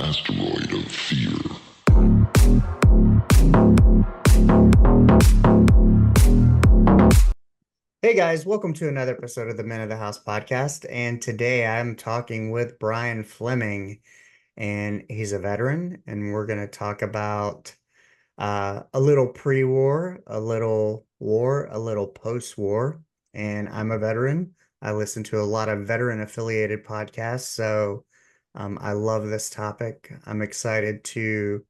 Asteroid of fear. Hey guys, welcome to another episode of the Men of the House podcast. And today I'm talking with Brian Fleming, and he's a veteran, and we're going to talk about a little pre-war, a little war, a little post-war. And I'm a veteran. I listen to a lot of veteran affiliated podcasts, so I love this topic. I'm excited to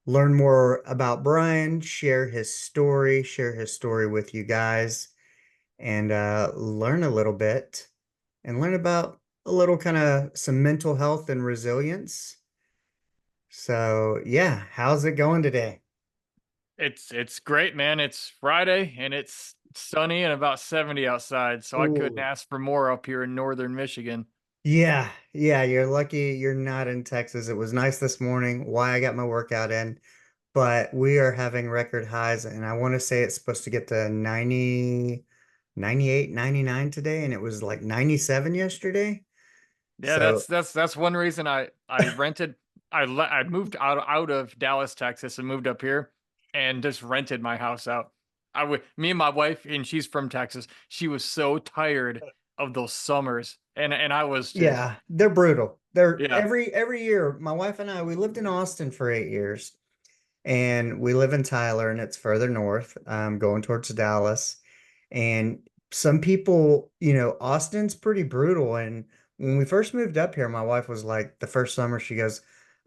learn more about Brian, share his story with you guys and learn a little bit and learn about a little kind of some mental health and resilience. So, yeah, how's it going today? It's great, man. It's Friday and it's sunny and about 70 outside, so I couldn't Ooh. ask for more up here in northern Michigan. Yeah, you're lucky you're not in Texas. It was nice this morning, why I got my workout in, but we are having record highs, and I want to say it's supposed to get to 90, 98, 99 today, and it was like 97 yesterday. Yeah, So, that's one reason I rented I moved out of Dallas, Texas and moved up here and just rented my house out. I would Me and my wife, and she's from Texas. She was so tired of those summers and I was just yeah, they're brutal. They're yeah. every year. My wife and I, we lived in Austin for 8 years, and we live in Tyler, and it's further north, going towards Dallas. And some people, Austin's pretty brutal. And when we first moved up here, my wife was like, the first summer, she goes,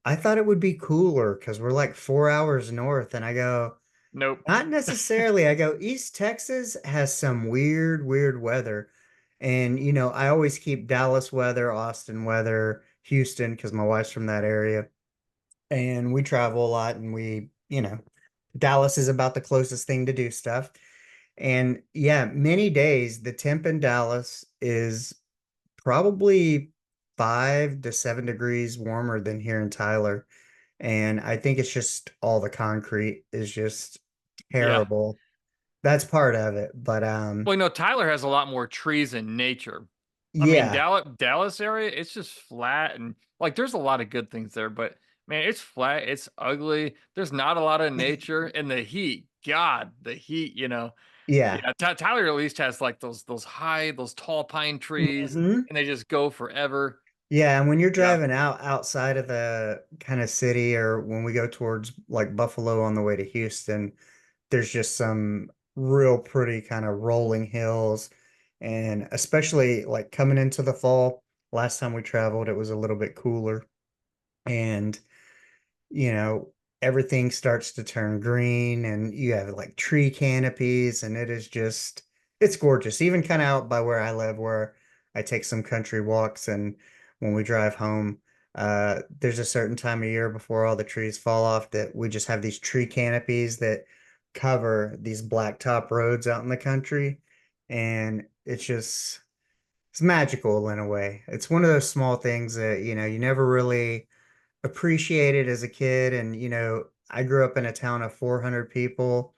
"I thought it would be cooler because we're like 4 hours north." And I go, Nope. not necessarily. I go, East Texas has some weird, weird weather. And, I always keep Dallas weather, Austin weather, Houston, because my wife's from that area. And we travel a lot, and Dallas is about the closest thing to do stuff. And yeah, many days the temp in Dallas is probably 5 to 7 degrees warmer than here in Tyler. And I think it's just all the concrete is just Yeah. terrible. That's part of it. But Well, Tyler has a lot more trees and nature. I mean, yeah, Dallas area, it's just flat and like there's a lot of good things there, but man, it's flat, it's ugly. There's not a lot of nature and the heat. God, the heat. yeah. Yeah, Tyler at least has like those tall pine trees Hmm. and they just go forever. Yeah, and when you're Yeah. driving outside of the kind of city, or when we go towards like Buffalo on the way to Houston, there's just some real pretty kind of rolling hills. And especially like coming into the fall, last time we traveled, it was a little bit cooler. And, you know, everything starts to turn green, and you have like tree canopies, and it's gorgeous. Even kind of out by where I live, where I take some country walks, and when we drive home, there's a certain time of year before all the trees fall off that we just have these tree canopies that cover these blacktop roads out in the country. And it's magical in a way. It's one of those small things that, you never really appreciated as a kid. And, I grew up in a town of 400 people,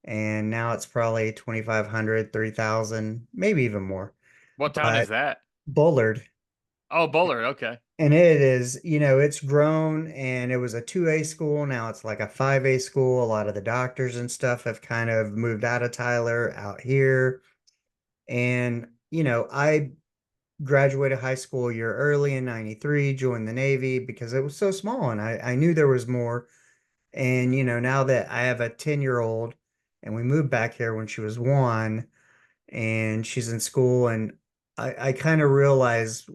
and now it's probably 2,500, 3,000, maybe even more. What town is But that? Bullard, Oh, Bullard. Okay. and it is, it's grown, and it was a 2A school. Now it's like a 5A school. A lot of the doctors and stuff have kind of moved out of Tyler out here. And, I graduated high school a year early in 93, joined the Navy because it was so small, and I knew there was more. And, now that I have a 10-year-old, and we moved back here when she was 1, and she's in school, and I kind of realized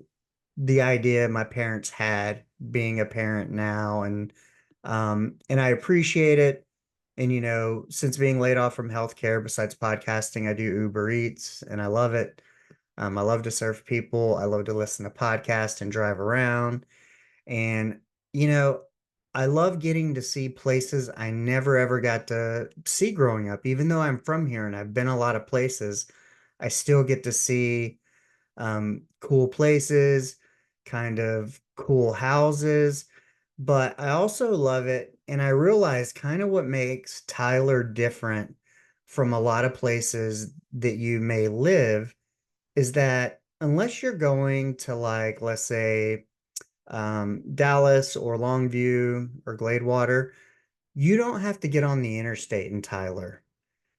the idea my parents had being a parent now, and I appreciate it. And, since being laid off from healthcare, besides podcasting, I do Uber Eats, and I love it. I love to serve people. I love to listen to podcasts and drive around. And, you know, I love getting to see places I never ever got to see growing up. Even though I'm from here and I've been a lot of places, I still get to see cool places, kind of cool houses. But I also love it. And I realize kind of what makes Tyler different from a lot of places that you may live is that unless you're going to like, let's say, Dallas or Longview or Gladewater, you don't have to get on the interstate in Tyler.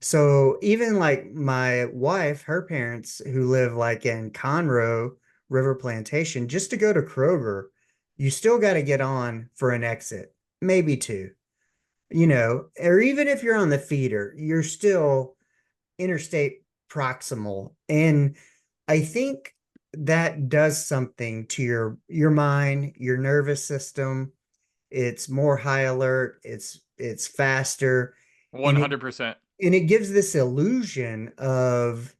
So even like my wife, her parents who live like in Conroe, River Plantation, just to go to Kroger, you still got to get on for an exit, maybe two, or even if you're on the feeder, you're still interstate proximal. And I think that does something to your mind, your nervous system. It's more high alert, it's faster, and it 100%. and it gives this illusion of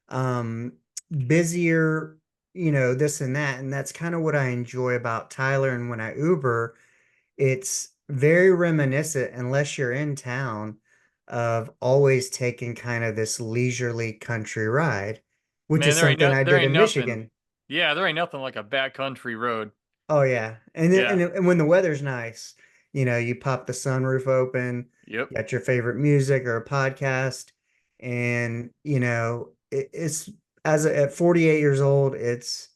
um busier, this and that. And that's kind of what I enjoy about Tyler. And when I Uber, it's very reminiscent, unless you're in town, of always taking kind of this leisurely country ride, which Man, is something I there did ain't in nothing. Michigan. Yeah, there ain't nothing like a backcountry road. Oh yeah. And then, Yeah. and when the weather's nice, you pop the sunroof open, Yep. you got your favorite music or a podcast, and it's at 48 years old, it's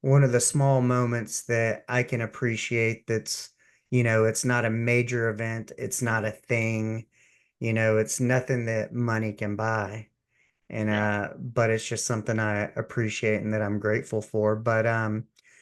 one of the small moments that I can appreciate. It's not a major event, it's not a thing, it's nothing that money can buy. And Yeah. but it's just something I appreciate and that I'm grateful for. But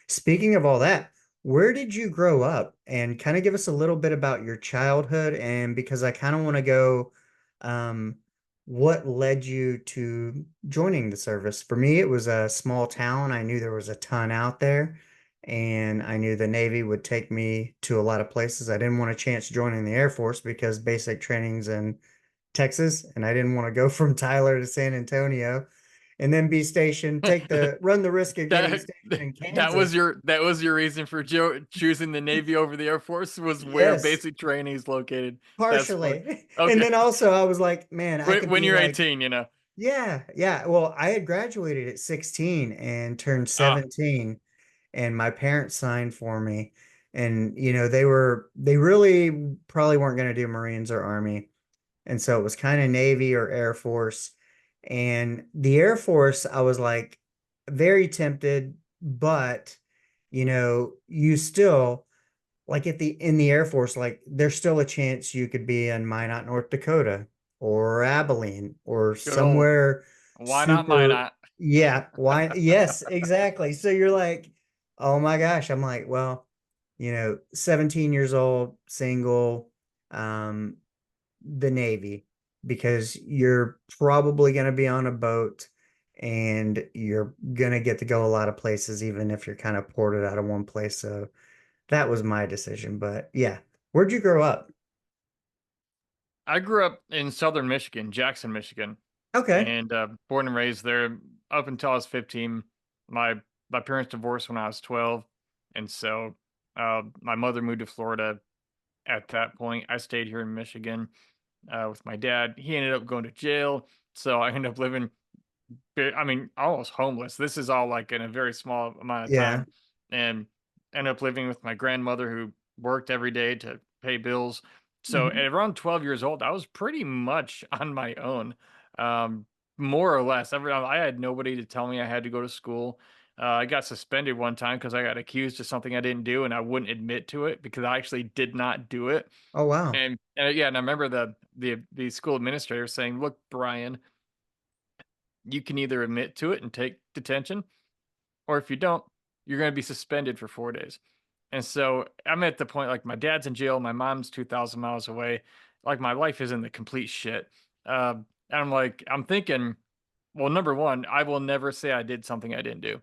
speaking of all that, where did you grow up? And kind of give us a little bit about your childhood. And because I kind of want to go, um what led you to joining the service? For me, it was a small town. I knew there was a ton out there, and I knew the Navy would take me to a lot of places. I didn't want a chance joining the Air Force because basic training's in Texas, and I didn't want to go from Tyler to San Antonio and then be stationed, run the risk of getting that stationed in Kansas. that was your reason for choosing the Navy over the Air Force was where Yes, basic training is located. That's funny. partially. And Okay. then also I was like, man, I could When be you're like, 18, you know. yeah, yeah. Well, I had graduated at 16 and turned Ah, 17, and my parents signed for me. And they really probably weren't going to do Marines or Army. And so it was kind of Navy or Air Force. And the Air Force, I was like very tempted, but you still, like, in the Air Force, like there's still a chance you could be in Minot, North Dakota, or Abilene, or good old. somewhere Why not? Why super. not? Yeah, why? Yes, exactly. So you're like, oh my gosh. I'm like, well, 17 years old, single, um, the Navy, because you're probably going to be on a boat and you're going to get to go a lot of places, even if you're kind of ported out of one place. So that was my decision. But yeah, where'd you grow up? I grew up in southern Michigan, Jackson, Michigan, Okay. and born and raised there up until I was 15. My my parents divorced when I was 12, and so my mother moved to Florida. At that point, I stayed here in Michigan with my dad. He ended up going to jail, so I ended up living. I mean, almost homeless. This is all like in a very small amount of Yeah. time, and ended up living with my grandmother who worked every day to pay bills. So at Mhm. around 12 years old, I was pretty much on my own, um, more or less. I had nobody to tell me I had to go to school. I got suspended one time because I got accused of something I didn't do, and I wouldn't admit to it because I actually did not do it. Oh, wow. And yeah, and I remember the school administrator saying, "Look, Brian, you can either admit to it and take detention, or if you don't, you're going to be suspended for 4 days." And so I'm at the point like my dad's in jail, my mom's 2,000 miles away, like my life is in the complete shit. And I'm thinking, well, number one, I will never say I did something I didn't do.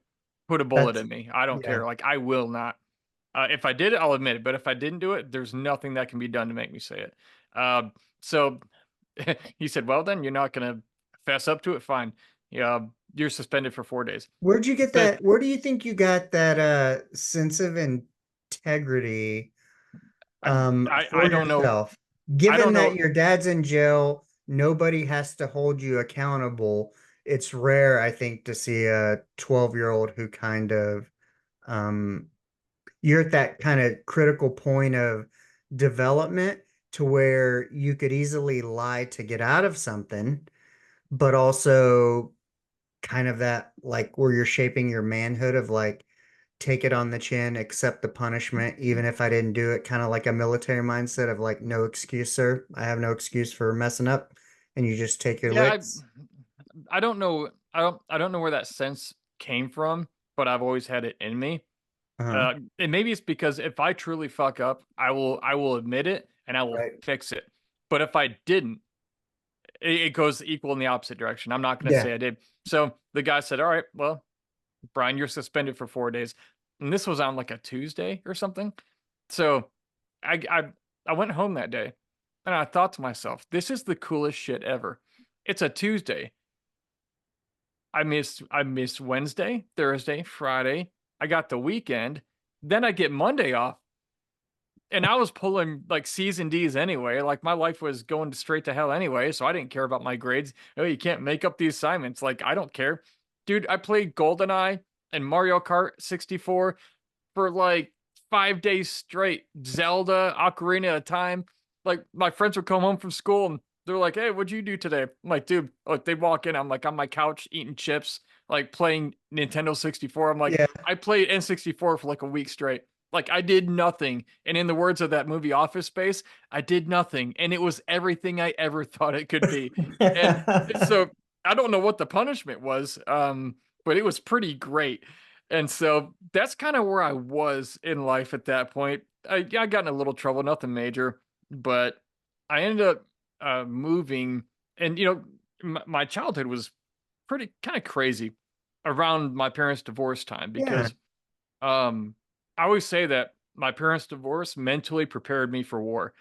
Put a bullet That's, in me. I don't yeah. care. Like I will not. If I did it, I'll admit it. But if I didn't do it, there's nothing that can be done to make me say it. So he said, "Well, then you're not going to fess up to it. Fine. Yeah, you're suspended for 4 days." Where'd you get Fifth, that? Where do you think you got that sense of integrity I for don't know. yourself? I Given don't that know. your dad's in jail, nobody has to hold you accountable. It's rare, I think, to see a 12-year-old who kind of um you're at that kind of critical point of development to where you could easily lie to get out of something, but also kind of that like where you're shaping your manhood of like take it on the chin, accept the punishment, even if I didn't do it, kind of like a military mindset of like no excuse, sir. I have no excuse for messing up, and you just take your Yeah, licks. I don't know. I don't know where that sense came from, but I've always had it in me. Uh-huh. And maybe it's because if I truly fuck up, I will admit it and I will Right. fix it. But if I didn't, it goes equal in the opposite direction. I'm not going to Yeah. say I did. So the guy said, "All right, well, Brian, you're suspended for 4 days," and this was on like a Tuesday or something. So I I I went home that day, and I thought to myself, "This is the coolest shit ever." It's a Tuesday. I missed Wednesday, Thursday, Friday. I got the weekend. Then I get Monday off. And I was pulling like C's and D's anyway. Like my life was going straight to hell anyway, so I didn't care about my grades. Oh, you can't make up the assignments. Like I don't care. Dude, I played GoldenEye and Mario Kart 64 for like 5 days straight. Zelda, Ocarina of Time. Like my friends would come home from school and they're like, "Hey, what'd you do today?" I'm like, "Dude," like they walk in, I'm like on my couch eating chips, like playing Nintendo 64. I'm like, Yeah. I played N64 for like a week straight. Like I did nothing. And in the words of that movie Office Space, I did nothing. And it was everything I ever thought it could be. And so I don't know what the punishment was, but it was pretty great. And so that's kind of where I was in life at that point. I got in a little trouble, nothing major, but I ended up moving. And, my childhood was pretty kind of crazy around my parents' divorce time Yeah. because um, I always say that my parents' divorce mentally prepared me for war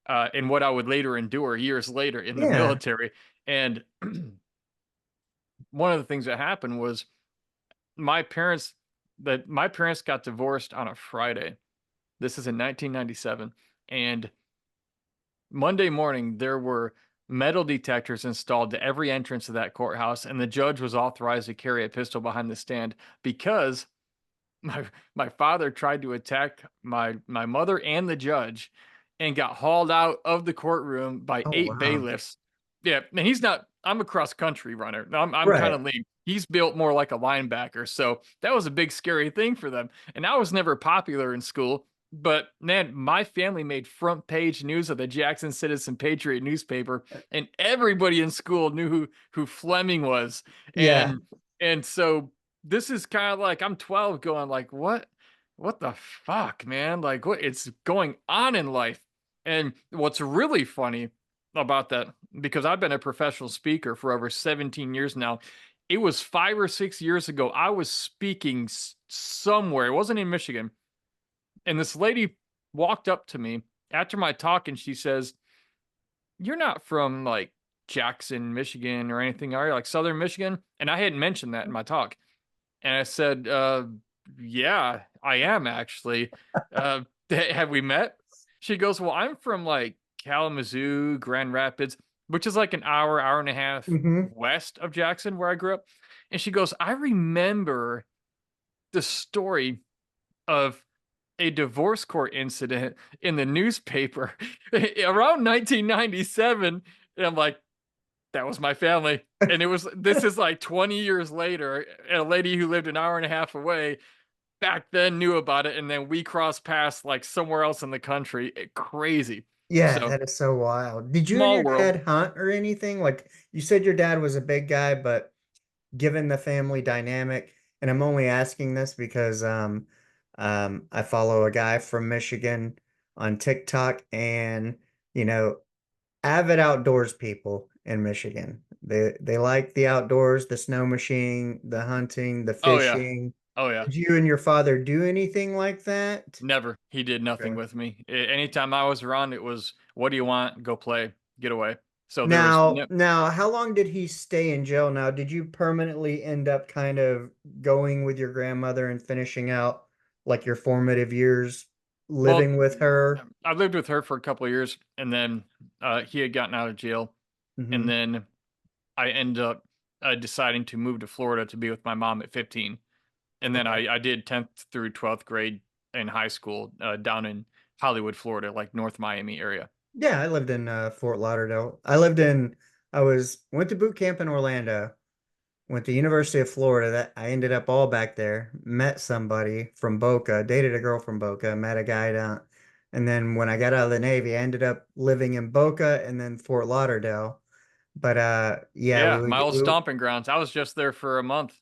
and what I would later endure years later in the Yeah. military. And one of the things that happened was my parents my parents got divorced on a Friday. This is in 1997, and Monday morning there were metal detectors installed to every entrance of that courthouse, and the judge was authorized to carry a pistol behind the stand because my my father tried to attack my mother and the judge and got hauled out of the courtroom by Oh, 8 wow. bailiffs. Yeah, and he's not I'm a cross country runner. I'm kind Right. of lean. He's built more like a linebacker. So that was a big scary thing for them. And I was never popular in school, but man, my family made front page news of the Jackson Citizen Patriot newspaper and everybody in school knew who Fleming was. Yeah. And so this is kind of like I'm 12 going like what the fuck, man? Like what it's going on in life. And what's really funny about that, because I've been a professional speaker for over 17 years now, it was 5 or 6 years ago. I was speaking somewhere. It wasn't in Michigan. And this lady walked up to me after my talk and she says, "You're not from like Jackson, Michigan or anything, are you? Like Southern Michigan?" And I hadn't mentioned that in my talk. And I said, yeah, I am actually. Uh, have we met?" She goes, "Well, I'm from like Kalamazoo, Grand Rapids, which is like an hour and a half Hmm. west of Jackson, where I grew up." And she goes, "I remember the story of a divorce court incident in the newspaper around 1997." And I'm like, that was my family. And this is like 20 years later. And a lady who lived an hour and a half away back then knew about it. And then we crossed paths like somewhere else in the country. Crazy. Yeah, So that is so wild. Did you and small your world. dad hunt or anything? Like you said your dad was a big guy, but given the family dynamic, and I'm only asking this because I follow a guy from Michigan on TikTok and you know, avid outdoors people in Michigan. They like the outdoors, the snow machine, the hunting, the Oh, yeah. fishing. Oh, yeah. Did you and your father do anything like that? Never. He did nothing Okay. with me. Anytime I was around, it was, what do you want? Go play, get away. So there was Now, no, now, how long did he stay in jail? Now, did you permanently end up kind of going with your grandmother and finishing out like your formative years well, living with her? I lived with her for a couple of years and then he had gotten out of jail. And Hmm. then I ended up deciding to move to Florida to be with my mom at 15. And then Okay. I did 10th through 12th grade in high school down in Hollywood, Florida, like North Miami area. Yeah, I lived in Fort Lauderdale. I went to boot camp in Orlando went to University of Florida. That I ended up all back there. Met somebody from Boca, dated a girl from Boca, met a guy down. And then when I got out of the Navy, I ended up living in Boca and then Fort Lauderdale. But yeah, Yeah, my old stomping grounds. I was just there for a month.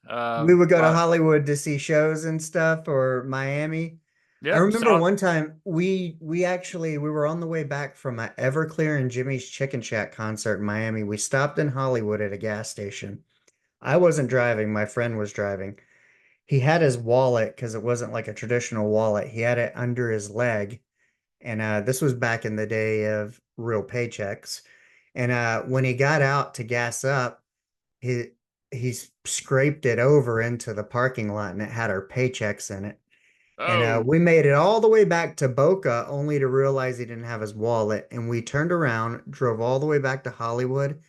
we would go to Hollywood to see shows and stuff, or Miami. I Yep. remember So, one time we were on the way back from a Everclear and Jimmy's Chicken Shack concert in Miami. We stopped in Hollywood at a gas station. I wasn't driving, my friend was driving. He had his wallet because it wasn't like a traditional wallet. He had it under his leg. And this was back in the day of real paychecks. And when he got out to gas up, he he scraped it over into the parking lot and it had our paychecks in it. And oh we made it all the way back to Boca only to realize he didn't have his wallet. And we turned around, drove all the way back to Hollywood,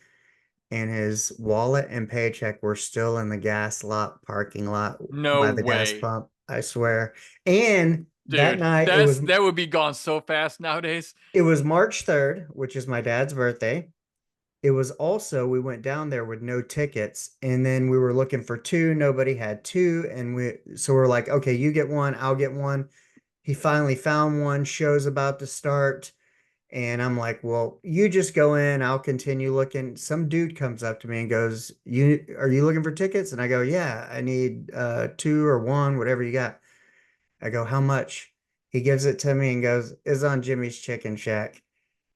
and his wallet and paycheck were still in the gas lot parking lot no by the gas way, pump, I swear. And that dude. night That would be gone so fast nowadays. it was March 3rd, which is my dad's birthday. It was also, we went down there with no tickets, and then we were looking for two. Nobody had two. And so we're like, okay, you get one, I'll get one. He finally found one, show's about to start. And I'm like, well, you just go in, I'll continue looking. Some dude comes up to me and goes, are you looking for tickets? And I go, yeah, I need two or one, whatever you got. I go, how much? He gives it to me and goes, it's on Jimmy's Chicken Shack.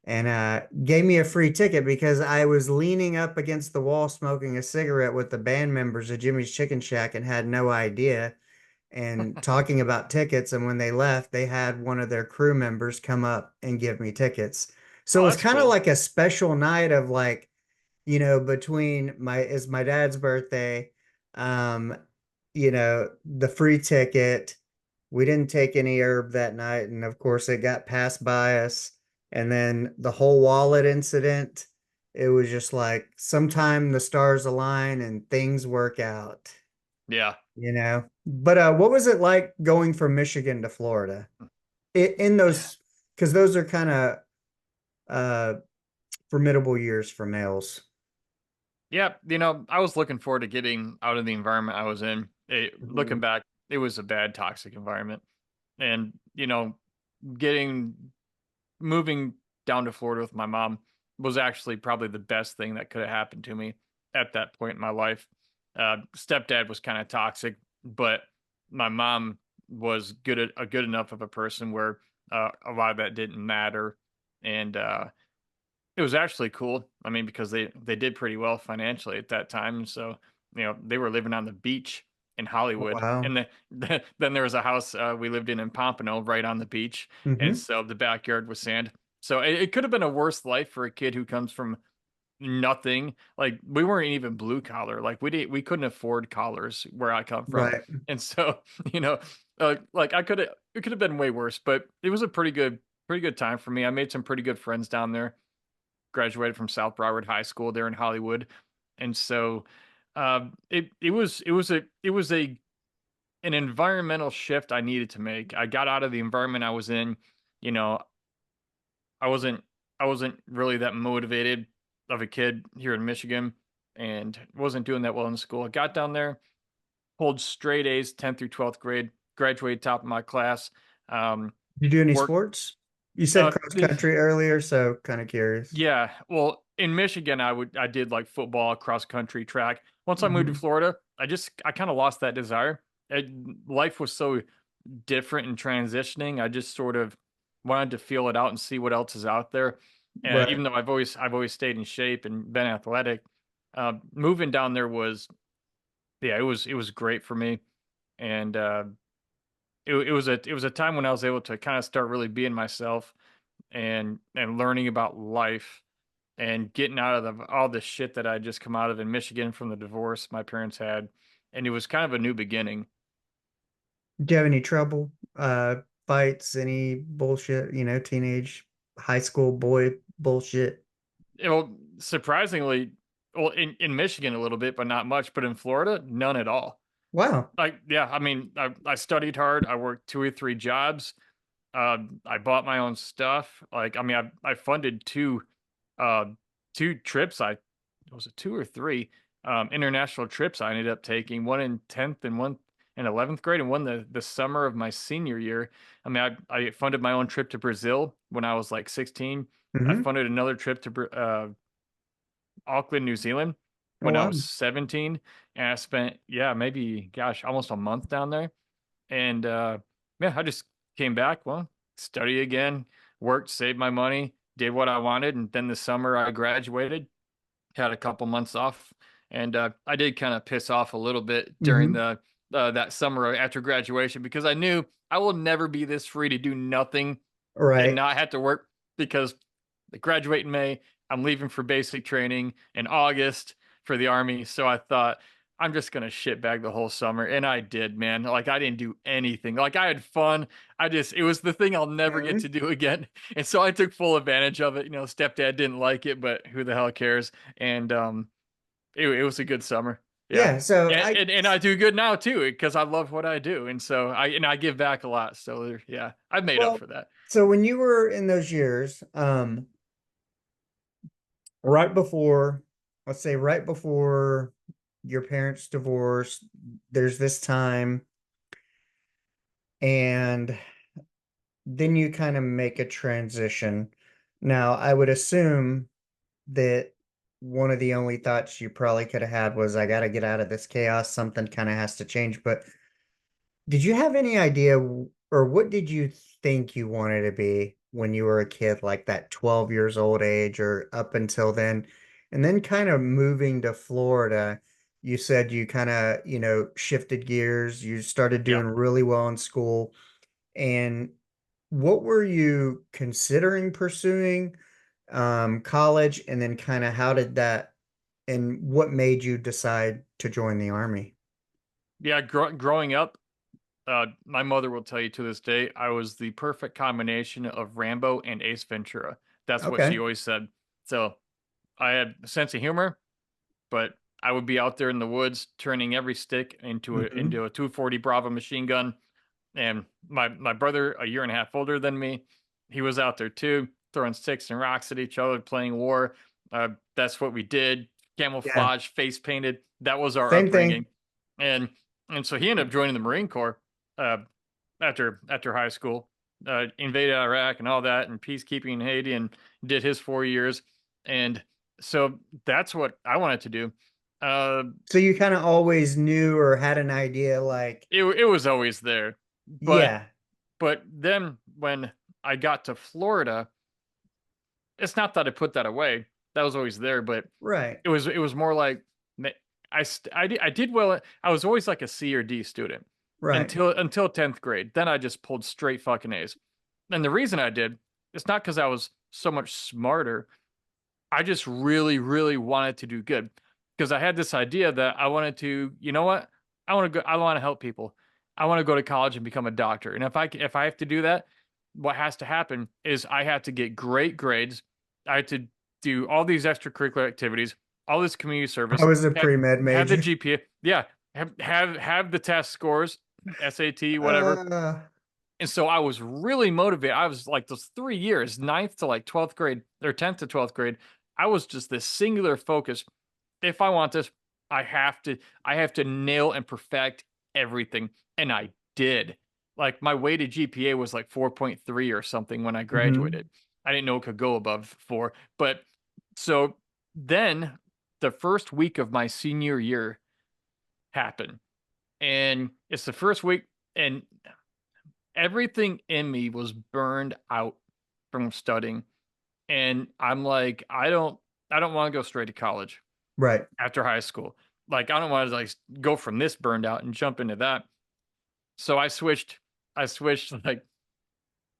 And gave me a free ticket because I was leaning up against the wall smoking a cigarette with the band members of Jimmy's Chicken Shack and had no idea and talking about tickets. And when they left, they had one of their crew members come up and give me tickets. So Oh, it was that's kind of cool. like a special night of like, between my dad's birthday, um, the free ticket. We didn't take any herb that night, and of course it got passed by us. And then the whole wallet incident, it was just like sometime the stars align and things work out, Yeah. you know. But what was it like going from Michigan to Florida? In those, because those are kind of uh formidable years for males. Yeah, I was looking forward to getting out of the environment I was in. Looking Mhm. back, it was a bad, toxic environment. And, getting moving down to Florida with my mom was actually probably the best thing that could have happened to me at that point in my life. Stepdad was kind of toxic, but my mom was a good enough of a person where a lot of that didn't matter. And it was actually cool. I mean, because they did pretty well financially at that time, so they were living on the beach in Oh, Hollywood, wow. and then there was a house we lived in Pompano right on the beach, and Hmm. so the backyard was sand. So it could have been a worse life for a kid who comes from nothing. Like we weren't even blue collar. Like we couldn't afford collars where I come from, Right. and so you know, like it could have been way worse, but it was a pretty good time for me. I made some pretty good friends down there, graduated from South Broward High School there in Hollywood, and so it was a an environmental shift I needed to make. I got out of the environment I was in. You know, I wasn't I wasn't really that motivated of a kid here in Michigan, and wasn't doing that well in school. I got down there, pulled straight A's, 10th through 12th grade, graduated top of my class. Um, You do any worked. sports? You said cross country earlier, so kind of curious. Yeah, well, in Michigan, I did like football, cross country, track. Once I moved to Hmm. Florida, I kind of lost that desire. It, life was so different and transitioning. I just sort of wanted to feel it out and see what else is out there. Right. Even though I've always stayed in shape and been athletic, moving down there was, yeah, it was great for me. And it was a time when I was able to kind of start really being myself and learning about life and getting out of all the shit that I just come out of in Michigan from the divorce my parents had, and it was kind of a new beginning. Do you have any trouble, fights, any bullshit, teenage high school boy bullshit? Surprisingly, well, in Michigan a little bit, but not much. But in Florida, none at all. Wow. Like, yeah, I mean, I studied hard. I worked 2 or 3 jobs. I bought my own stuff. Like, I mean, I funded uh, two trips. I was it 2 or 3 international trips I ended up taking, one in 10th and one in 11th grade, and one the summer of my senior year. I mean, I funded my own trip to Brazil when I was like 16. I Hmm. funded another trip to Auckland, New Zealand Oh, when I wow. was 17. And I spent, yeah, maybe, gosh, almost a month down there. And yeah, I just came back, well, study again, worked, saved my money, did what I wanted. And then the summer I graduated, had a couple months off. And I did kind of piss off a little bit during Hmm. the that summer after graduation because I knew I will never be this free to do nothing and Right. not have to work because I graduate in May. I'm leaving for basic training in August for the army. So I thought I'm just gonna shit bag the whole summer, and I did, man. Like I didn't do anything. Like I had fun. It was the thing I'll never get Mhm. to do again, and so I took full advantage of it. You know, stepdad didn't like it, but who the hell cares? And it was a good summer. Yeah. Yeah. So And I do good now too because I love what I do, and so I give back a lot. So yeah, I've made up well, for that. so when you were in those years, right before, let's say right before your parents divorced, there's this time, and then you kind of make a transition. Now, I would assume that one of the only thoughts you probably could have had was, I got to get out of this chaos. Something kind of has to change. But did you have any idea, or what did you think you wanted to be when you were a kid, like that 12 years old age or up until then? And then kind of moving to Florida, you said you kind of, shifted gears. You started Yeah. doing really well in school. And what were you considering pursuing, college? And then kind of how did that, and what made you decide to join the army? Yeah, growing up, my mother will tell you to this day, I was the perfect combination of Rambo and Ace Ventura. That's what she Okay. always said. So I had a sense of humor, but I would be out there in the woods turning every stick Hmm. into a 240 Bravo machine gun. And my brother, a year and a half older than me, he was out there too, throwing sticks and rocks at each other, playing war. That's what we did. Yeah. Camouflage, face painted. That was our Same thing. upbringing. And so he ended up joining the Marine Corps uh, after high school, invaded Iraq and all that, and peacekeeping in Haiti, and did his 4 years. And so that's what I wanted to do. Uh, So you kind of always knew or had an idea, like, it was always there, but yeah, then when I got to Florida, it's not that I put that away. That was always there, but right, it was more like I did well. I was always like a C or D student right. until 10th grade. Then I just pulled straight fucking A's. And the reason I did, it's not because I was so much smarter. I just really, really wanted to do good because I had this idea that I wanted to, you know what? I want to help people. I want to go to college and become a doctor. And if I have to do that, what has to happen is I have to get great grades. I have to do all these extracurricular activities, all this community I service, was a pre-med have the major. GPA. Yeah. Have the test scores, SAT, whatever. Uh, And so I was really motivated. I was like those 3 years, ninth to like 12th grade or 10th to 12th grade. I was just this singular focus. If I want this, I have to, I have to nail and perfect everything. And I did. Like my weighted GPA was like 4.3 or something when I mhm. graduated. I didn't know it could go above 4. But so then the first week of my senior year happened. And it's the first week. And everything in me was burned out from studying, and I'm like, I don't want to go straight to college Right. after high school. Like I don't want to like go from this burned out and jump into that. So I switched like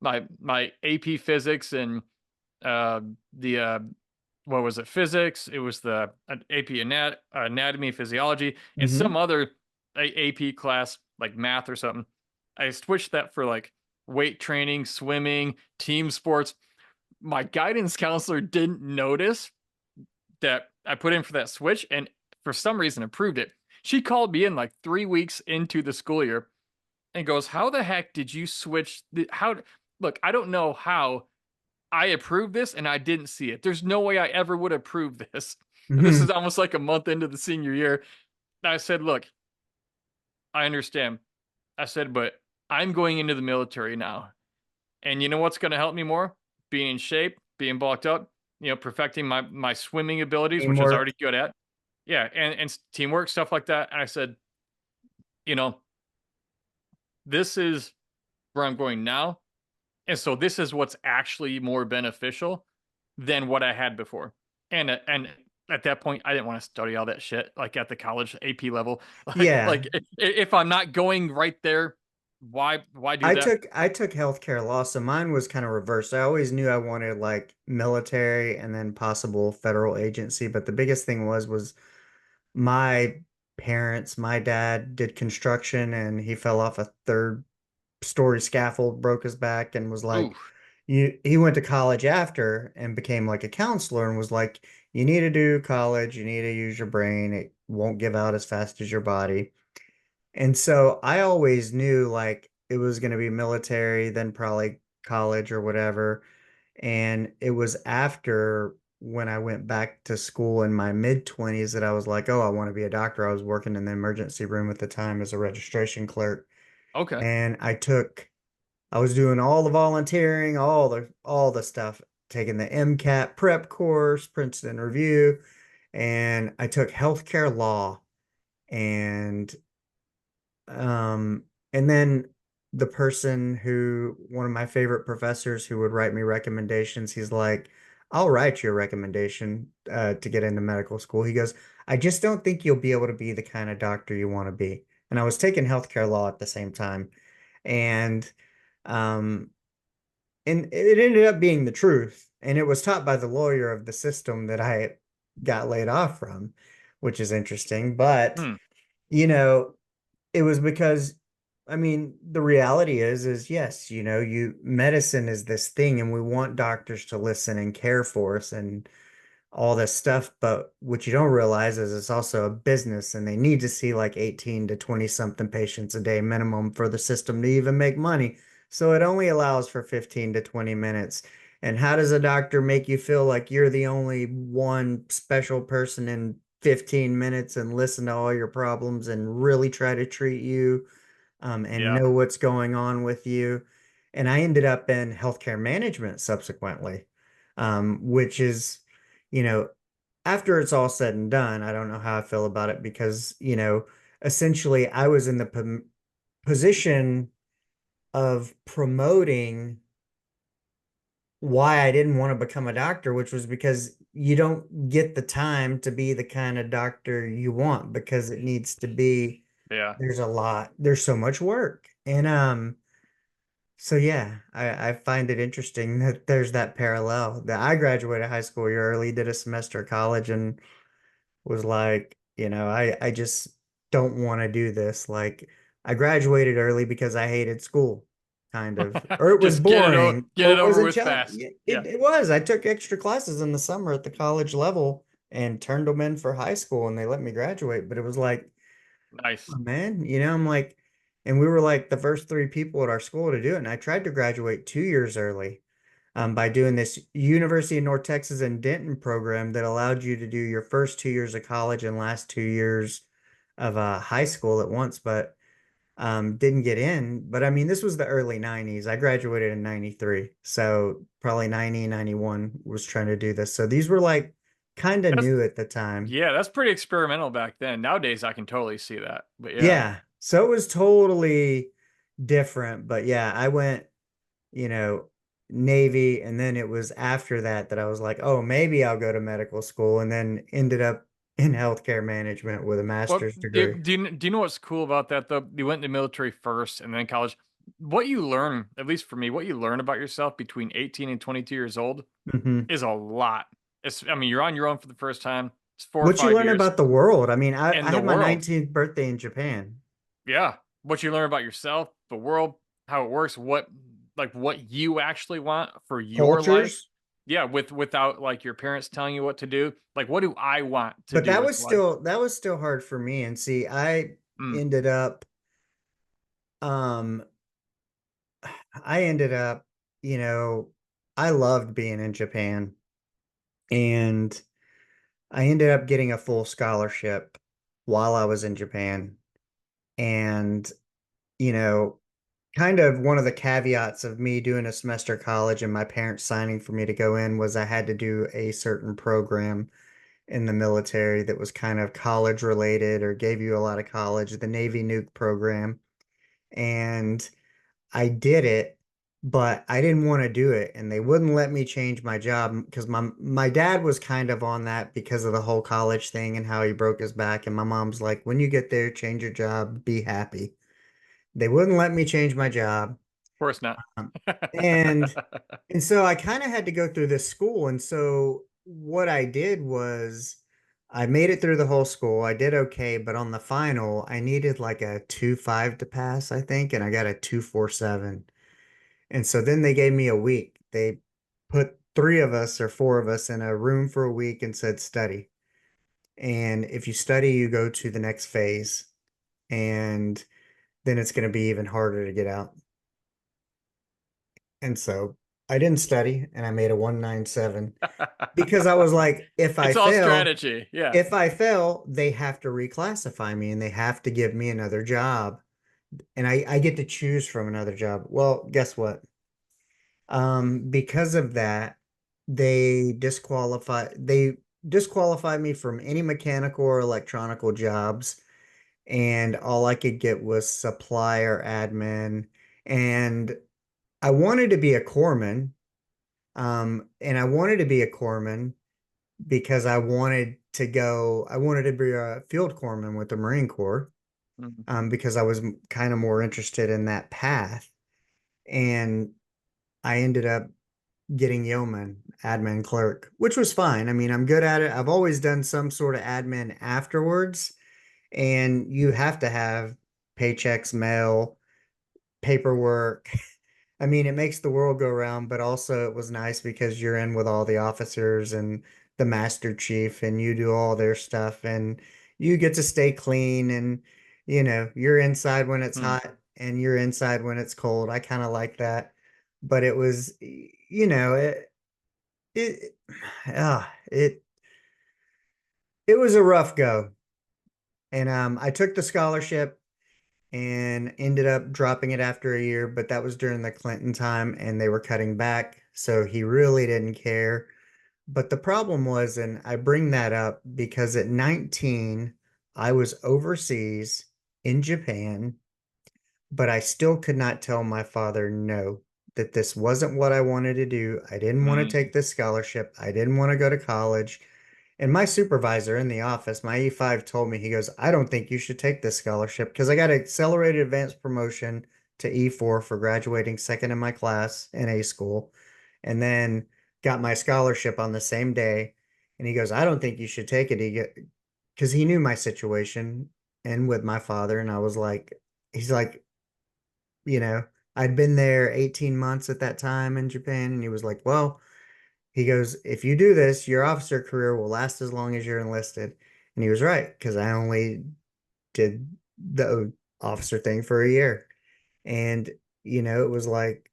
my AP physics and the what was it, physics, it was the AP anatomy, physiology, and Hmm. some other AP class like math or something. I switched that for like weight training, swimming, team sports. My guidance counselor didn't notice that I put in for that switch, and for some reason approved it. She called me in like 3 weeks into the school year and goes, "How the heck did you switch? How? Look, I don't know how I approved this and I didn't see it. There's no way I ever would approve this." And this is Mhm. almost like a month into the senior year. And I said, look, I understand. I said, but I'm going into the military now. And you know what's going to help me more? Being in shape, being bulked up, perfecting my swimming abilities, which I was Teamwork. already good at. Yeah, and teamwork, stuff like that. And I said, you know, this is where I'm going now. And so this is what's actually more beneficial than what I had before. And at that point, I didn't want to study all that shit like at the college AP level. Yeah. If I'm not going right there, why do that? I took healthcare law, so mine was kind of reversed. I always knew I wanted like military and then possible federal agency, but the biggest thing was my parents, my dad did construction and he fell off a third story scaffold, broke his back and was Ooh, like, he went to college after and became like a counselor and was like, you need to do college, you need to use your brain. It won't give out as fast as your body. And so I always knew like it was going to be military, then probably college or whatever. And it was after when I went back to school in my mid 20s that I was like, oh, I want to be a doctor. I was working in the emergency room at the time as a registration clerk. okay. And I was doing all the volunteering, all the stuff, taking the MCAT prep course, Princeton Review, and I took healthcare law and um, and then the person who, one of my favorite professors who would write me recommendations, he's like, I'll write you a recommendation to get into medical school. He goes, I just don't think you'll be able to be the kind of doctor you want to be. And I was taking healthcare law at the same time. And um, and it ended up being the truth. And it was taught by the lawyer of the system that I got laid off from, which is interesting. But, Hmm. you know, it was because, I mean, the reality is yes, medicine is this thing, and we want doctors to listen and care for us and all this stuff. But what you don't realize is it's also a business, and they need to see like 18 to 20 something patients a day minimum for the system to even make money. So it only allows for 15 to 20 minutes. And how does a doctor make you feel like you're the only one special person in 15 minutes and listen to all your problems and really try to treat you and Yeah. know what's going on with you? And I ended up in healthcare management subsequently, which is, you know, after it's all said and done, I don't know how I feel about it because, essentially I was in the position of promoting why I didn't want to become a doctor, which was because you don't get the time to be the kind of doctor you want because it needs to be, Yeah. there's so much work. And so yeah, I find it interesting that there's that parallel. That I graduated high school year early, did a semester of college, and was like, I just don't want to do this. Like, I graduated early because I hated school, kind of, or it was Just get boring, get or it it over wasn't with challenging. fast. Yeah. It was. I took extra classes in the summer at the college level and turned them in for high school, and they let me graduate. But it was like, Nice. oh, man, I'm like, and we were like the first three people at our school to do it. And I tried to graduate 2 years early by doing this University of North Texas in Denton program that allowed you to do your first 2 years of college and last 2 years of high school at once, but didn't get in. But I mean, this was the early 90s. I graduated in 93. So probably 90, 91 was trying to do this. So these were like kind of That's new at the time. Yeah, that's pretty experimental back then. Nowadays, I can totally see that. But yeah. Yeah. So it was totally different. But yeah, I went, you know, Navy. And then it was after that that I was like, oh, maybe I'll go to medical school, and then ended up in healthcare management with a Well, master's do, degree. do you do you know what's cool about that though? You went in the military first and then college. What you learn, at least for me, what you learn about yourself between 18 and 22 years old Hmm. is a lot. I mean, you're on your own for the first time. It's four or What you five learn years about the world. I mean, in I the had my world. 19th birthday in Japan. Yeah. What you learn about yourself, the world, how it works, what you actually want for your life. Cultures. Yeah, without like your parents telling you what to do. Like, what do I want to But do with life? that was still hard for me. And see, Mm. ended up um I ended up, you know, I loved being in Japan. And I ended up getting a full scholarship while I was in Japan. And, you know, kind of one of the caveats of me doing a semester of college and my parents signing for me to go in was I had to do a certain program in the military that was kind of college related or gave you a lot of college, the Navy nuke program. And I did it, but I didn't want to do it, and they wouldn't let me change my job because my dad was kind of on that because of the whole college thing and how he broke his back. And my mom's like, when you get there, change your job, be happy. They wouldn't let me change my job. Of course not. Um, and and so I kind of had to go through this school. And so what I did was I made it through the whole school. I did okay, but on the final, I needed like a 2.5 to pass, I think, and I got a 2.47. And so then they gave me a week. They put three of us or four of us in a room for a week and said, study. And if you study, you go to the next phase. And then it's going to be even harder to get out. And so I didn't study and I made a 197 because I was like, It's all strategy. Yeah. if I fail, they have to reclassify me and they have to give me another job. And I get to choose from another job. Well, guess what? Because of that, they disqualified me from any mechanical or electronical jobs, and all I could get was supply or admin. And I wanted to be a corpsman, and I wanted to be a corpsman because I wanted to be a field corpsman with the Marine Corps, Mhm. because I was kind of more interested in that path. And I ended up getting yeoman, admin clerk, which was fine. I mean, I'm good at it. I've always done some sort of admin afterwards, and you have to have paychecks, mail, paperwork. I mean, it makes the world go round, but also it was nice because you're in with all the officers and the master chief, and you do all their stuff, and you get to stay clean, and you're inside when it's Hmm. hot and you're inside when it's cold. I kind of like that. But it was, it it it was a rough go. And I took the scholarship and ended up dropping it after a year, but that was during the Clinton time and they were cutting back, so he really didn't care. But the problem was, and I bring that up because at 19 I was overseas in Japan, but I still could not tell my father no, that this wasn't what I wanted to do. I didn't want to Mm. take this scholarship. I didn't want to go to college. And my supervisor in the office, my E5, told me, he goes, I don't think you should take this scholarship because I got an accelerated advanced promotion to E4 for graduating second in my class in A school, and then got my scholarship on the same day. And he goes, I don't think you should take it. Because he knew my situation and with my father. And I was like, he's like, you know, I'd been there 18 months at that time in Japan. And he was like, well, he goes, if you do this, your officer career will last as long as you're enlisted. And he was right, because I only did the officer thing for a year. And, it was like,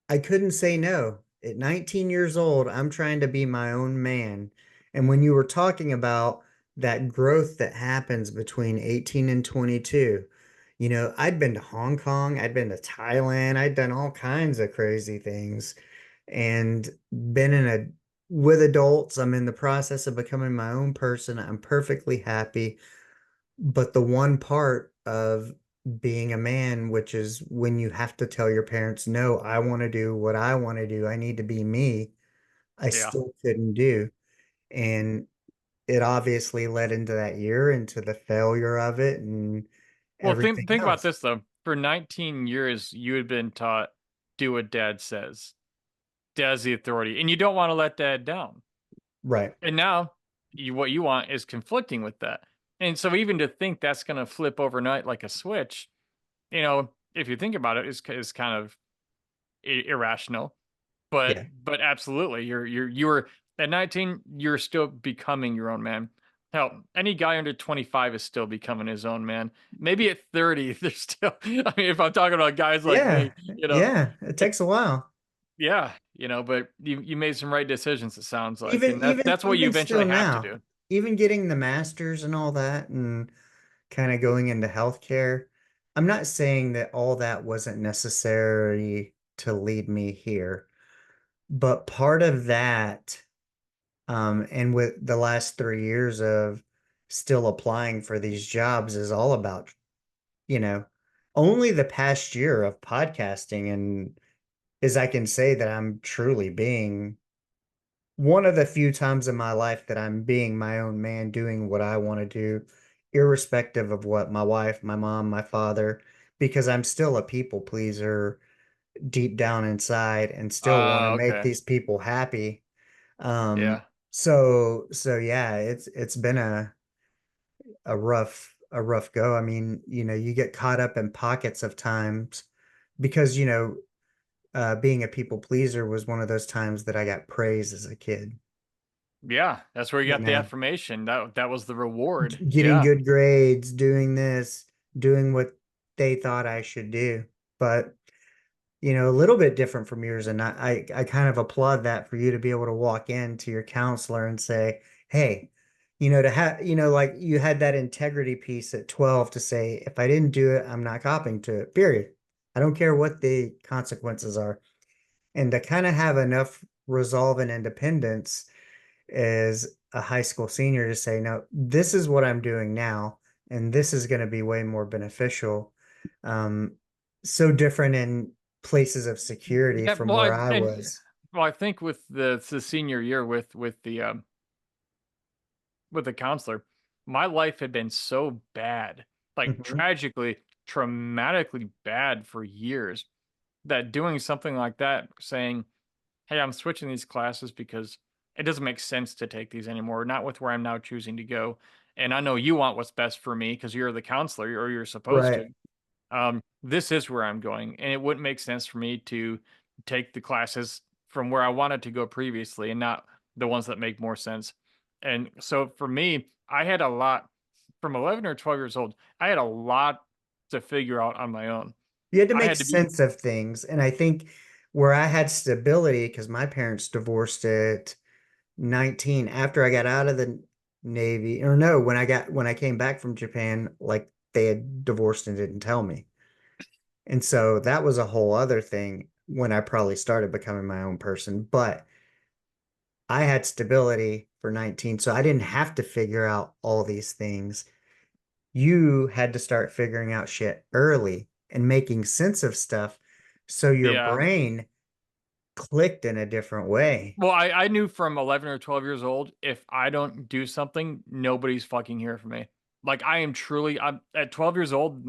I couldn't say no. At 19 years old, I'm trying to be my own man. And when you were talking about that growth that happens between 18 and 22, I'd been to Hong Kong, I'd been to Thailand, I'd done all kinds of crazy things and been with adults. I'm in the process of becoming my own person. I'm perfectly happy. But the one part of being a man, which is when you have to tell your parents, no, I want to do what I want to do, I need to be me, I Yeah. still couldn't do. And it obviously led into that year, into the failure of it and Well, everything think about else. this though. For 19 years, you had been taught do what dad says. Dad's the authority, and you don't want to let dad down. Right. And now, what you want is conflicting with that. And so, even to think that's going to flip overnight like a switch, if you think about it, is kind of irrational. But Yeah. absolutely, you're at 19, you're still becoming your own man. Hell, any guy under 25 is still becoming his own man. Maybe at 30, they're still. I mean, if I'm talking about guys like Yeah. me, Yeah. It it, takes a while. yeah, but you made some right decisions, it sounds like, Even and that's what you even eventually still have to now, do. even getting the masters and all that and kind of going into healthcare, I'm not saying that all that wasn't necessary to lead me here, but part of that, and with the last 3 years of still applying for these jobs is all about, you know, only the past year of podcasting and is I can say that I'm truly being one of the few times in my life that I'm being my own man, doing what I want to do, irrespective of what my wife, my mom, my father, because I'm still a people pleaser deep down inside and still want to make Okay. these people happy. Um, Yeah. so yeah, it's been a rough go. I mean, you get caught up in pockets of times because, being a people pleaser was one of those times that I got praise as a kid. Yeah. That's where you You got the know, affirmation. That was the reward. getting Yeah. good grades, doing this, doing what they thought I should do. But, a little bit different from yours. And I kind of applaud that for you to be able to walk into your counselor and say, hey, to have, like you had that integrity piece at 12 to say, if I didn't do it, I'm not copping to it, period. I don't care what the consequences are. And to kind of have enough resolve and independence as a high school senior to say, no, this is what I'm doing now, and this is going to be way more beneficial. Um, so different in places of security Yeah. from where I was. Well, I think with the senior year with the counselor, my life had been so bad, like Mhm. tragically, traumatically bad for years, that doing something like that, saying, hey, I'm switching these classes because it doesn't make sense to take these anymore, not with where I'm now choosing to go. And I know you want what's best for me because you're the counselor or you're supposed Right. to. This is where I'm going, and it wouldn't make sense for me to take the classes from where I wanted to go previously and not the ones that make more sense. And so for me, I had a lot from 11 or 12 years old. I had a lot to figure out on my own. You had to I make had to be, sense of things. And I think where I had stability, because my parents divorced at 19 after I got out of the Navy, or no, when I came back from Japan, like they had divorced and didn't tell me. And so that was a whole other thing when I probably started becoming my own person. But I had stability for 19, so I didn't have to figure out all these things. You had to start figuring out shit early and making sense of stuff so your yeah. brain clicked in a different way. Well, I knew from 11 or 12 years old, if I don't do something, nobody's fucking here for me. Like I am truly, I'm at 12 years old,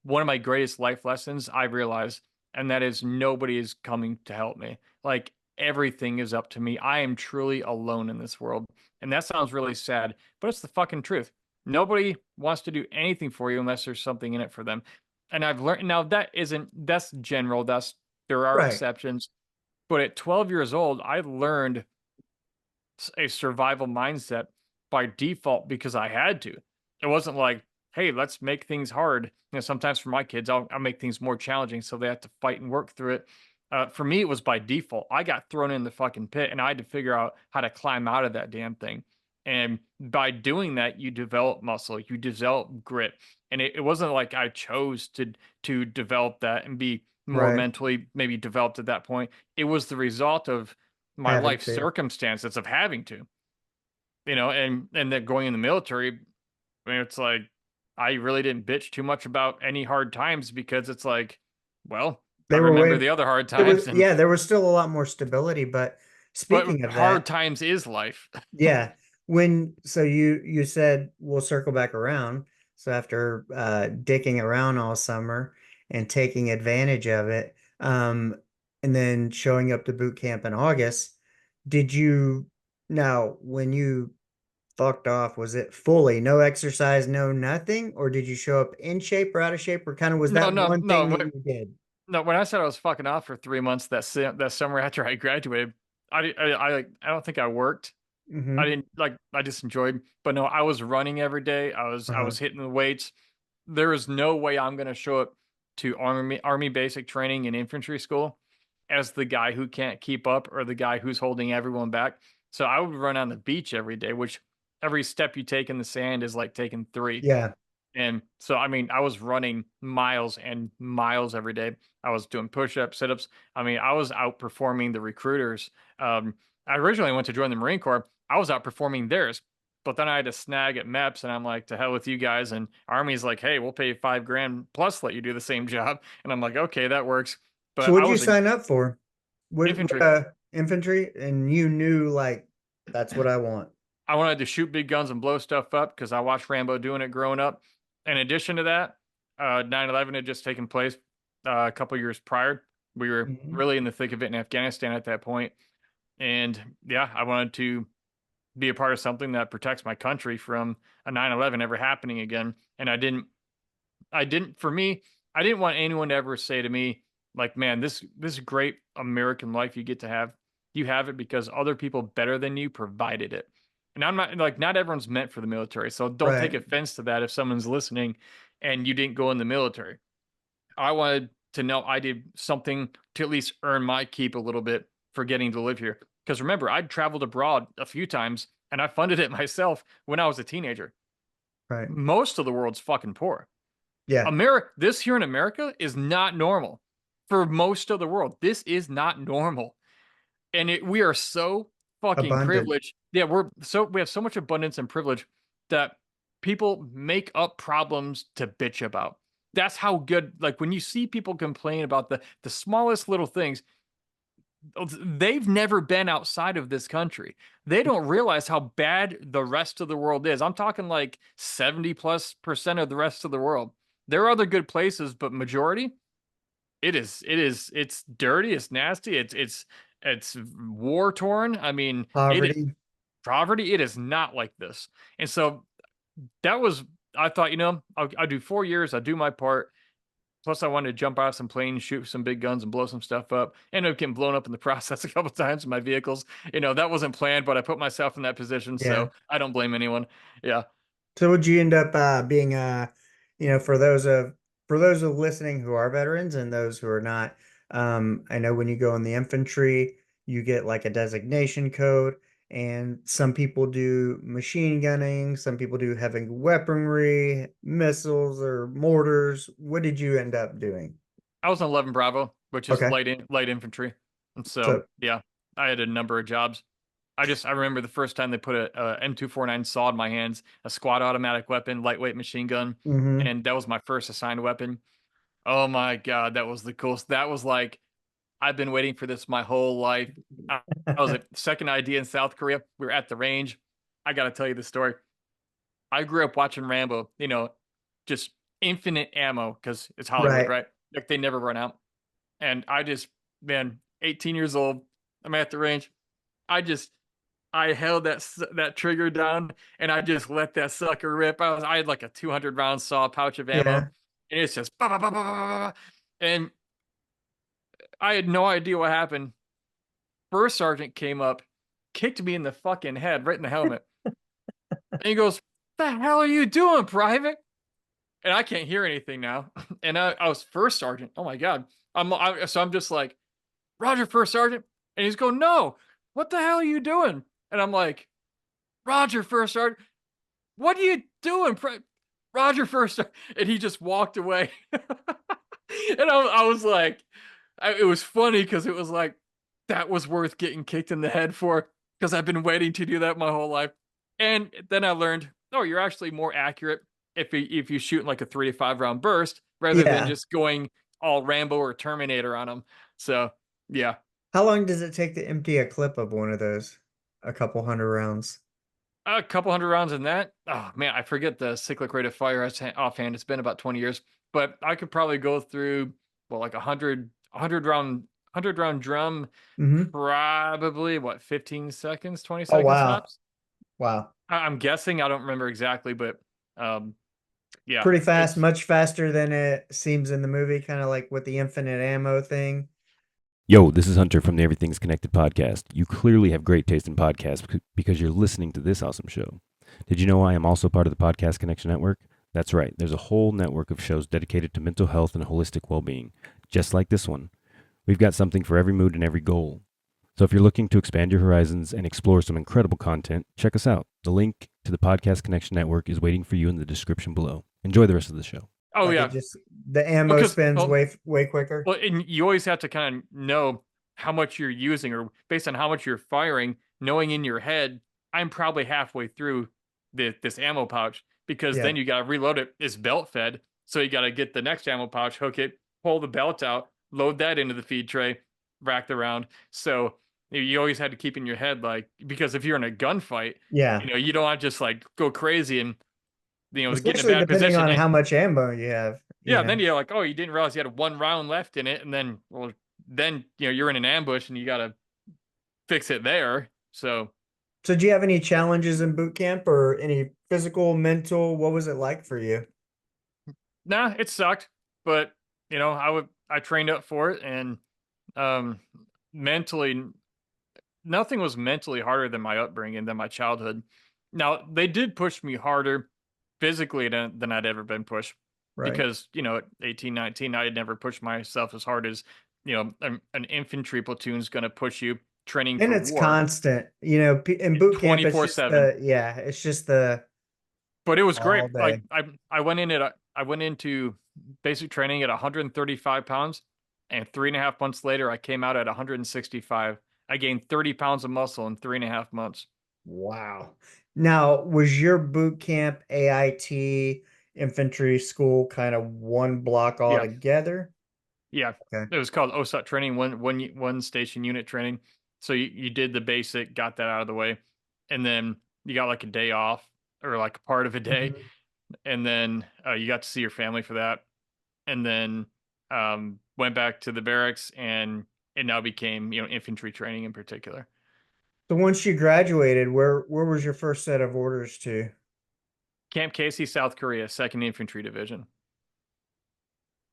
one of my greatest life lessons I realized, and that is nobody is coming to help me. Like everything is up to me. I am truly alone in this world. And that sounds really sad, but it's the fucking truth. Nobody wants to do anything for you unless there's something in it for them. And I've learned now that's general. There are Right. exceptions, but at 12 years old, I learned a survival mindset by default because I had to. It wasn't like, hey, let's make things hard. Sometimes for my kids, I'll make things more challenging so they have to fight and work through it. For me, it was by default. I got thrown in the fucking pit and I had to figure out how to climb out of that damn thing. And by doing that, you develop muscle, you develop grit. And it wasn't like I chose to develop that and be more Right. mentally maybe developed at that point. It was the result of my Having life to. circumstances of having to, and then going in the military. I mean, it's like I really didn't bitch too much about any hard times because it's like, well, I They were remember way the other hard there times, was and yeah, there was still a lot more stability, but but speaking of hard that, times is life. yeah, you said we'll circle back around. So after dicking around all summer and taking advantage of it, and then showing up to boot camp in August, did you now when you fucked off, was it fully no exercise, no nothing, or did you show up in shape or out of shape, or kind of was No, that no, one no, thing that you did? no. When I said I was fucking off for 3 months that summer after I graduated, I don't think I worked. I Mm-hmm. didn't like I just enjoyed, but no, I was running every day. I Uh-huh. was hitting the weights. There is no way I'm gonna show up to army basic training and infantry school as the guy who can't keep up or the guy who's holding everyone back. So I would run on the beach every day, which every step you take in the sand is like taking three. Yeah. And so, I mean, I was running miles and miles every day. I was doing push-ups, sit-ups. I mean, I was outperforming the recruiters. I originally went to join the Marine Corps. I was outperforming theirs, but then I had to snag at MEPS, and I'm like, to hell with you guys. And Army's like, hey, we'll pay you $5,000 plus let you do the same job. And I'm like, okay, that works. So But I what'd you was in sign up for? What infantry. infantry? And you knew like that's what I want. I wanted to shoot big guns and blow stuff up because I watched Rambo doing it growing up. In addition to that, 9/11 had just taken place a couple years prior. We were Mhm. really in the thick of it in Afghanistan at that point. And yeah, I wanted to be a part of something that protects my country from a 9/11 ever happening again. And for me, I didn't want anyone to ever say to me, like, man, this great American life you get to have, you have it because other people better than you provided it. And I'm not like, not everyone's meant for the military. So don't take Right. offense to that if someone's listening and you didn't go in the military. I wanted to know I did something to at least earn my keep a little bit for getting to live here. Because remember, I'd traveled abroad a few times and I funded it myself when I was a teenager. Right. Most of the world's fucking poor. Yeah. This here in America is not normal for most of the world. This is not normal. And we are so fucking Abundant. privileged. Yeah, we have so much abundance and privilege that people make up problems to bitch about. That's how good, like when you see people complain about the smallest little things, they've never been outside of this country. They don't realize how bad the rest of the world is. I'm talking like 70+% of the rest of the world. There are other good places, but majority, it's dirty, it's nasty, it's war torn. I mean, Poverty. poverty, it is not like this. And so that was, I thought, I'll do 4 years, I'll do my part. Plus, I wanted to jump out of some planes, shoot some big guns, and blow some stuff up. Ended up getting blown up in the process a couple times in my vehicles. That wasn't planned, but I put myself in that position, Yeah. so I don't blame anyone. Yeah. So would you end up being for those of listening who are veterans and those who are not, I know when you go in the infantry, you get like a designation code, and some people do machine gunning, some people do heavy weaponry, missiles or mortars. What did you end up doing? I was on 11 Bravo, which is Okay. light infantry. And so, So, yeah, I had a number of jobs. I remember the first time they put a M249 saw in my hands, a squad automatic weapon, lightweight machine gun, mhm. and that was my first assigned weapon. Oh my God, that was the coolest. That was like, I've been waiting for this my whole life. I was at second ID in South Korea. We were at the range. I got to tell you the story. I grew up watching Rambo, just infinite ammo because it's Hollywood, Right. right? Like they never run out. And man, 18 years old, I'm at the range. I just, I held that trigger down and I just let that sucker rip. I had like a 200 round saw pouch of ammo, Yeah. and it's just bah, bah, bah, bah, bah, bah, bah. And I had no idea what happened. First sergeant came up, kicked me in the fucking head, right in the helmet, and he goes, "The hell are you doing, private?" And I can't hear anything now. And I was first sergeant. Oh my God. So I'm just like, Roger, first sergeant. And he's going, no, what the hell are you doing? And I'm like, Roger, first sergeant. What are you doing? Roger, first sergeant. And he just walked away. And I was like, it was funny because it was like, that was worth getting kicked in the head for because I've been waiting to do that my whole life. And then I learned, oh, you're actually more accurate if you shoot in like a 3 to 5 round burst rather than Yeah. just going all Rambo or Terminator on them. So yeah, How long does it take to empty a clip of one of those? A couple hundred rounds. a couple hundred rounds in that. Oh man, I forget the cyclic rate of fire offhand. It's been about 20 years, but I could probably go through like a hundred round drum, Hmm. probably what 15 seconds, 20 Oh, seconds wow. tops. Wow. I'm guessing. I don't remember exactly, but um, yeah, Pretty fast, it's much faster than it seems in the movie, kind of like with the infinite ammo thing. Yo, this is Hunter from the Everything's Connected podcast. You clearly have great taste in podcasts because you're listening to this awesome show. Did you know I am also part of the Podcast Connection Network? That's right. There's a whole network of shows dedicated to mental health and holistic well-being, just like this one. We've got something for every mood and every goal. So if you're looking to expand your horizons and explore some incredible content, check us out. The link to the Podcast Connection Network is waiting for you in the description below. Enjoy the rest of the show. Oh Like yeah, it just the ammo because spins way quicker. well, and you always have to kind of know how much you're using, or based on how much you're firing, knowing in your head, I'm probably halfway through this ammo pouch, because Yeah. then you got to reload it. It's belt fed, so you got to get the next ammo pouch, hook it, pull the belt out, load that into the feed tray, rack the round. So you always had to keep in your head, like, because if you're in a gunfight, Yeah. you don't want to just like go crazy and get in a Especially bad depending position. on how much ammo you have. Yeah, then you're like, oh, you didn't realize you had one round left in it, and then, well, then you're in an ambush and you gotta fix it there. So, So do you have any challenges in boot camp or any physical, mental? What was it like for you? nah, it sucked, but I trained up for it, and um, mentally, nothing was mentally harder than my upbringing, than my childhood. Now, they did push me harder physically than I'd ever been pushed, Right. because at 18, 19, I had never pushed myself as hard as an infantry platoon's going to push you, training And for it's war constant, in boot camp, it's just 24/7. it's just the But it was all great. Like day. I went into basic training at 135 pounds, and 3.5 months later I came out at 165. I gained 30 pounds of muscle in 3.5 months. Wow. Now, was your boot camp AIT infantry school kind of one block Yeah. altogether? Yeah, Okay. it was called OSUT training, one station unit training. So you did the basic, got that out of the way, and then you got like a day off, or like a part of a day, Mhm. and then you got to see your family for that, and then went back to the barracks, and it now became infantry training in particular. So once you graduated, where was your first set of orders to? Camp Casey, South Korea, 2nd Infantry Division.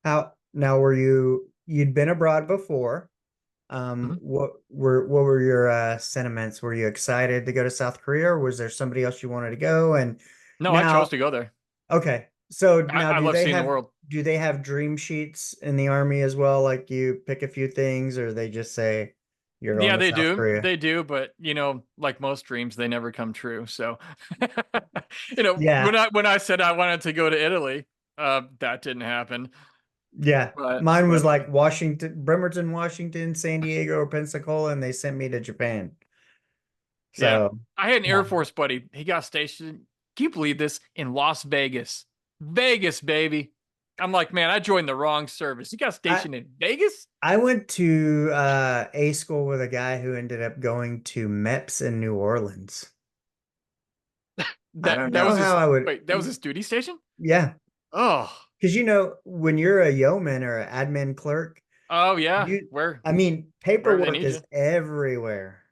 How now you'd been abroad before? Mhm. What were your sentiments? Were you excited to go to South Korea, or was there somebody else you wanted to go? And No, I chose now, to go there. okay, so now I love seeing the world. do they have dream sheets in the army as well? Like you pick a few things, or they just say you're going Yeah, to they South do. Korea? They do, but like most dreams, they never come true. So, Yeah, when I said I wanted to go to Italy, that didn't happen. yeah. Mine was But like Washington, Bremerton, Washington, San Diego, or Pensacola, and they sent me to Japan. yeah, So, I had an Air yeah. Force buddy. He got stationed. Can you believe this? In Las Vegas, Vegas, baby. I'm like, man, I joined the wrong service. You got I stationed in Vegas? I went to A school with a guy who ended up going to MEPS in New Orleans. I don't That know was how his. I would, Wait, that was his duty station? yeah, Oh, because when you're a yeoman or an admin clerk, oh yeah. you, Where I mean, wherever they paperwork need you. is everywhere.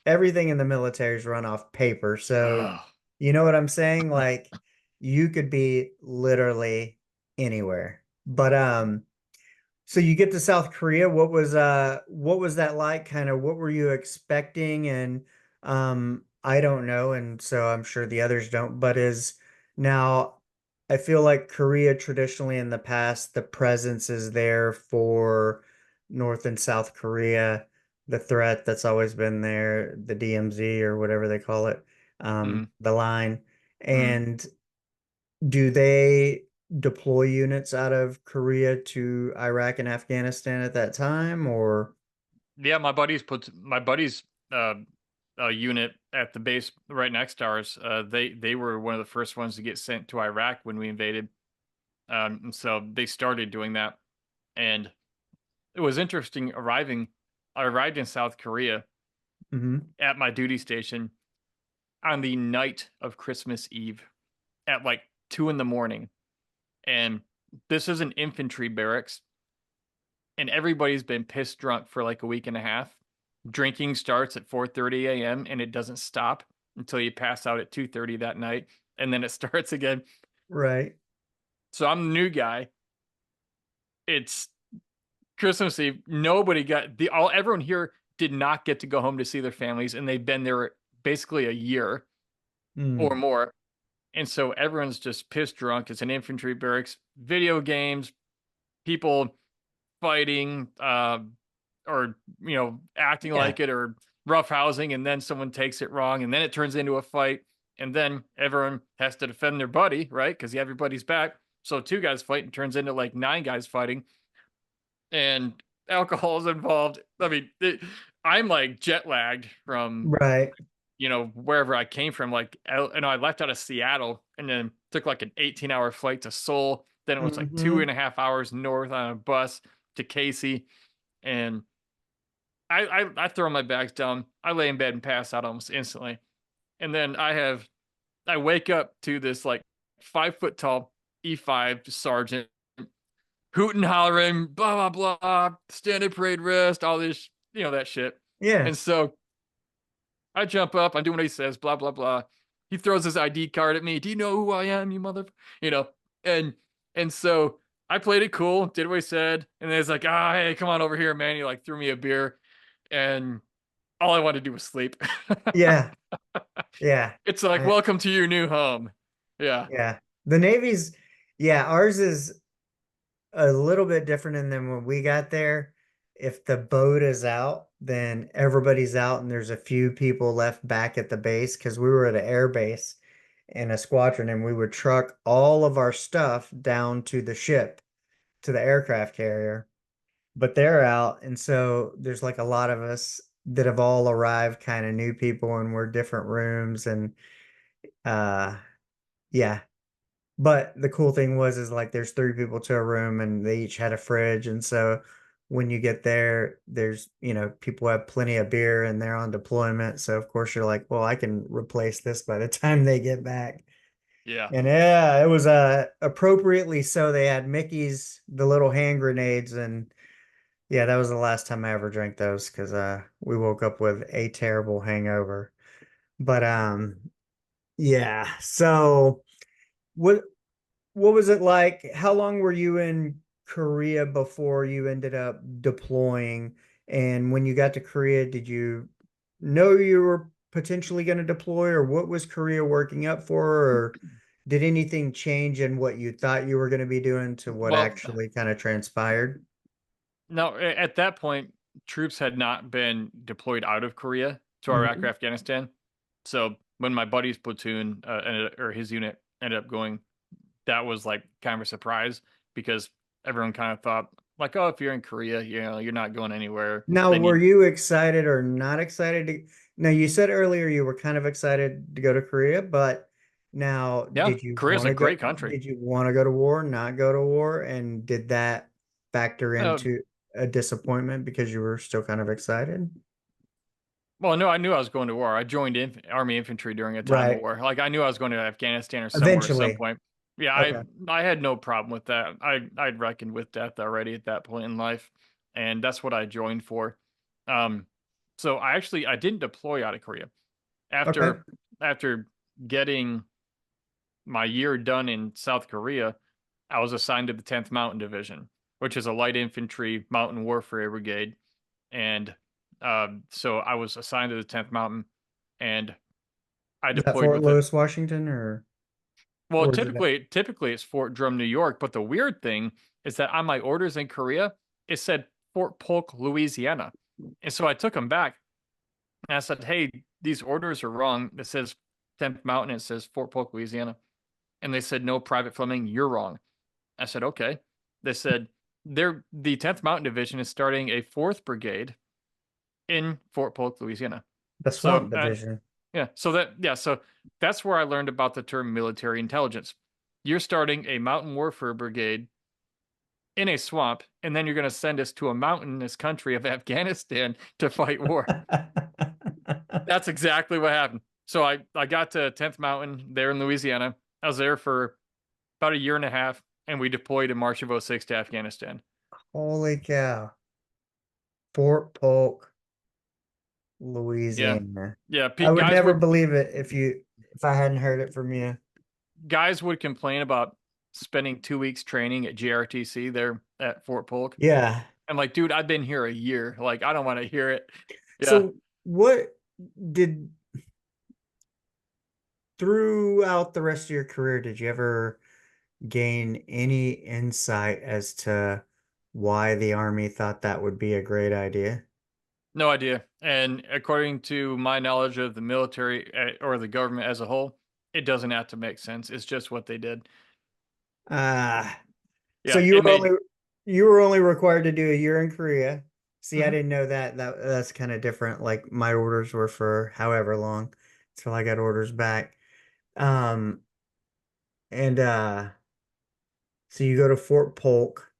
Everything in the military is run off paper. So, Oh. you know what I'm saying? Like, you could be literally anywhere. But so you get to South Korea. What was that like? Kind of what were you expecting? And I don't know, and so I'm sure the others don't, but is now I feel like Korea traditionally in the past, the presence is there for North and South Korea, the threat that's always been there, the DMZ or whatever they call it, Mhm, the line. mhm. And do they deploy units out of Korea to Iraq and Afghanistan at that time, or? Yeah, my buddy's unit at the base right next to ours. They were one of the first ones to get sent to Iraq when we invaded. And so they started doing that, and it was interesting arriving. I arrived in South Korea Mhm. at my duty station on the night of Christmas Eve at like 2 in the morning, and this is an infantry barracks, and everybody's been pissed drunk for like a week and a half. Drinking starts at 4:30 a.m. and it doesn't stop until you pass out at 2:30 that night, and then it starts again. Right. So I'm the new guy. It's Christmas Eve. Nobody got the all everyone here did not get to go home to see their families, and they've been there basically a year or Mm. more. And so everyone's just pissed drunk. It's an infantry barracks, video games, people fighting, or acting Yeah. like it or roughhousing, and then someone takes it wrong, and then it turns into a fight, and then everyone has to defend their buddy, right? Because everybody's back. So 2 guys fight and turns into like 9 guys fighting, and alcohol is involved. I mean, I'm like jet lagged from Right. wherever I came from. Like, I left out of Seattle and then took like an 18-hour flight to Seoul. Then it was like two Mm-hmm. and a half hours north on a bus to Casey. And I throw my bags down. I lay in bed and pass out almost instantly. And then I wake up to this like 5 foot tall E5 sergeant hooting, hollering, blah, blah, blah, standing parade rest, all this, that shit. Yeah. And so I jump up, I'm doing what he says, blah, blah, blah. He throws his ID card at me. Do you know who I am, you mother? You know, and so I played it cool, did what he said, and then it's like, hey, come on over here, man. He like threw me a beer, and all I wanted to do was sleep. Yeah. Yeah. It's like, I, welcome to your new home. Yeah. yeah. The Navy's, yeah, ours is a little bit different. And then when we got there, if the boat is out, then everybody's out and there's a few people left back at the base because we were at an air base in a squadron and we would truck all of our stuff down to the ship, to the aircraft carrier. But they're out. And so there's like a lot of us that have all arrived, kind of new people, and we're different rooms. And uh yeah, but the cool thing was is like there's 3 people to a room and they each had a fridge. And so when you get there, there's, people have plenty of beer and they're on deployment. So of course you're like, well, I can replace this by the time they get back. Yeah. And yeah, it was appropriately so. They had Mickey's, the little hand grenades, and yeah, that was the last time I ever drank those because we woke up with a terrible hangover. But yeah. So what what was it like? How long were you in Korea before you ended up deploying? And when you got to Korea, did you know you were potentially going to deploy, or what was Korea working up for? Or did anything change in what you thought you were going to be doing to what Well, actually kind of transpired? no, at that point, troops had not been deployed out of Korea to Iraq or Mhm. Afghanistan. So when my buddy's platoon or his unit ended up going, that was like kind of a surprise because everyone kind of thought like, oh, if you're in Korea, you're not going anywhere. Now, They were need, you excited or not excited to? Now, you said earlier you were kind of excited to go to Korea, but now yeah, did you Korea's want a to go? great country. Did you want to go to war, not go to war? And did that factor Uh, into a disappointment because you were still kind of excited? well, no, I knew I was going to war. I joined Army infantry during a time of Right. war. Like I knew I was going to Afghanistan or somewhere at some Eventually. point. Yeah, Okay. I had no problem with that. I'd reckoned with death already at that point in life, and that's what I joined for. Um, so I didn't deploy out of Korea Okay. after getting my year done in South Korea. I was assigned to the 10th Mountain Division, which is a light infantry mountain warfare brigade, and so I was assigned to the 10th Mountain, and I Is that deployed Fort with it. Lewis, Washington, or Well, where's it at? typically it's Fort Drum, New York, but the weird thing is that on my orders in Korea, it said Fort Polk, Louisiana. And so I took them back and I said, "Hey, these orders are wrong. It says 10th Mountain, it says Fort Polk, Louisiana." And they said, "No, Private Fleming, you're wrong." I said, "Okay." They said, the 10th Mountain Division is starting a 4th Brigade in Fort Polk, Louisiana. The So, Swamp Division. so that's where I learned about the term military intelligence. You're starting a mountain warfare brigade in a swamp, and then you're going to send us to a mountainous country of Afghanistan to fight war. That's exactly what happened. So I got to 10th Mountain there in Louisiana. I was there for about a year and a half, and we deployed in March of '06 to Afghanistan. Holy cow. Fort Polk, Yeah, Louisiana. yeah. I would never believe it if I hadn't heard it from you. Guys would complain about spending 2 weeks training at JRTC there at Fort Polk. Yeah. I'm like, dude, I've been here a year. Like, I don't want to hear it. Yeah. So what did throughout the rest of your career, did you ever gain any insight as to why the Army thought that would be a great idea? No idea. And according to my knowledge of the military or the government as a whole, it doesn't have to make sense. It's just what they did. Uh, so Yeah, it made. you were only required to do a year in Korea. See, I Mhm. didn't know that. That's kind of different. Like my orders were for however long until I got orders back. Um, and so you go to Fort Polk,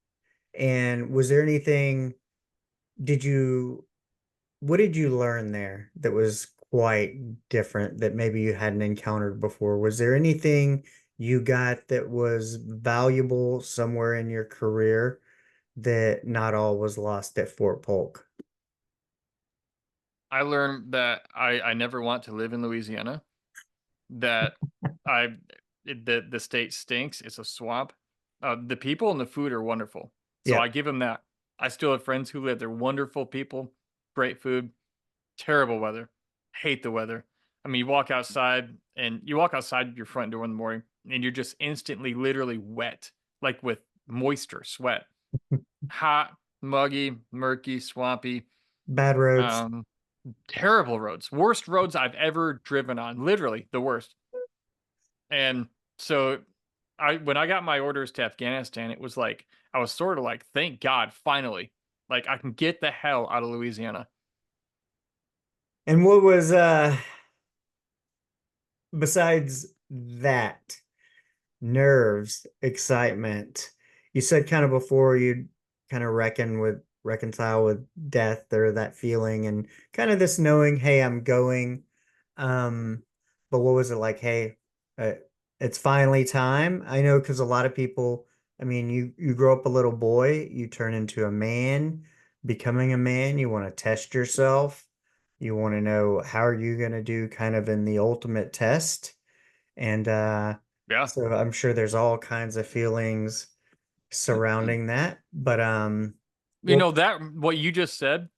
and was there anything, did you what did you learn there that was quite different that maybe you hadn't encountered before? Was there anything you got that was valuable somewhere in your career that not all was lost at Fort Polk? I learned that I never want to live in Louisiana. That I the state stinks. It's a swamp. The people and the food are wonderful, so Yeah. I give them that. I still have friends who live. They're wonderful people, great food, terrible weather. Hate the weather. I mean, you walk outside your front door in the morning, and you're just instantly, literally wet, like with moisture, sweat, hot, muggy, murky, swampy. Bad roads. Um, Terrible roads, worst roads I've ever driven on, literally the worst. And so when I got my orders to Afghanistan, it was like I was sort of like, thank God, finally. Like I can get the hell out of Louisiana. And what was besides that, nerves, excitement. You said kind of before you'd kind of reconcile with death or that feeling and kind of this knowing, hey, I'm going. Um, but what was it like? Hey, uh, it's finally time. I know because a lot of people, I mean, you grow up a little boy, you turn into a man, becoming a man, you want to test yourself. You want to know how are you going to do kind of in the ultimate test. And Yeah. so I'm sure there's all kinds of feelings surrounding that. But You what know, that what you just said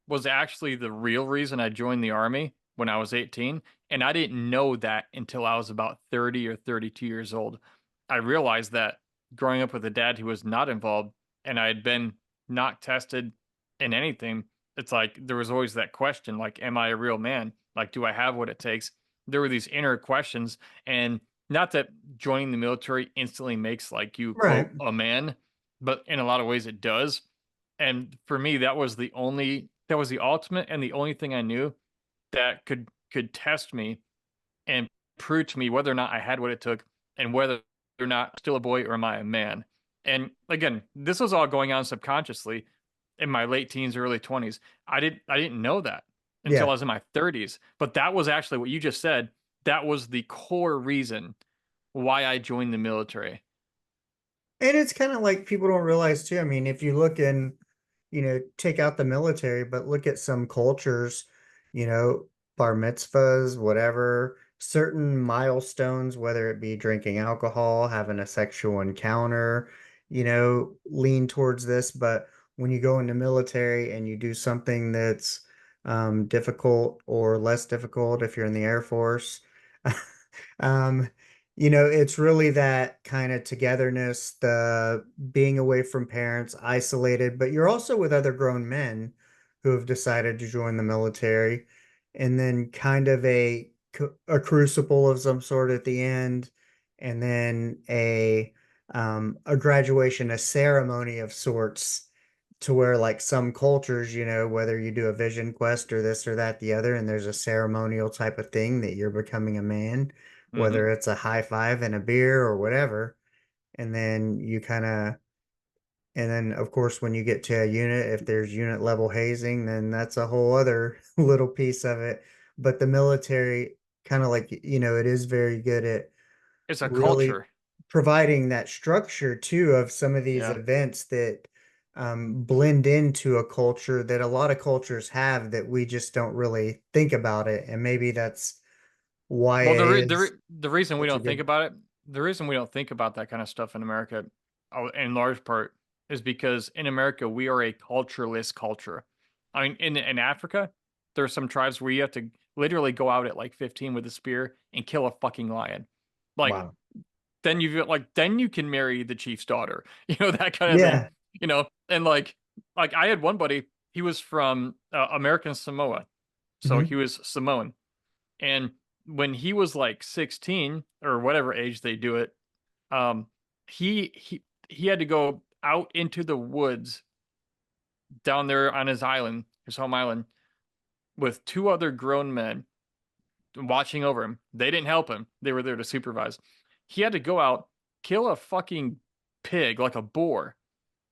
was actually the real reason I joined the army when I was 18. And I didn't know that until I was about 30 or 32 years old. I realized that growing up with a dad who was not involved and I had been not tested in anything, it's like there was always that question, like, am I a real man? Like, do I have what it takes? There were these inner questions. And not that joining the military instantly makes like you, right. quote, a man, but in a lot of ways it does. And for me, that was the ultimate and the only thing I knew that could test me and prove to me whether or not I had what it took and whether or not still a boy or am I a man. And again, this was all going on subconsciously in my late teens, early 20s. I didn't know that until I Yeah. was in my 30s. But that was actually what you just said. That was the core reason why I joined the military. And it's kind of like people don't realize too. I mean, if you look in, take out the military, but look at some cultures, you know, bar mitzvahs, whatever, certain milestones, whether it be drinking alcohol, having a sexual encounter, lean towards this. But when you go into military and you do something that's difficult or less difficult, if you're in the Air Force, um, it's really that kind of togetherness, the being away from parents, isolated, but you're also with other grown men who have decided to join the military, and then kind of a crucible of some sort at the end, and then a graduation, a ceremony of sorts, to where like some cultures, whether you do a vision quest or this or that, the other, and there's a ceremonial type of thing that you're becoming a man, Hmm. whether it's a high five and a beer or whatever. And then and then of course, when you get to a unit, if there's unit level hazing, then that's a whole other little piece of it. But the military kind of like, it is very good at It's a really culture. providing that structure too of some of these Yeah. events that blend into a culture that a lot of cultures have that we just don't really think about it. And maybe that's why Well, it is the reason we such a don't think good. about it, the reason we don't think about that kind of stuff in America, in large part, is because in America we are a cultureless culture. I mean, in Africa, there are some tribes where you have to literally go out at like 15 with a spear and kill a fucking lion. Like Wow. then you can marry the chief's daughter, that kind of thing. Yeah. You know, And like I had one buddy, he was from American Samoa. So Mhm. he was Samoan. And when he was like 16 or whatever age they do it, um, he had to go out into the woods down there on his island, his home island, with two other grown men watching over him. They didn't help him. They were there to supervise. He had to go out, kill a fucking pig, like a boar,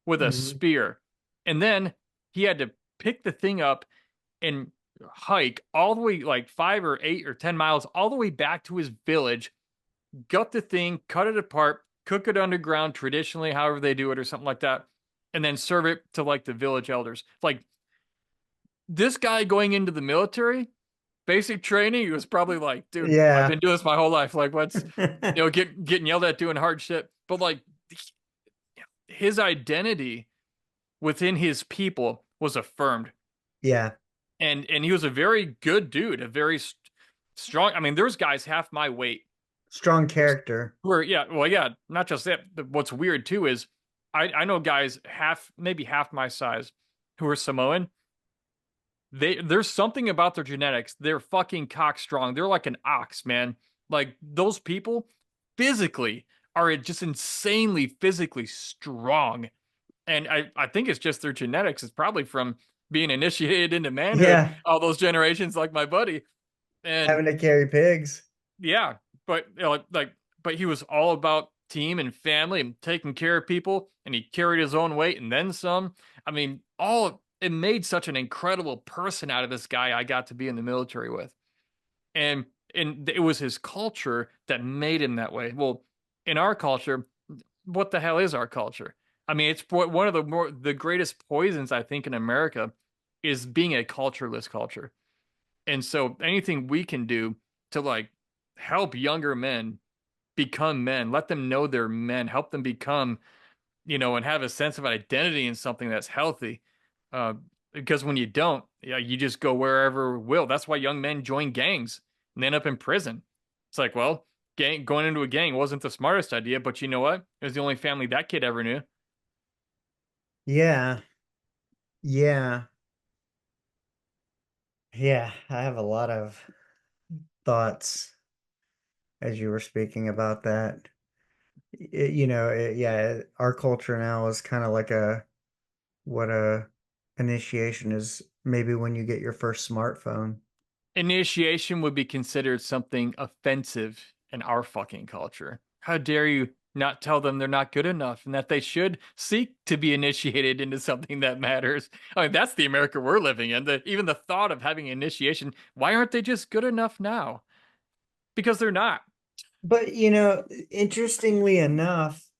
with a Mhm. spear. And then he had to pick the thing up and hike all the way like 5 or 8 or 10 miles all the way back to his village, gut the thing, cut it apart, cook it underground traditionally, however they do it or something like that, and then serve it to like the village elders. Like this guy going into the military, basic training, he was probably like, dude, I've Yeah. been doing this my whole life. Like what's getting yelled at doing hard shit. But like his identity within his people was affirmed. Yeah. And he was a very good dude, a very strong. I mean, there's guys half my weight Strong character. who are, yeah, well, yeah, not just that. What's weird too is I know guys maybe half my size who are Samoan. There's something about their genetics. They're fucking cock strong. They're like an ox, man. Like those people physically are just insanely physically strong. And I think it's just their genetics. It's probably from being initiated into manhood Yeah. all those generations, like my buddy. And Having to carry pigs. yeah, but you know, but he was all about team and family and taking care of people, and he carried his own weight and then some. I mean, all it made such an incredible person out of this guy I got to be in the military with, and it was his culture that made him that way. Well, in our culture, what the hell is our culture? I mean, it's one of the greatest poisons I think in America is being a cultureless culture. And so anything we can do to like help younger men become men, let them know they're men, help them become, and have a sense of identity in something that's healthy. Uh, because when you don't, yeah, you just go wherever will. That's why young men join gangs and end up in prison. It's like, well, going into a gang wasn't the smartest idea, but you know what? It was the only family that kid ever knew. Yeah. Yeah. Yeah. I have a lot of thoughts as you were speaking about that. Yeah, our culture now is kind of like what a initiation is maybe when you get your first smartphone. Initiation would be considered something offensive in our fucking culture. How dare you not tell them they're not good enough and that they should seek to be initiated into something that matters? I mean, that's the America we're living in. Even the thought of having initiation, why aren't they just good enough now? Because they're not. But interestingly enough,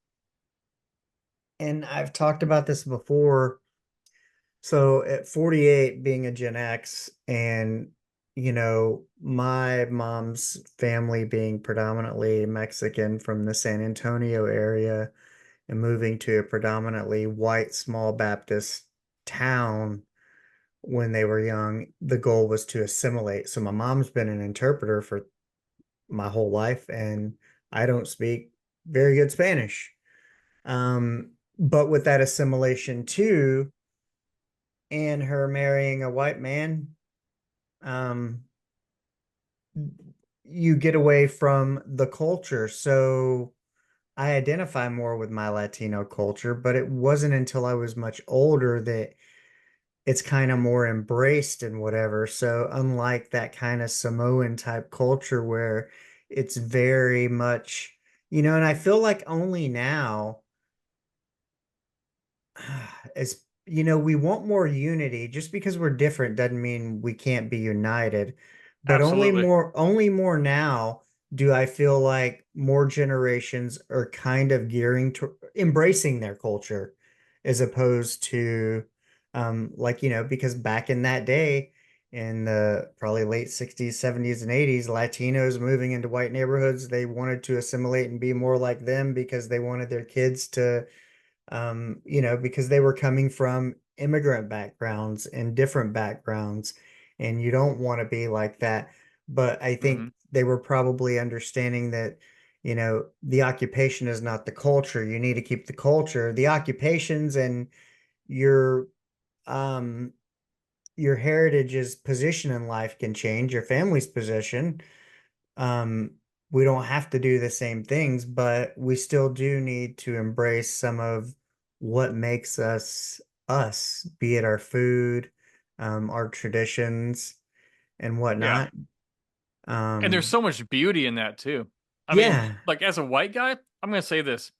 and I've talked about this before, so at 48 being a Gen X and my mom's family being predominantly Mexican from the San Antonio area and moving to a predominantly white small Baptist town when they were young, the goal was to assimilate. So my mom's been an interpreter for my whole life, and I don't speak very good Spanish. But with that assimilation too, and her marrying a white man, um, you get away from the culture. So I identify more with my Latino culture, but it wasn't until I was much older that it's kind of more embraced and whatever. So unlike that kind of Samoan type culture where it's very much, and I feel like only now as we want more unity. Just because we're different doesn't mean we can't be united. But Absolutely. only more now do I feel like more generations are kind of gearing to embracing their culture as opposed to like because back in that day in the probably late 60s, 70s, and 80s, Latinos moving into white neighborhoods, they wanted to assimilate and be more like them because they wanted their kids to because they were coming from immigrant backgrounds and different backgrounds, and you don't want to be like that. But I think Hmm. they were probably understanding that, the occupation is not the culture. You need to keep the culture. The occupations and your um your heritage's position in life can change, your family's position. Um, we don't have to do the same things, but we still do need to embrace some of what makes us us, be it our food, our traditions and Yeah. whatnot. And there's Um, so much beauty in that too. I mean, yeah. like as a white guy, I'm going to say this.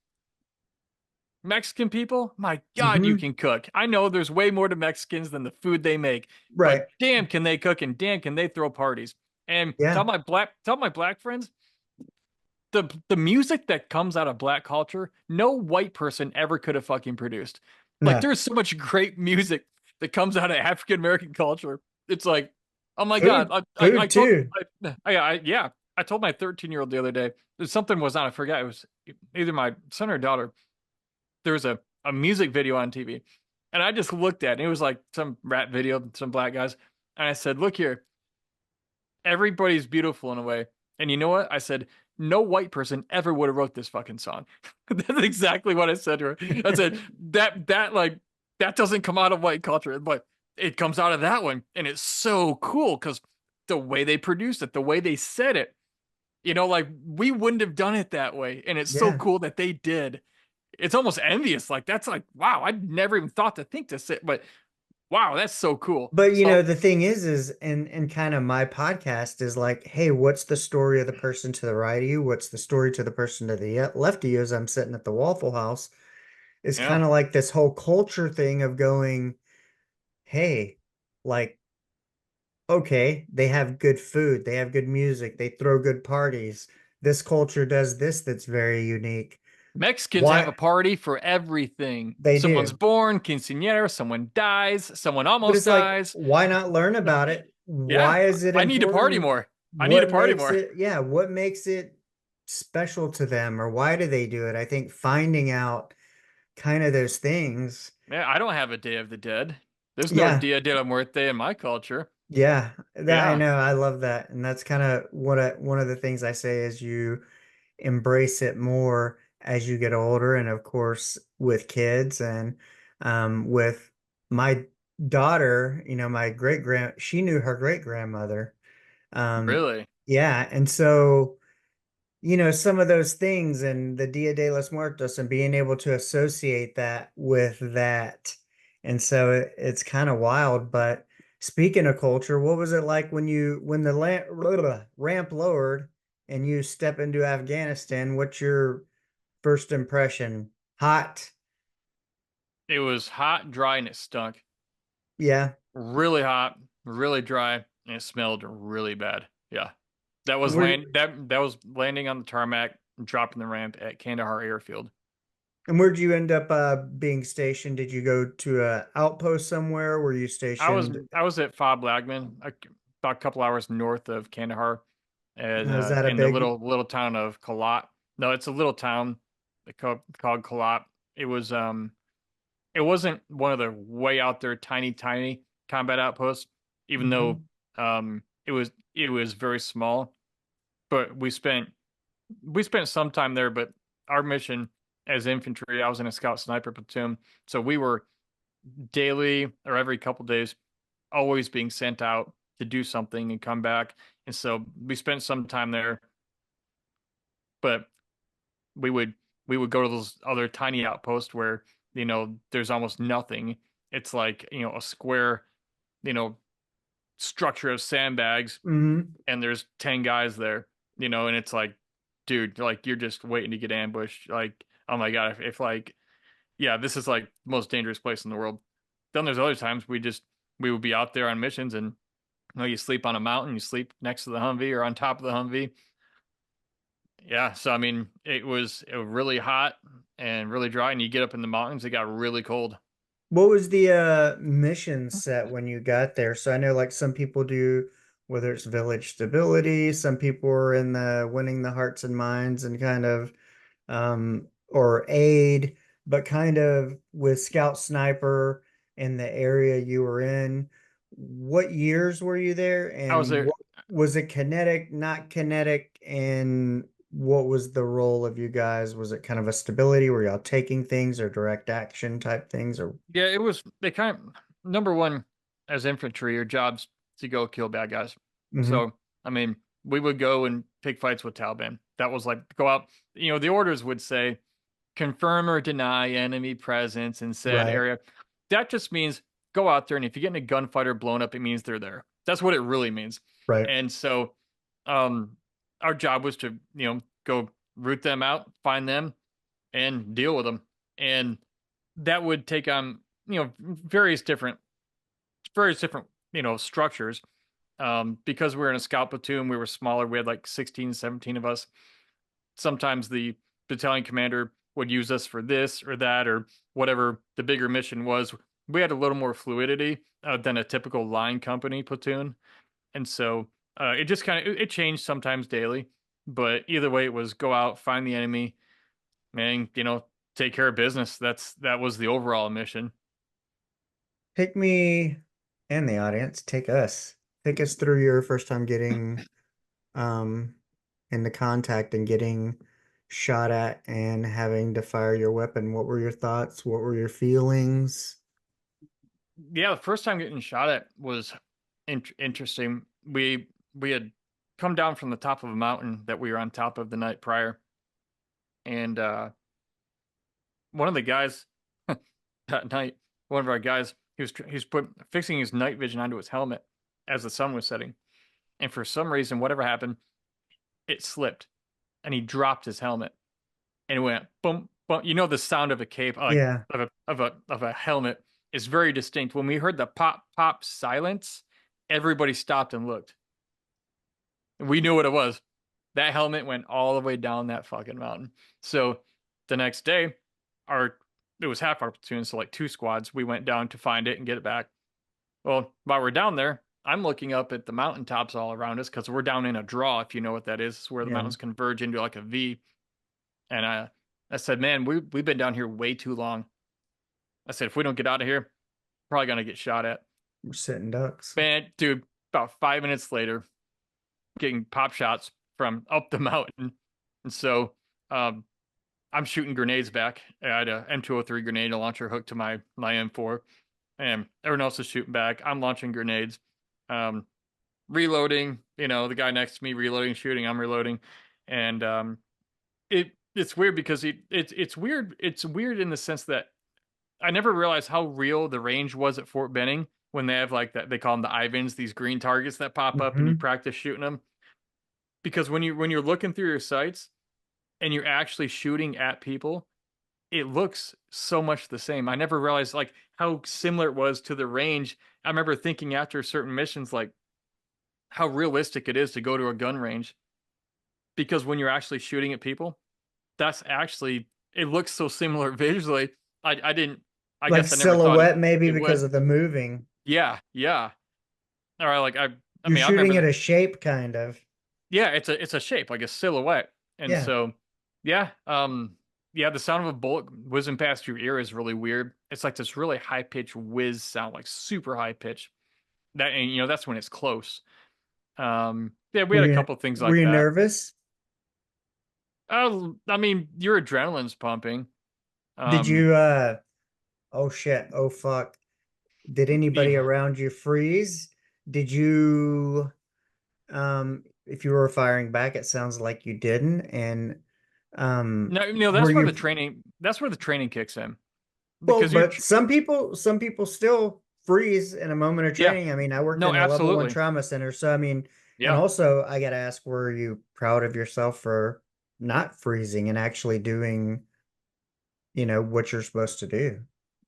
Mexican people, my God, you Hmm. can cook. I know there's way more to Mexicans than the food they make, Right. but damn, can they cook and damn, can they throw parties. And Yeah. tell my black friends, the music that comes out of black culture, no white person ever could have fucking produced. Like No. there's so much great music that comes out of African American culture. It's like, oh my God, Food, food too. yeah, I told my 13-year-old the other day that something was on. I forgot it was either my son or daughter. There was a music video on TV, and I just looked at it. And it was like some rap video, some black guys, and I said, "Look here, everybody's beautiful in a way." And you know what? I said, no white person ever would have wrote this fucking song. That's exactly what I said to her. I said, that doesn't come out of white culture, but it comes out of that one. And it's so cool because the way they produced it, the way they said it, like we wouldn't have done it that way. And it's so Yeah. cool that they did. It's almost envious. Like that's like, wow, I never even thought to think to sit, but wow, that's so cool. But So the thing is and kind of my podcast is like, hey, what's the story of the person to the right of you? What's the story to the person to the left of you as I'm sitting at the Waffle House? It's yeah. kind of like this whole culture thing of going, hey, like, okay, they have good food, they have good music, they throw good parties. This culture does this that's very unique. Mexicans have a Why party for everything. they Someone's do. born, quinceañera, someone dies, someone But almost it's like, dies. why not learn about it? Yeah, Why is it I need to party important? more. I need to What party makes more. it, yeah, what makes it special to them or why do they do it? I think finding out kind of those things. Yeah, I don't have a Day of the Dead. There's no Yeah, Dia de la Muerte in my culture. yeah, that I Yeah, know. I love that. And that's kind of one of the things I say is you embrace it more as you get older. And of course, with kids and with my daughter, my she knew her great grandmother. Um, really. yeah. And so, some of those things and the Dia de los Muertos and being able to associate that with that. And so it's kind of wild. But speaking of culture, what was it like when the ramp lowered and you step into Afghanistan? What's your first impression? Hot? It was hot, dry, and it stunk. Yeah. Really hot, really dry, and it smelled really bad. Yeah. That was Where that was landing on the tarmac, dropping the ramp at Kandahar Airfield. and where'd you end up being stationed? Did you go to a outpost somewhere? Were you stationed? I was at Fob Lagman, about a couple hours north of Kandahar, and Is that a in the big? little town of Kalat. No, it's a little town called Kalat. It was it wasn't one of the way out there tiny combat outposts, even though Mhm. it was very small. But we spent some time there. But our mission as infantry, I was in a scout sniper platoon, so we were daily or every couple days always being sent out to do something and come back. And so we spent some time there, but we would we would go to those other tiny outposts where, there's almost nothing. It's like, a square, you know, structure of sandbags Mhm. and there's 10 guys there, and it's like, dude, like you're just waiting to get ambushed. Like, oh my God, if like, yeah, this is like the most dangerous place in the world. Then there's other times we would be out there on missions and you sleep on a mountain, you sleep next to the Humvee or on top of the Humvee. Yeah, so I mean, it was really hot and really dry, and you get up in the mountains, it got really cold. What was the mission set when you got there? So I know like some people do, whether it's village stability, some people are in the winning the hearts and minds and kind of or aid, but kind of with Scout Sniper in the area you were in. What years were you there I was and there. what was it kinetic, not kinetic, and what was the role of you guys? Was it kind of a stability? Were y'all taking things or direct action type things or Yeah, it was. They kind of number one as infantry, your job's to go kill bad guys. Mhm. So I mean, we would go and pick fights with Taliban. That was like go out. You know, the orders would say confirm or deny enemy presence in said Right, area. That just means go out there, and if you get in a gunfight or blown up, it means they're there. That's what it really means. right. And so, um, our job was to go root them out, find them, and deal with them. And that would take on various different structures. Because we were in a scout platoon, we were smaller. We had like 16, 17 of us. Sometimes the battalion commander would use us for this or that or whatever the bigger mission was. We had a little more fluidity than a typical line company platoon, and so it just kind of it changed sometimes daily. But either way, it was go out, find the enemy, and take care of business. That was the overall mission. Take me and the audience, take us through your first time getting um into contact and getting shot at and having to fire your weapon. What were your thoughts? What were your feelings? Yeah, the first time getting shot at was interesting. We had come down from the top of a mountain that we were on top of the night prior, and one of the guys that night, one of our guys, he was fixing his night vision onto his helmet as the sun was setting, and for some reason, whatever happened, it slipped, and he dropped his helmet, and it went boom, boom. You know the sound of a cape, like Yeah. of a helmet, is very distinct. When we heard the pop pop silence, everybody stopped and looked. We knew what it was. That helmet went all the way down that fucking mountain. So the next day, our it was half our platoon, so like two squads. We went down to find it and get it back. Well, while we're down there, I'm looking up at the mountaintops all around us because we're down in a draw, if you know what that is. It's where the Yeah. mountains converge into like a V. And I said, man, we've been down here way too long. I said, if we don't get out of here, probably gonna get shot at. We're sitting ducks. Man, dude, about 5 minutes later, getting pop shots from up the mountain. And so um, I'm shooting grenades back. I had a M203 grenade launcher hooked to my M4, and everyone else is shooting back. I'm launching grenades, reloading. The guy next to me reloading, shooting. I'm reloading, and it's weird because it's weird. It's weird in the sense that I never realized how real the range was at Fort Benning when they have like that. They call them the Ivans, these green targets that pop up, and you Hmm. practice shooting them. Because when you're looking through your sights and you're actually shooting at people, it looks so much the same. I never realized like how similar it was to the range. I remember thinking after certain missions like how realistic it is to go to a gun range because when you're actually shooting at people, that's actually it looks so similar visually. I didn't I Like guess I never thought silhouette maybe it because would. of the moving. Yeah, yeah. All right, like I You're mean, I remember shooting at that. a shape kind of. Yeah, it's a shape, like a silhouette. And Yeah. so yeah, yeah, the sound of a bullet whizzing past your ear is really weird. It's like this really high pitched whiz sound, like super high pitch. That and that's when it's close. Yeah, we had a couple things Were like you that. nervous? I mean, your adrenaline's pumping. Did Um, you oh shit, oh fuck. Did anybody yeah. around you freeze? Did you if you were firing back, it sounds like you didn't. And No, were you that's where the training kicks in well, because but some people still freeze in a moment of yeah, training. I mean, I worked no, in a level one absolutely. trauma center, so I mean, and Yeah. also I gotta ask, were you proud of yourself for not freezing and actually doing, what you're supposed to do?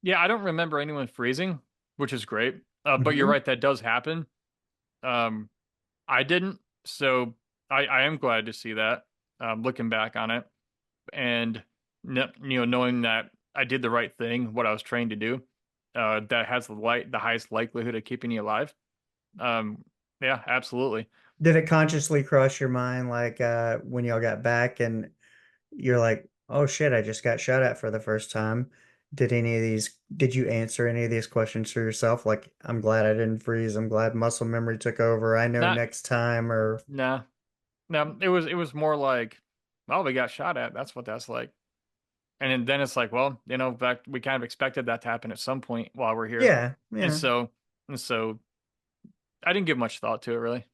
Yeah, I don't remember anyone freezing, which is great. But you're Hmm. right, that does happen. Um, I didn't, so I am glad to see that. Looking back on it, and knowing that I did the right thing, what I was trained to do, that has the highest likelihood of keeping you alive. Um, yeah, absolutely. Did it consciously cross your mind like when y'all got back and you're like, oh shit, I just got shot at for the first time? Did you answer any of these questions for yourself? Like, I'm glad I didn't freeze. I'm glad muscle memory took over. I know Not, next time, or nah, no. It was more like well, we got shot at. That's what that's like. And then it's like, well, we kind of expected that to happen at some point while we're here. Yeah, And yeah, so I didn't give much thought to it really.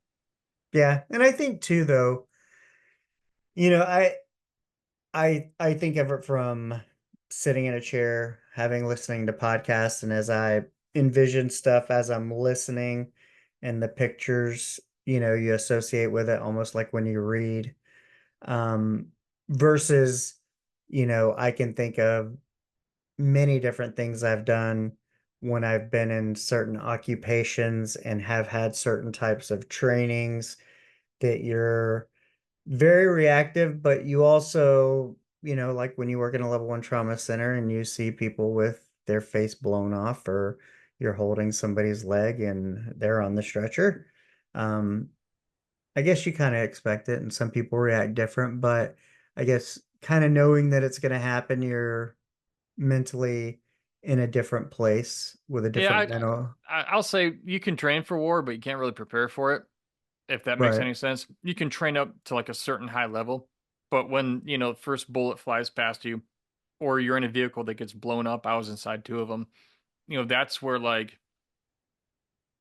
yeah. And I think too, though, you know, I think of it from sitting in a chair, having listening to podcasts, and as I envision stuff as I'm listening, and the pictures, you associate with it almost like when you read. Um, versus, I can think of many different things I've done when I've been in certain occupations and have had certain types of trainings that you're very reactive, but you also, like when you work in a level 1 trauma center and you see people with their face blown off, or you're holding somebody's leg and they're on the stretcher. Um, I guess you kind of expect it, and some people react different, but I guess kind of knowing that it's going to happen, you're mentally in a different place with a Yeah, different mental. I'll say you can train for war, but you can't really prepare for it, if that makes Right. any sense. You can train up to like a certain high level, but when, the first bullet flies past you, or you're in a vehicle that gets blown up, I was inside 2 of them, that's where like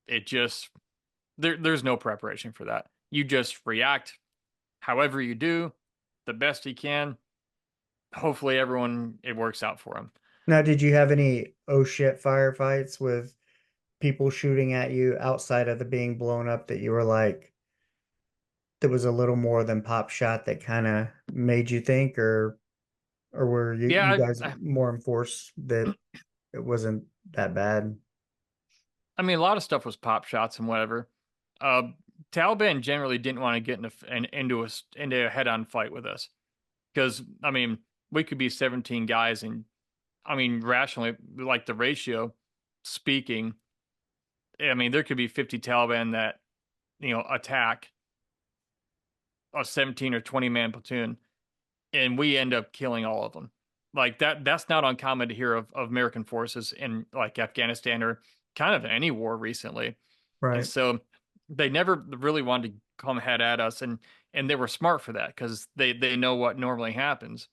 it just there's no preparation for that. You just react however you do, the best you can. Hopefully everyone it works out for them. Now, did you have any oh shit firefights with people shooting at you outside of the being blown up that you were like, there was a little more than pop shot that kind of made you think, or were you Yeah, guys more enforced that it wasn't that bad? I mean, a lot of stuff was pop shots and whatever. Uh, Taliban generally didn't want to get into a head-on fight with us because I mean we could be 17 guys, and I mean rationally, like the ratio speaking, I mean there could be 50 Taliban that attack a 17 or 20 man platoon, and we end up killing all of them. Like that's not uncommon to hear of American forces in like Afghanistan or kind of any war recently. And Right. so they never really wanted to come head at us, and they were smart for that because they know what normally happens.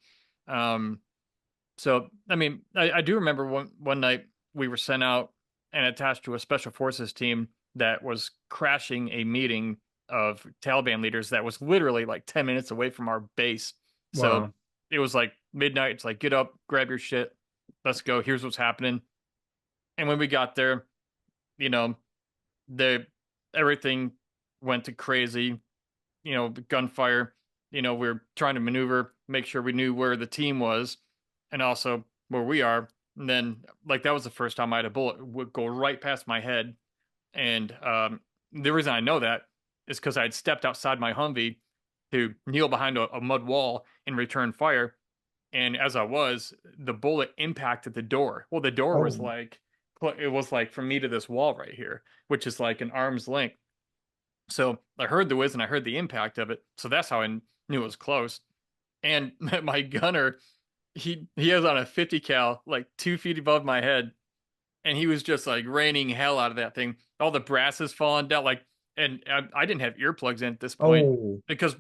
Um, so I mean, I do remember one night we were sent out and attached to a special forces team that was crashing a meeting of Taliban leaders that was literally like 10 minutes away from our base. So Wow. it was like midnight. It's like, get up, grab your shit, let's go. Here's what's happening. And when we got there, you know, the everything went to crazy, the gunfire, we were trying to maneuver, make sure we knew where the team was and also where we are. And then like that was the first time I had a bullet would go right past my head. And the reason I know that is because I had stepped outside my Humvee to kneel behind a mud wall and return fire. And as I was, the bullet impacted the door. Well, the door was Oh, like, it was like from me to this wall right here, which is like an arm's length. So I heard the whiz and I heard the impact of it. So that's how I knew it was close. And my gunner, he has on a 50 cal, like 2 feet above my head, and he was just like raining hell out of that thing. All the brass is falling down, like, and I didn't have earplugs in at this point oh, because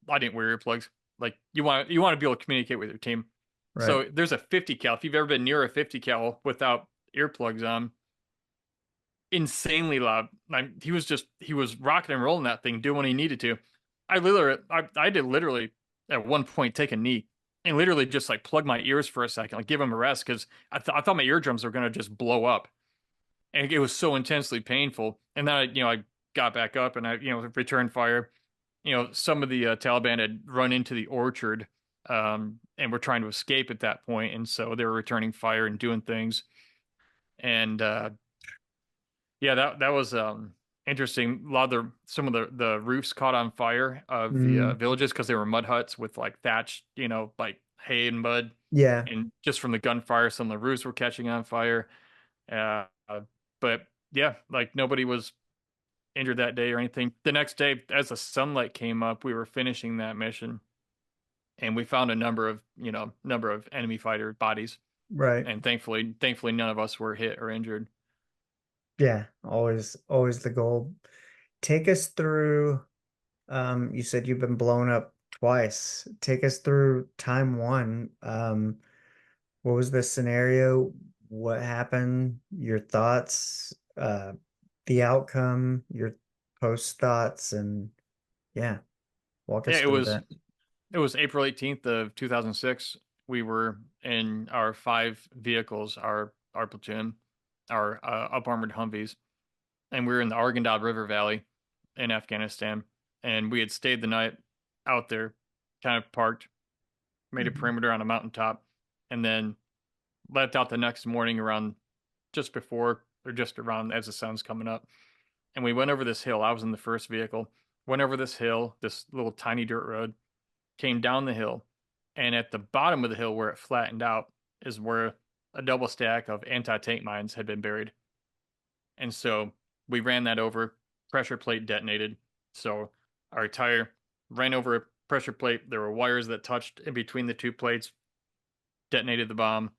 I didn't wear earplugs. Like you want to be able to communicate with your team. right. So there's a 50 cal. If you've ever been near a 50 cal without earplugs on, insanely loud. He was rocking and rolling that thing, doing what he needed to. I did literally at one point take a knee and literally just like plug my ears for a second, like give him a rest because I thought my eardrums were gonna just blow up, and it was so intensely painful. And then I got back up and I returned fire. Some of the Taliban had run into the orchard, and were trying to escape at that point, and so they were returning fire and doing things. And yeah, that was interesting. A lot of some of the roofs caught on fire of the Mm, villages because they were mud huts with like thatch, like hay and mud, yeah, and just from the gunfire, some of the roofs were catching on fire. Uh, but yeah, like nobody was injured that day or anything. The next day, as the sunlight came up, we were finishing that mission, and we found a number of enemy fighter bodies, right. and thankfully, none of us were hit or injured. Yeah, always the goal. Take us through, you said you've been blown up twice. Take us through time one. What was the scenario? What happened? Your thoughts, the outcome, your post thoughts, and yeah, walk Yeah, us through that. it was April 18th of 2006. We were in our 5 vehicles, our platoon, our up armored Humvees, and we were in the Arghandab River Valley in Afghanistan, and we had stayed the night out there, kind of parked, made a Mhm. perimeter on a mountaintop, and then left out the next morning around just before or just around as the sun's coming up. And we went over this hill. I was in the first vehicle. Went over this hill, this little tiny dirt road, came down the hill, and at the bottom of the hill where it flattened out is where a double stack of anti-tank mines had been buried. And so we ran that over, pressure plate detonated. So our tire ran over a pressure plate. There were wires that touched in between the two plates, detonated the bomb,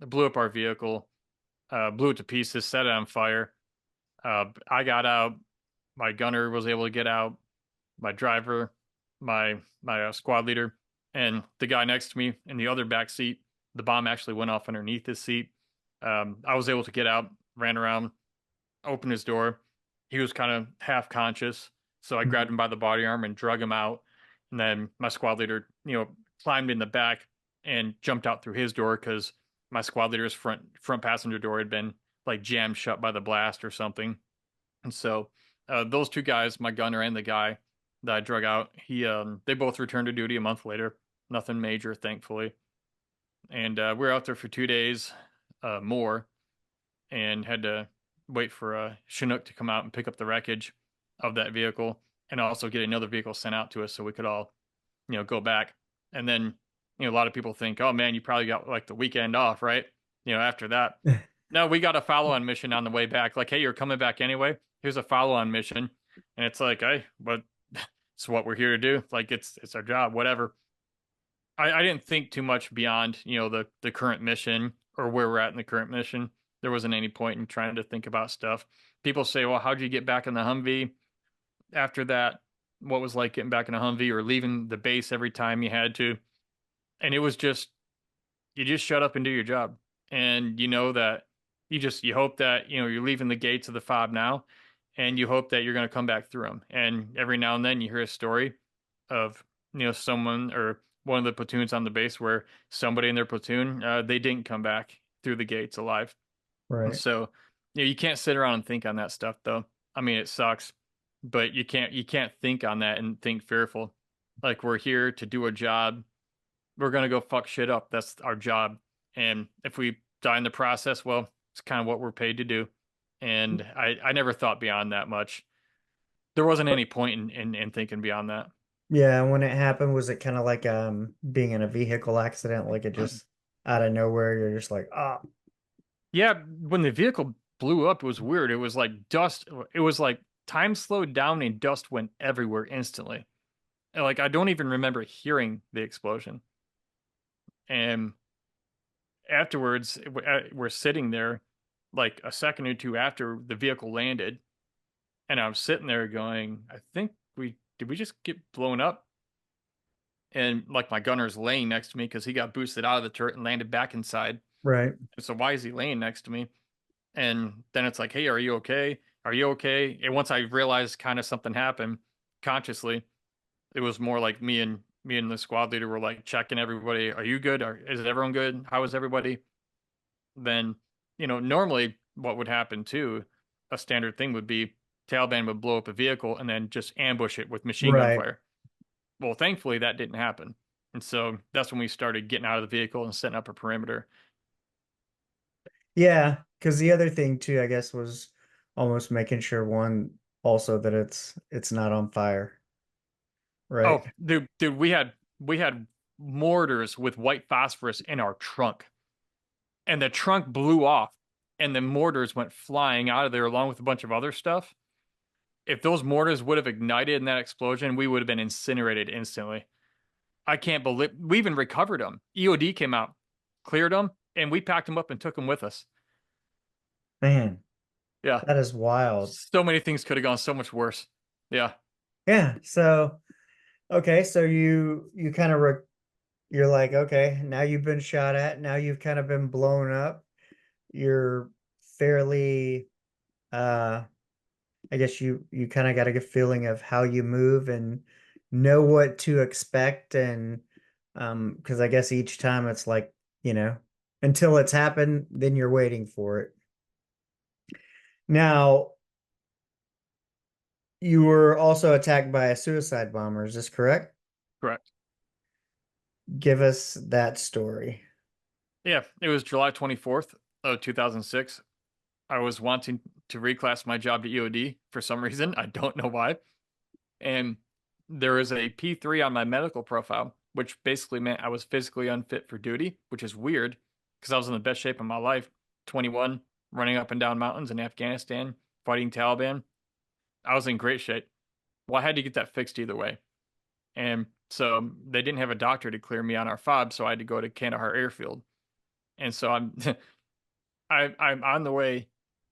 blew up our vehicle, blew it to pieces, set it on fire. I got out. My gunner was able to get out. My driver, my squad leader, and the guy next to me in the other back seat. The bomb actually went off underneath his seat. I was able to get out, ran around, opened his door. He was kind of half conscious, so I grabbed Mhm. him by the body arm and drug him out. And then my squad leader, climbed in the back and jumped out through his door because my squad leader's front passenger door had been like jammed shut by the blast or something. And so those two guys, my gunner and the guy that I drug out, they both returned to duty a month later. Nothing major, thankfully. And we were out there for 2 days more, and had to wait for a Chinook to come out and pick up the wreckage of that vehicle, and also get another vehicle sent out to us so we could all, go back. And then, a lot of people think, oh man, you probably got like the weekend off, right? After that. No, we got a follow-on mission on the way back. Like, hey, you're coming back anyway. Here's a follow-on mission, and it's like, hey, but it's what we're here to do. Like, it's our job, whatever. I didn't think too much beyond, the current mission or where we're at in the current mission. There wasn't any point in trying to think about stuff. People say, well, how'd you get back in the Humvee after that? What was like getting back in a Humvee or leaving the base every time you had to? And it was just, you just shut up and do your job. And you know that you hope that, you're leaving the gates of the fob now, and you hope that you're going to come back through them. And every now and then you hear a story of, someone or one of the platoons on the base where somebody in their platoon, they didn't come back through the gates alive. And Right. so, you can't sit around and think on that stuff though. I mean, it sucks, but you can't think on that and think fearful. Like, we're here to do a job. We're going to go fuck shit up. That's our job. And if we die in the process, well, it's kind of what we're paid to do. And I never thought beyond that much. There wasn't any point in thinking beyond that. Yeah, when it happened, was it kind of like being in a vehicle accident, like it just out of nowhere, you're just like, ah, Yeah, when the vehicle blew up, it was weird. It was like dust. It was like time slowed down and dust went everywhere instantly. And like, I don't even remember hearing the explosion. And afterwards, we're sitting there like a second or two after the vehicle landed. And I was sitting there going, I think did we just get blown up? And like, my gunner's laying next to me because he got boosted out of the turret and landed back inside. right. So why is he laying next to me? And then it's like, hey, are you okay? Are you okay? And once I realized kind of something happened consciously, it was more like me and the squad leader were like checking everybody. Are you good? Is everyone good? How is everybody? Then, normally what would happen too, a standard thing would be Taliban would blow up a vehicle and then just ambush it with machine gun Right. fire. Well, thankfully that didn't happen. And so that's when we started getting out of the vehicle and setting up a perimeter. Yeah, because the other thing too, I guess, was almost making sure one also that it's not on fire, right? Oh, dude, we had mortars with white phosphorus in our trunk, and the trunk blew off, and the mortars went flying out of there along with a bunch of other stuff. If those mortars would have ignited in that explosion, we would have been incinerated instantly. I can't believe we even recovered them. EOD came out, cleared them, and we packed them up and took them with us. Man, Yeah, that is wild. so many things could have gone so much worse. Yeah. Yeah, so Okay, so you kind of you're like, okay, now you've been shot at, now you've kind of been blown up. You're fairly I guess you kind of got a good feeling of how you move and know what to expect, and because I guess each time it's like, until it's happened, then you're waiting for it. Now, you were also attacked by a suicide bomber, is this correct? Correct. Give us that story. Yeah, it was July 24th of 2006. I was wanting to reclass my job to EOD for some reason. I don't know why. And there is a P3 on my medical profile, which basically meant I was physically unfit for duty, which is weird because I was in the best shape of my life. 21, running up and down mountains in Afghanistan, fighting Taliban. I was in great shape. Well, I had to get that fixed either way. And so they didn't have a doctor to clear me on our fob, so I had to go to Kandahar Airfield. And so I'm I'm on the way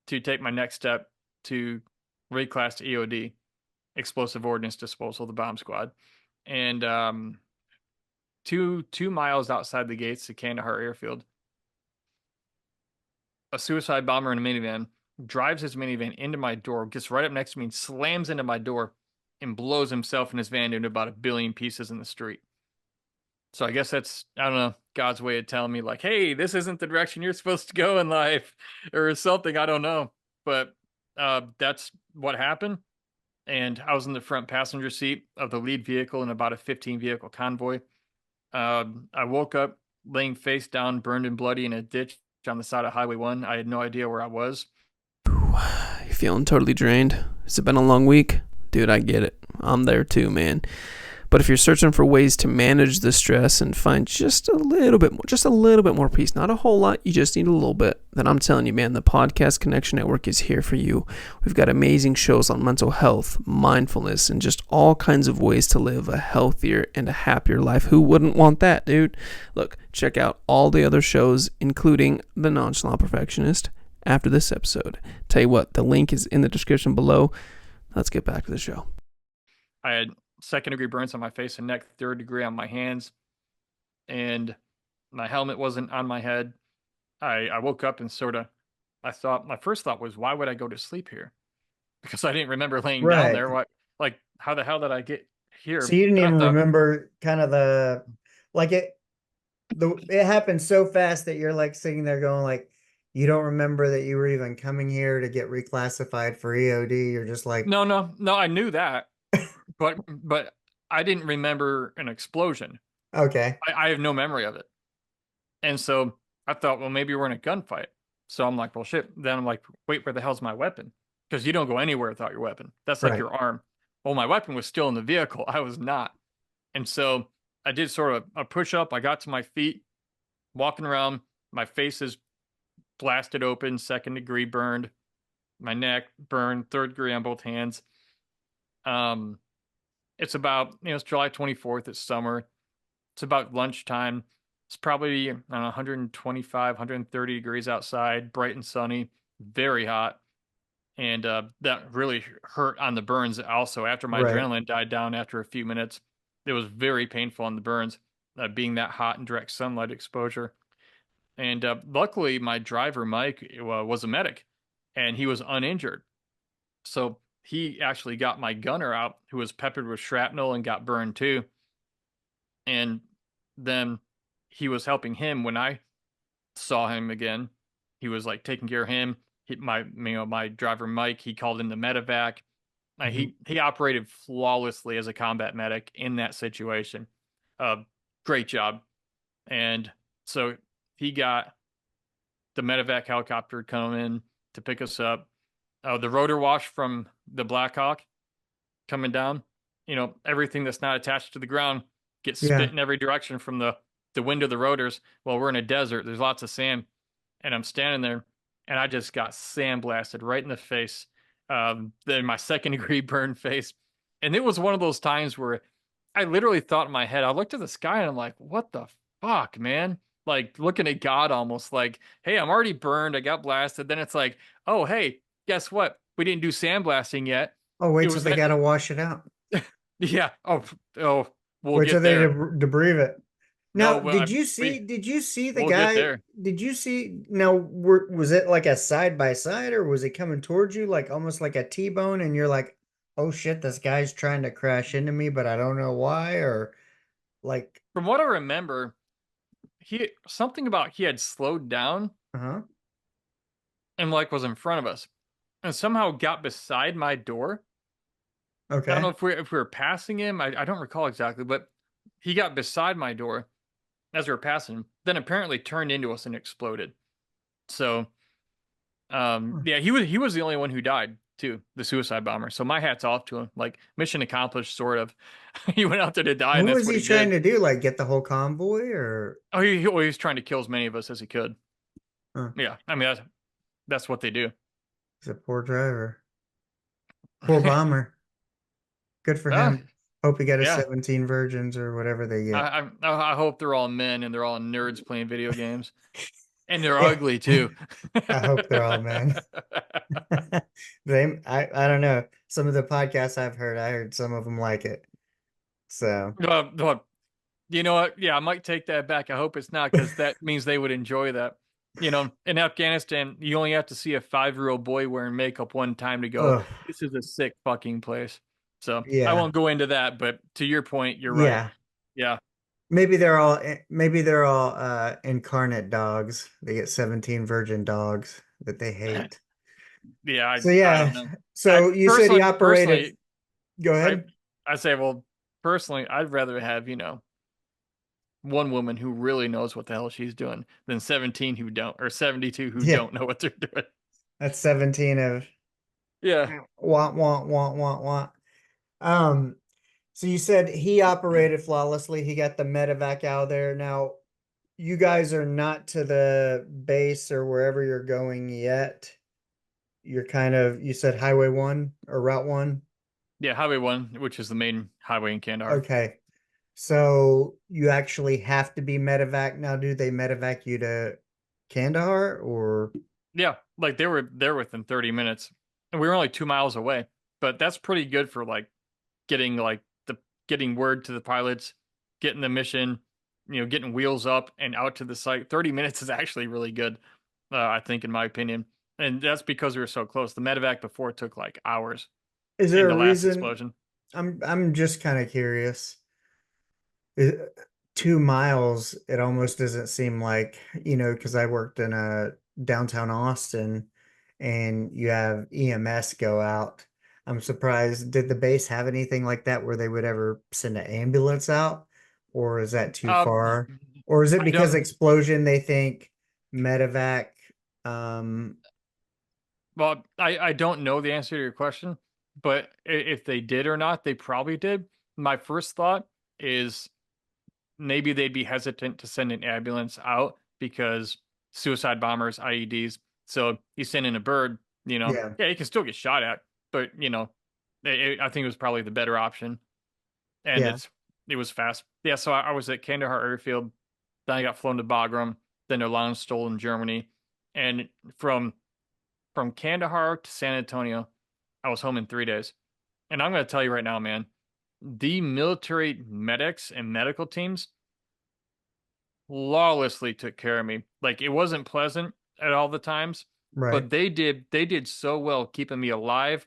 to take my next step to reclass to EOD, explosive ordnance disposal, the bomb squad. And 2 miles outside the gates of Kandahar Airfield, a suicide bomber in a minivan drives his minivan into my door, gets right up next to me, and slams into my door, and blows himself and his van into about 1 billion pieces in the street. So I guess that's, I don't know, God's way of telling me, like, hey, this isn't the direction you're supposed to go in life, or something. I don't know, but that's what happened. And I was in the front passenger seat of the lead vehicle in about a 15 vehicle convoy. I woke up laying face down, burned and bloody in a ditch on the side of Highway 1. I had no idea where I was. You feeling totally drained? Has it been a long week? Dude, I get it. I'm there too, man. But if you're searching for ways to manage the stress and find just a little bit more peace, not a whole lot, you just need a little bit, then I'm telling you, man, the Podcast Connection Network is here for you. We've got amazing shows on mental health, mindfulness, and just all kinds of ways to live a healthier and a happier life. Who wouldn't want that, dude? Look, check out all the other shows, including The Nonchalant Perfectionist, after this episode. Tell you what, the link is in the description below. Let's get back to the show. I had second-degree burns on my face and neck, third-degree on my hands, and my helmet wasn't on my head. I woke up and my first thought was, why would I go to sleep here? Because I didn't remember laying down Right. there. What, like, how the hell did I get here? So you didn't And I even thought, remember kind of it happened so fast that you're like sitting there going like, you don't remember that you were even coming here to get reclassified for EOD. You're just like, no, I knew that, but I didn't remember an explosion. okay, I have no memory of it. And so I thought, well, maybe we're in a gunfight. So I'm like, well, shit. Then I'm like, wait, where the hell's my weapon? Because you don't go anywhere without your weapon. That's like right. your arm. Well, my weapon was still in the vehicle. I was not. And so I did sort of a push up. I got to my feet, walking around. My face is blasted open, second degree burned. My neck burned, third degree on both hands. It's about, it's July 24th. It's summer. It's about lunchtime. It's probably 125, 130 degrees outside, bright and sunny, very hot. And that really hurt on the burns also. After my Right. adrenaline died down after a few minutes, it was very painful on the burns, being that hot and direct sunlight exposure. And luckily, my driver, Mike, was a medic, and he was uninjured. So he actually got my gunner out, who was peppered with shrapnel and got burned too. And then he was helping him when I saw him again. He was like taking care of him. My driver Mike, he called in the medevac. He operated flawlessly as a combat medic in that situation. Great job. And so he got the medevac helicopter come in to pick us up. The rotor wash from the Black Hawk coming down. Everything that's not attached to the ground gets spit in every direction from the wind of the rotors. Well, we're in a desert. There's lots of sand. And I'm standing there, and I just got sandblasted right in the face. Then my second degree burn face. And it was one of those times where I literally thought in my head, I looked at the sky and I'm like, what the fuck, man? Like looking at God almost like, hey, I'm already burned. I got blasted. Then it's like, oh, hey, guess what? We didn't do sandblasting yet. Oh, wait It till was they that- got to wash it out. Yeah. Oh, we'll Wait till get they there. debrief it. No, Now, well, did you see the we'll get guy? there. Did you see, now, was it like a side by side or was he coming towards you like almost like a T-bone and you're like, oh shit, this guy's trying to crash into me, but I don't know why, or like, From what I remember, he had slowed down uh-huh. and like was in front of us and somehow got beside my door. I don't know Okay. if we were passing him. I don't recall exactly, but he got beside my door as we were passing him, then apparently turned into us and exploded. So Huh. yeah, he was the only one who died too, the suicide bomber. So my hat's off to him. Like mission accomplished, sort of. He went out there to die, and What that's was what he he trying did. to do? Like get the whole convoy or Oh, he was trying to kill as many of us as he could. huh. Yeah, I mean that's what they do. He's a poor driver. Poor bomber. Good for uh, him. Hope he got his yeah. 17 virgins or whatever they get. I hope they're all men and they're all nerds playing video games, and they're Yeah. ugly too. I hope they're all men. I don't know. Some of the podcasts I've heard, I heard some of them like it. So, Well, you know what? Yeah, I might take that back. I hope it's not because that means they would enjoy that. In Afghanistan, you only have to see a 5-year-old boy wearing makeup one time to go, oh, this is a sick fucking place. So I yeah. won't go into that, but to your point, you're right. Yeah. Yeah. Maybe they're all incarnate dogs. They get 17 virgin dogs that they hate. Yeah, So I yeah. don't know. So you said he operated. Personally, Go I ahead. I say, well, personally, I'd rather have, one woman who really knows what the hell she's doing than 17 who don't, or 72 who Yeah. don't know what they're doing. That's 17 of Yeah. want. Um, so you said he operated flawlessly. He got the medevac out of there. Now, you guys are not to the base or wherever you're going yet. You're kind of, you said Highway 1 or Route 1. Yeah, Highway 1, which is the main highway in Kandahar. Okay. So you actually have to be medevac now. Do they medevac you to Kandahar or? Yeah, like they were there within 30 minutes. And we were only 2 miles away. But that's pretty good for getting getting word to the pilots, getting the mission, getting wheels up and out to the site. 30 minutes is actually really good, I think, in my opinion. And that's because we were so close. The medevac before took like hours Is in there the a last reason? explosion. I'm just kind of curious. It, 2 miles, it almost doesn't seem like, because I worked in a downtown Austin and you have EMS go out. I'm surprised. Did the base have anything like that where they would ever send an ambulance out? Or is that too Uh, far? Or is it I because don't. explosion they think medevac? Um, Well, I don't know the answer to your question, but if they did or not, they probably did. My first thought is maybe they'd be hesitant to send an ambulance out because suicide bombers, IEDs. So you send in a bird, yeah, yeah, you can still get shot at, but I think it was probably the better option, and yeah. it was fast. Yeah, so I was at Kandahar Airfield, then I got flown to Bagram, then to Landstuhl in Germany, and from Kandahar to San Antonio, I was home in 3 days. And I'm going to tell you right now, man, the military medics and medical teams flawlessly took care of me. Like it wasn't pleasant at all the times, Right. but they did so well keeping me alive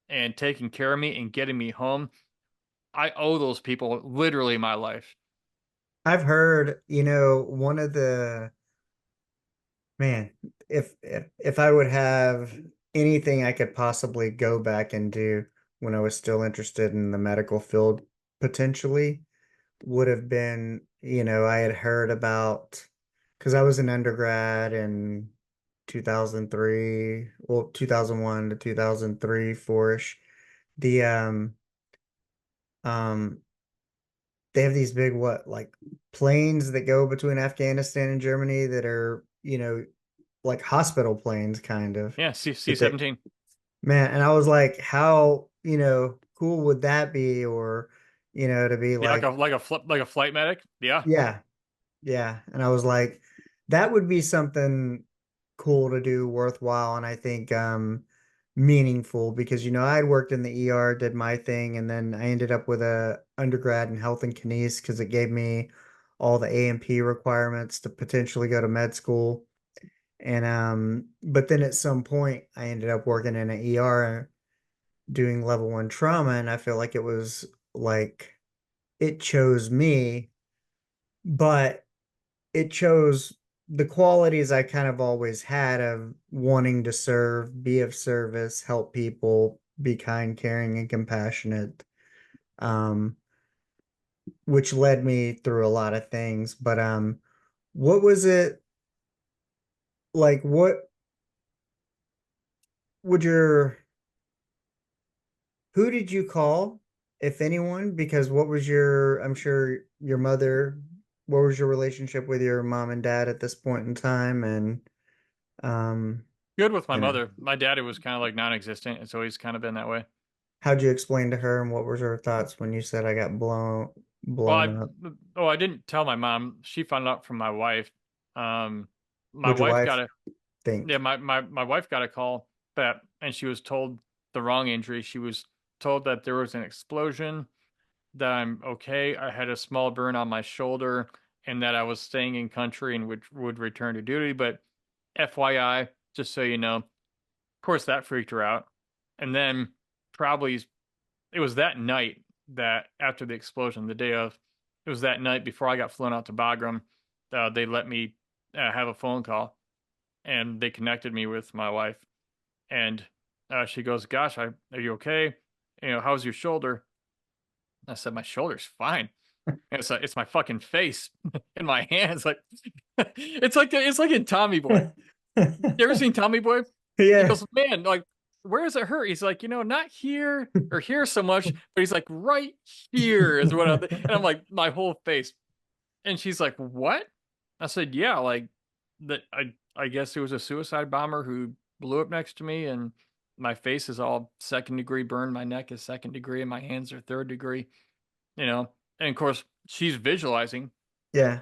and taking care of me and getting me home. I owe those people literally my life. I've heard, one of the man, if I would have anything I could possibly go back and do when I was still interested in the medical field, potentially would have been, I had heard about because I was an undergrad in 2003, well, 2001 to 2003, 4-ish. The um they have these big like planes that go between Afghanistan and Germany that are, like hospital planes kind of Yeah, C that they, C-17. man, and I was like, how, cool would that be? Or, to be Yeah, like, like a flight medic. Yeah. yeah, yeah. And I was like, that would be something cool to do, worthwhile. And I think meaningful because, I'd worked in the ER, did my thing, and then I ended up with a undergrad in health and kinese because it gave me all the A&P requirements to potentially go to med school. And but then at some point I ended up working in an ER doing level 1 trauma, and I feel like it was like it chose me, but it chose the qualities I kind of always had of wanting to serve, be of service, help people, be kind, caring, and compassionate, um, which led me through a lot of things. But what was it like? What would your who did you call, if anyone? Because what was I'm sure your mother, what was your relationship with your mom and dad at this point in time? And um, Good with my you know, mother. My daddy was kind of like non-existent. It's always kind of been that way. how'd you explain to her, and what was her thoughts when you said I got Well, blown up? I didn't tell my mom. She found out from my wife. Um, my What'd your wife wife got a yeah, think? my wife got a call that, and she was told the wrong injury. She was told that there was an explosion, that I'm okay. I had a small burn on my shoulder, and that I was staying in country and would return to duty. But FYI, just so you know, of course that freaked her out. And then probably it was that night that after the explosion, the day of, it was that night before I got flown out to Bagram, they let me have a phone call, and they connected me with my wife. And she goes, "Gosh, are you okay? How's your shoulder?" I said, "My shoulder's fine." And it's my fucking face in my hands. Like it's like in Tommy Boy. You ever seen Tommy Boy? He Yeah. goes, "Man, like, where does it hurt?" He's like, "Not here or here so much, but he's like right here is what and I'm like, my whole face. And she's like, "What?" I said, "Yeah, like that I guess it was a suicide bomber who blew up next to me, and my face is all second degree burn, my neck is second degree, and my hands are third degree, you know." And of course, she's visualizing Yeah.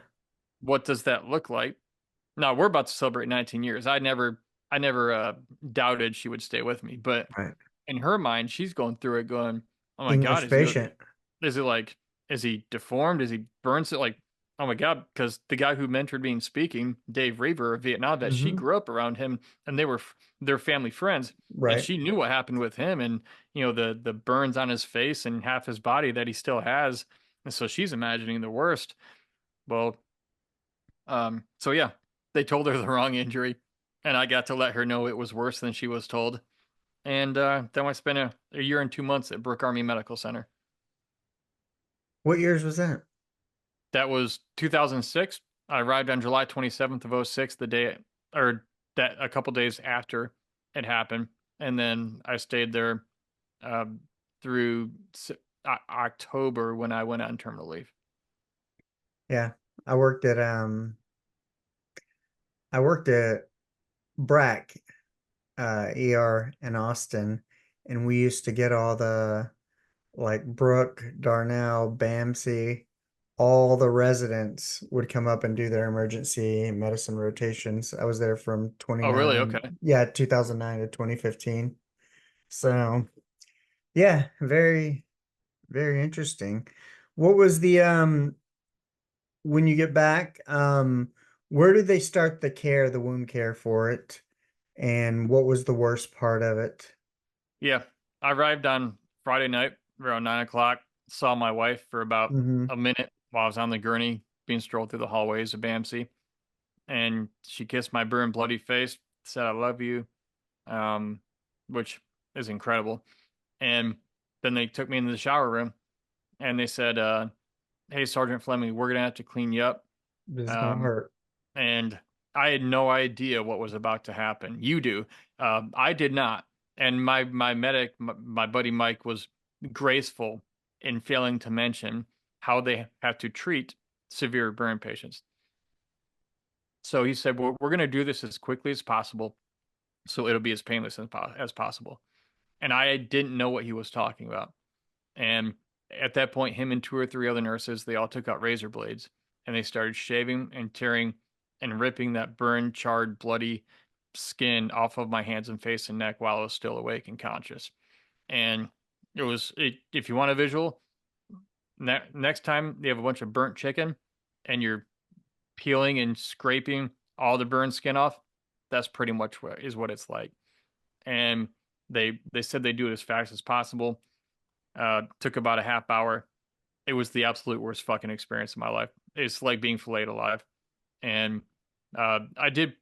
what does that look like. Now, we're about to celebrate 19 years. I never doubted she would stay with me, but Right. in her mind, she's going through it going, "Oh my God, English patient. is it like, is he deformed? Is he burns it?" Like, oh my God, because the guy who mentored me in speaking, Dave Reaver of Vietnam, that she Hmm. grew up around him, and they were their family friends, and Right. she knew what happened with him, and the burns on his face and half his body that he still has, and so she's imagining the worst. Well, so yeah, they told her the wrong injury, and I got to let her know it was worse than she was told. And then I spent a year and 2 months at Brooke Army Medical Center. What years was that? That was 2006. I arrived on July 27th of '06, the day, or that a couple days after it happened. And then I stayed there um, through October when I went on terminal leave. Yeah. I worked at I worked at BRAC ER in Austin, and we used to get all the like Brooke, Darnell, Bamsey, all the residents would come up and do their emergency medicine rotations. I was there from Oh, really? Okay. 2009 to 2015. So, yeah, very, very interesting. What was the when you get back, where did they start the wound care for it? And what was the worst part of it? Yeah. I arrived on Friday night around 9 o'clock, saw my wife for about Hmm. a minute while I was on the gurney being strolled through the hallways of BAMC. And she kissed my burned, bloody face, said, "I love you," um, which is incredible. And then they took me into the shower room, and they said, "Hey, Sergeant Fleming, we're gonna have to clean you up." This is gonna Um, hurt. and I had no idea what was about to happen. You do. I did not. And my medic, my buddy Mike, was graceful in failing to mention how they have to treat severe burn patients. So he said, we're going to do this as quickly as possible, so it'll be as painless as possible." And I didn't know what he was talking about. And at that point, him and two or three other nurses, they all took out razor blades, and they started shaving and tearing and ripping that burned, charred, bloody skin off of my hands and face and neck while I was still awake and conscious. And if you want a visual, next time you have a bunch of burnt chicken and you're peeling and scraping all the burnt skin off, that's pretty much what it's like. And they said they do it as fast as possible. Took about a half hour. It was the absolute worst fucking experience of my life. It's like being filleted alive. And I did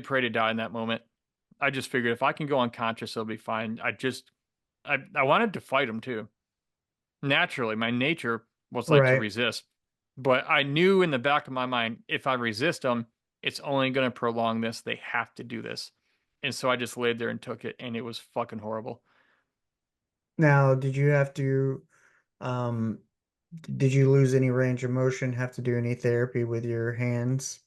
pray to die in that moment. I just figured if I can go unconscious, it'll be fine. I wanted to fight him too. Naturally, my nature was like to Right. resist. But I knew in the back of my mind, if I resist them, it's only going to prolong this. They have to do this. And so I just laid there and took it, and it was fucking horrible. Now, did you have to, um, did you lose any range of motion, have to do any therapy with your hands?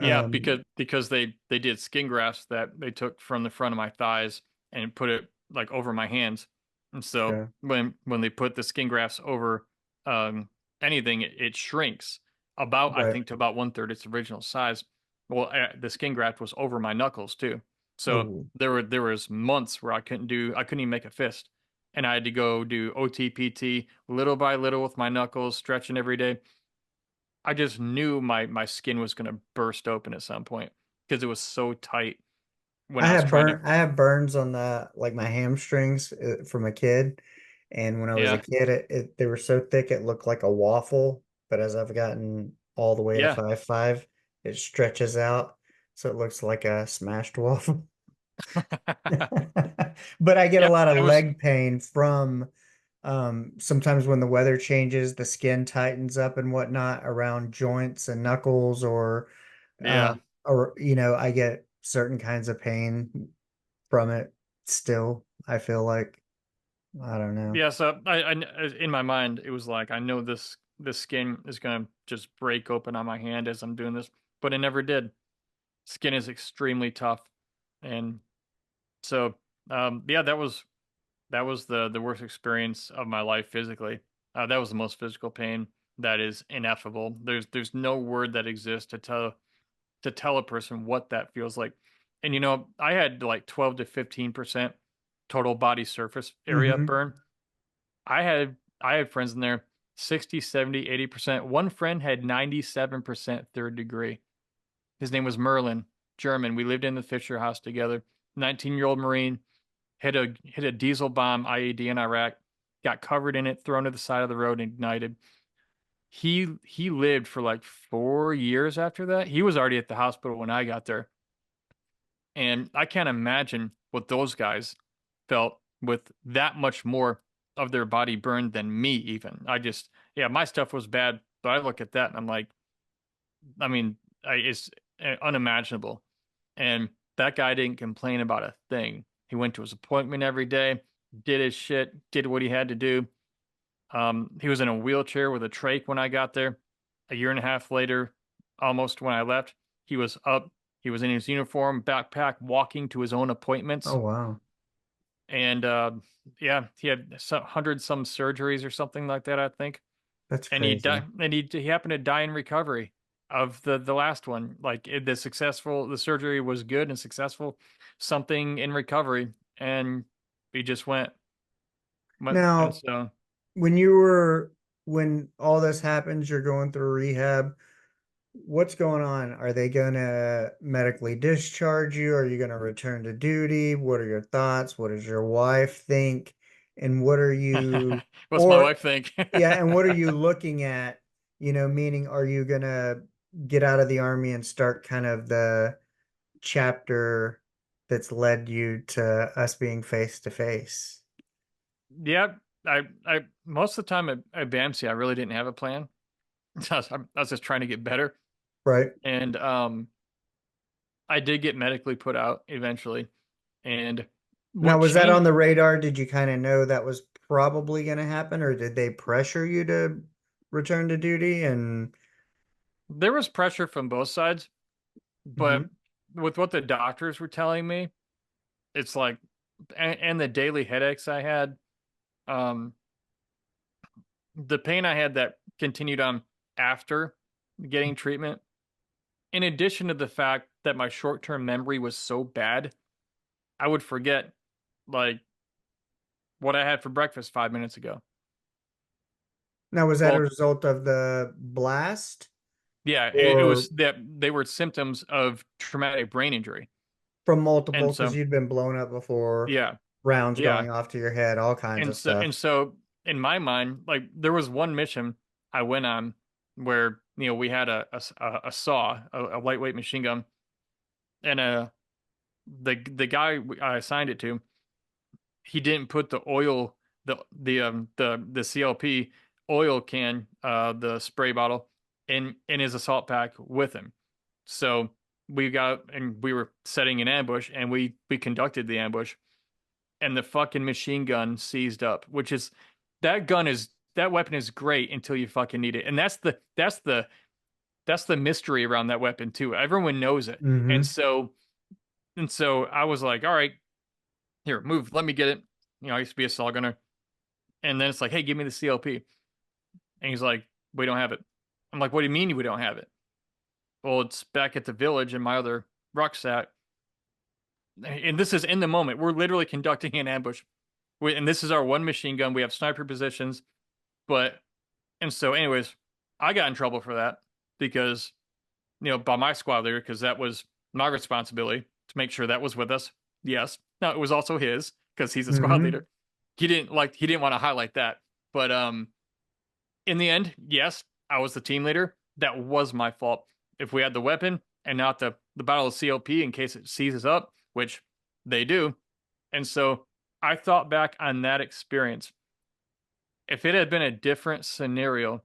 Yeah, Um, because they did skin grafts that they took from the front of my thighs and put it like over my hands. And so okay, when they put the skin grafts over um anything, it shrinks about, I right. think, to about 1/3 its original size. Well, the skin graft was over my knuckles too. So Oh, there was months where I couldn't even make a fist. And I had to go do OTPT little by little with my knuckles, stretching every day. I just knew my skin was gonna burst open at some point because it was so tight when I was trying to. I have burns on the like my hamstrings from a kid, and when I was a Yeah, kid, they were so thick it looked like a waffle. But as I've gotten all the way to yeah, 5'5", it stretches out, so it looks like a smashed waffle. But I get a yep. lot of I was leg pain from sometimes when the weather changes, the skin tightens up and whatnot around joints and knuckles, yeah, or I get certain kinds of pain from it still. I feel like I don't know. yeah. So in my mind it was like I know this skin is gonna just break open on my hand as I'm doing this, but it never did. Skin is extremely tough, and so yeah, that was the worst experience of my life physically. That was the most physical pain that is ineffable. There's no word that exists to tell a person what that feels like. And I had like 12 to 15% total body surface area Hmm. burn. I had friends in there 60, 70, 80%. One friend had 97% third degree. His name was Merlin, German. We lived in the Fisher house together. 19-year-old Marine, hit a diesel bomb IED in Iraq, got covered in it, thrown to the side of the road, and ignited. He lived for like 4 years after that. He was already at the hospital when I got there. And I can't imagine what those guys felt with that much more of their body burned than me, even. Yeah, my stuff was bad, but I look at that and I'm like, I mean, it's unimaginable. And that guy didn't complain about a thing. He went to his appointment every day, did his shit, did what he had to do. He was in a wheelchair with a trach when I got there. A year and a half later, almost when I left, he was up. He was in his uniform, backpack, walking to his own Oh appointments. wow, And yeah, he had some 100 some surgeries or something like that, I think. that's And he crazy. died, and he happened to die in recovery of the last one. Like the surgery was good and successful, something in recovery, and he just went, and Now, so. when you were when all this happens, you're going through rehab. What's going on? Are they gonna medically discharge you? Are you gonna return to duty? What are your thoughts? What does your wife think? And what are you, What's my or wife think? yeah, and what are you looking at? Meaning, are you gonna get out of the army and start kind of the chapter that's led you to us being face to face? Yeah, I most of the time at BAMC, I really didn't have a plan. I was just trying to get better, Right. and I did get medically put out eventually. And Now, what was that on changed? the radar? Did you kind of know that was probably going to happen, or did they pressure you to return to duty? And There was pressure from both sides, but Mhm. with what the doctors were telling me, it's like, and the daily headaches I had, um, the pain I had that continued on after getting treatment, in addition to the fact that my short-term memory was so bad, I would forget like what I had for breakfast 5 minutes ago. Now, was that a Well, result of the blast yeah, it or was that they were symptoms of traumatic brain injury. from And multiple? Because so, you'd been blown up before, yeah, rounds yeah. going off to your head, all kinds And of so, stuff. and so in my mind, like there was one mission I went on where, we had a saw, a lightweight machine gun, and the guy I assigned it to, he didn't put the oil, the CLP oil can, the spray bottle in his assault pack with him. So we were setting an ambush, and we conducted the ambush, and the fucking machine gun seized up, which is that weapon is great until you fucking need it. And that's the mystery around that weapon too. Everyone knows it. And Mm-hmm. so I was like, all right, here, move, let me get it. I used to be a saw gunner. And then it's like, hey, give me the CLP. And he's like, we don't have it. I'm like, what do you mean we don't have it? Well, it's back at the village in my other rucksack. And this is in the moment. We're literally conducting an ambush. And this is our one machine gun. We have sniper positions. And so, anyways, I got in trouble for that because, by my squad leader, because that was my responsibility to make sure that was with us. Yes. No, it was also his because he's a squad Mm-hmm. leader. He didn't want to highlight that. But in the end, yes, I was the team leader. That was my fault. If we had the weapon and not the battle of CLP in case it seizes up, which they do. And so I thought back on that experience. If it had been a different scenario,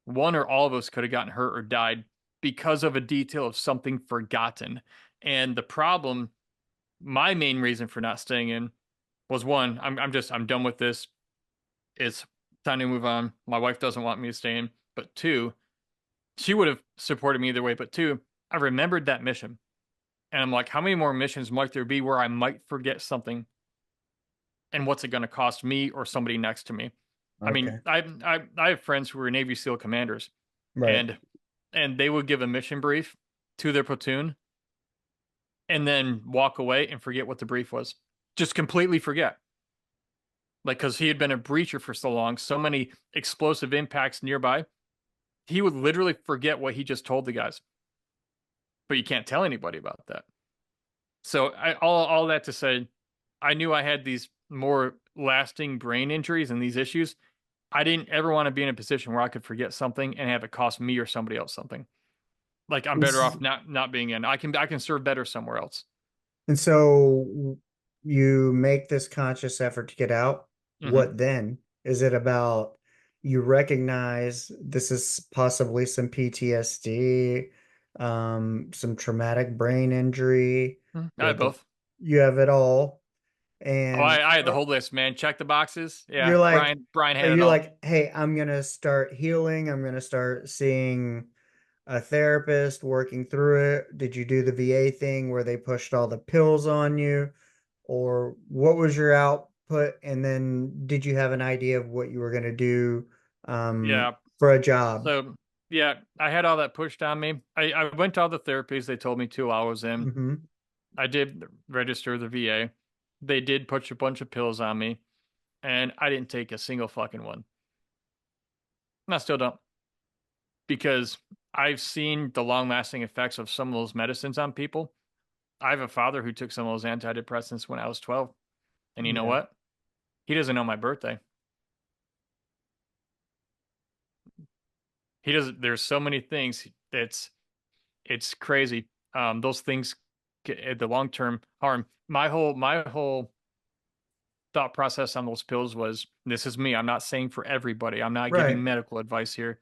one or all of us could have gotten hurt or died because of a detail of something forgotten. And the problem, my main reason for not staying in was one, I'm done with this. It's time to move on. My wife doesn't want me to stay in. But two, she would have supported me either way. But two, I remembered that mission. And I'm like, how many more missions might there be where I might forget something? And what's it going to cost me or somebody next to me? I Okay. mean, I have friends who were Navy SEAL commanders, Right. and they would give a mission brief to their platoon and then walk away and forget what the brief was. Just completely forget. Like, because he had been a breacher for so long, so many explosive impacts nearby, he would literally forget what he just told the guys. But you can't tell anybody about that. So all that to say, I knew I had these more lasting brain injuries and these issues. I didn't ever want to be in a position where I could forget something and have it cost me or somebody else something. Like I'm better And off not being in. I can serve better somewhere else. so you make this conscious effort to get out. Hmm. What then? Is it about you recognize this is possibly some PTSD, some traumatic brain injury? I had both. You have it all, Oh, and I had the whole list, man. Check the boxes. Yeah, you're like, Brian are had it you all. like, hey, I'm gonna start healing. I'm gonna start seeing a therapist, working through it. Did you do the VA thing where they pushed all the pills on you? Or what was your output? And then did you have an idea of what you were gonna do Yeah. for a job? So yeah, I had all that pushed on me. I went to all the therapies they told me to while I was in. Hmm. I did register the VA. They did push a bunch of pills on me, and I didn't take a single fucking one. And I still don't, because I've seen the long lasting effects of some of those medicines on people. I have a father who took some of those antidepressants when I was 12. And you know Yeah. what? He doesn't know my birthday. He doesn't. There's so many things. It's crazy. Those things, the long term harm. My whole thought process on those pills was, this is me. I'm not saying for everybody. I'm not giving Right. medical advice here.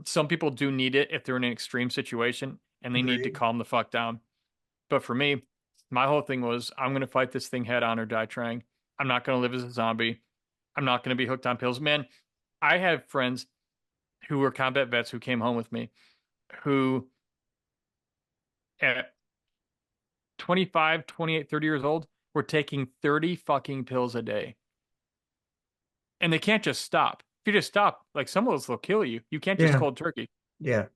Some people do need it if they're in an extreme situation and they need to Agreed. calm the fuck down. But for me, my whole thing was, I'm going to fight this thing head on or die trying. I'm not going to live as a zombie. I'm not going to be hooked on pills. Man, I have friends who were combat vets who came home with me who at 25, 28, 30 years old were taking 30 fucking pills a day. And they can't just stop. If you just stop, like some of those will kill you. You can't just Yeah. cold turkey. Yeah.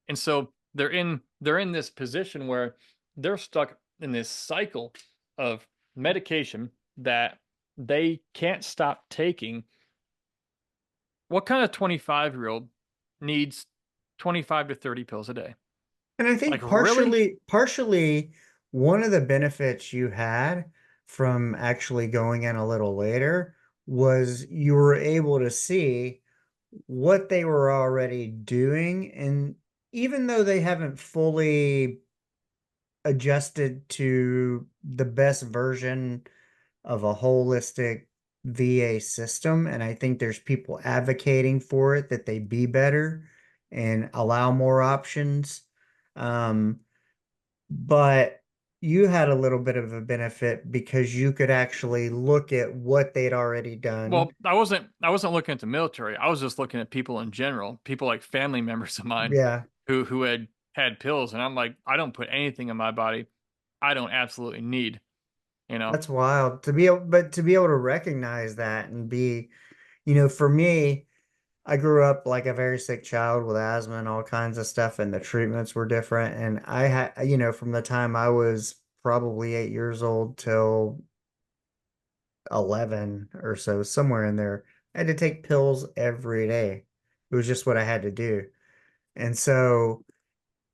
And so they're in this position where they're stuck in this cycle of medication that they can't stop taking. What kind of 25-year-old needs 25 to 30 pills a day? And I think Like, really? partially one of the benefits you had from actually going in a little later was you were able to see what they were already doing. And even though they haven't fully adjusted to the best version of a holistic VA system, and I think there's people advocating for it that they be better and allow more options. Um, but you had a little bit of a benefit because you could actually look at what they'd already done. Well, I wasn't looking at the military. I was just looking at people in general, people like family members of mine Yeah, who had pills, and I'm like, I don't put anything in my body I don't absolutely need, you know. that's wild to be able, but to be able to recognize that and be, for me, I grew up like a very sick child with asthma and all kinds of stuff, and the treatments were different. And I had, from the time I was probably 8 years old till 11 or so, somewhere in there, I had to take pills every day. It was just what I had to do. And so,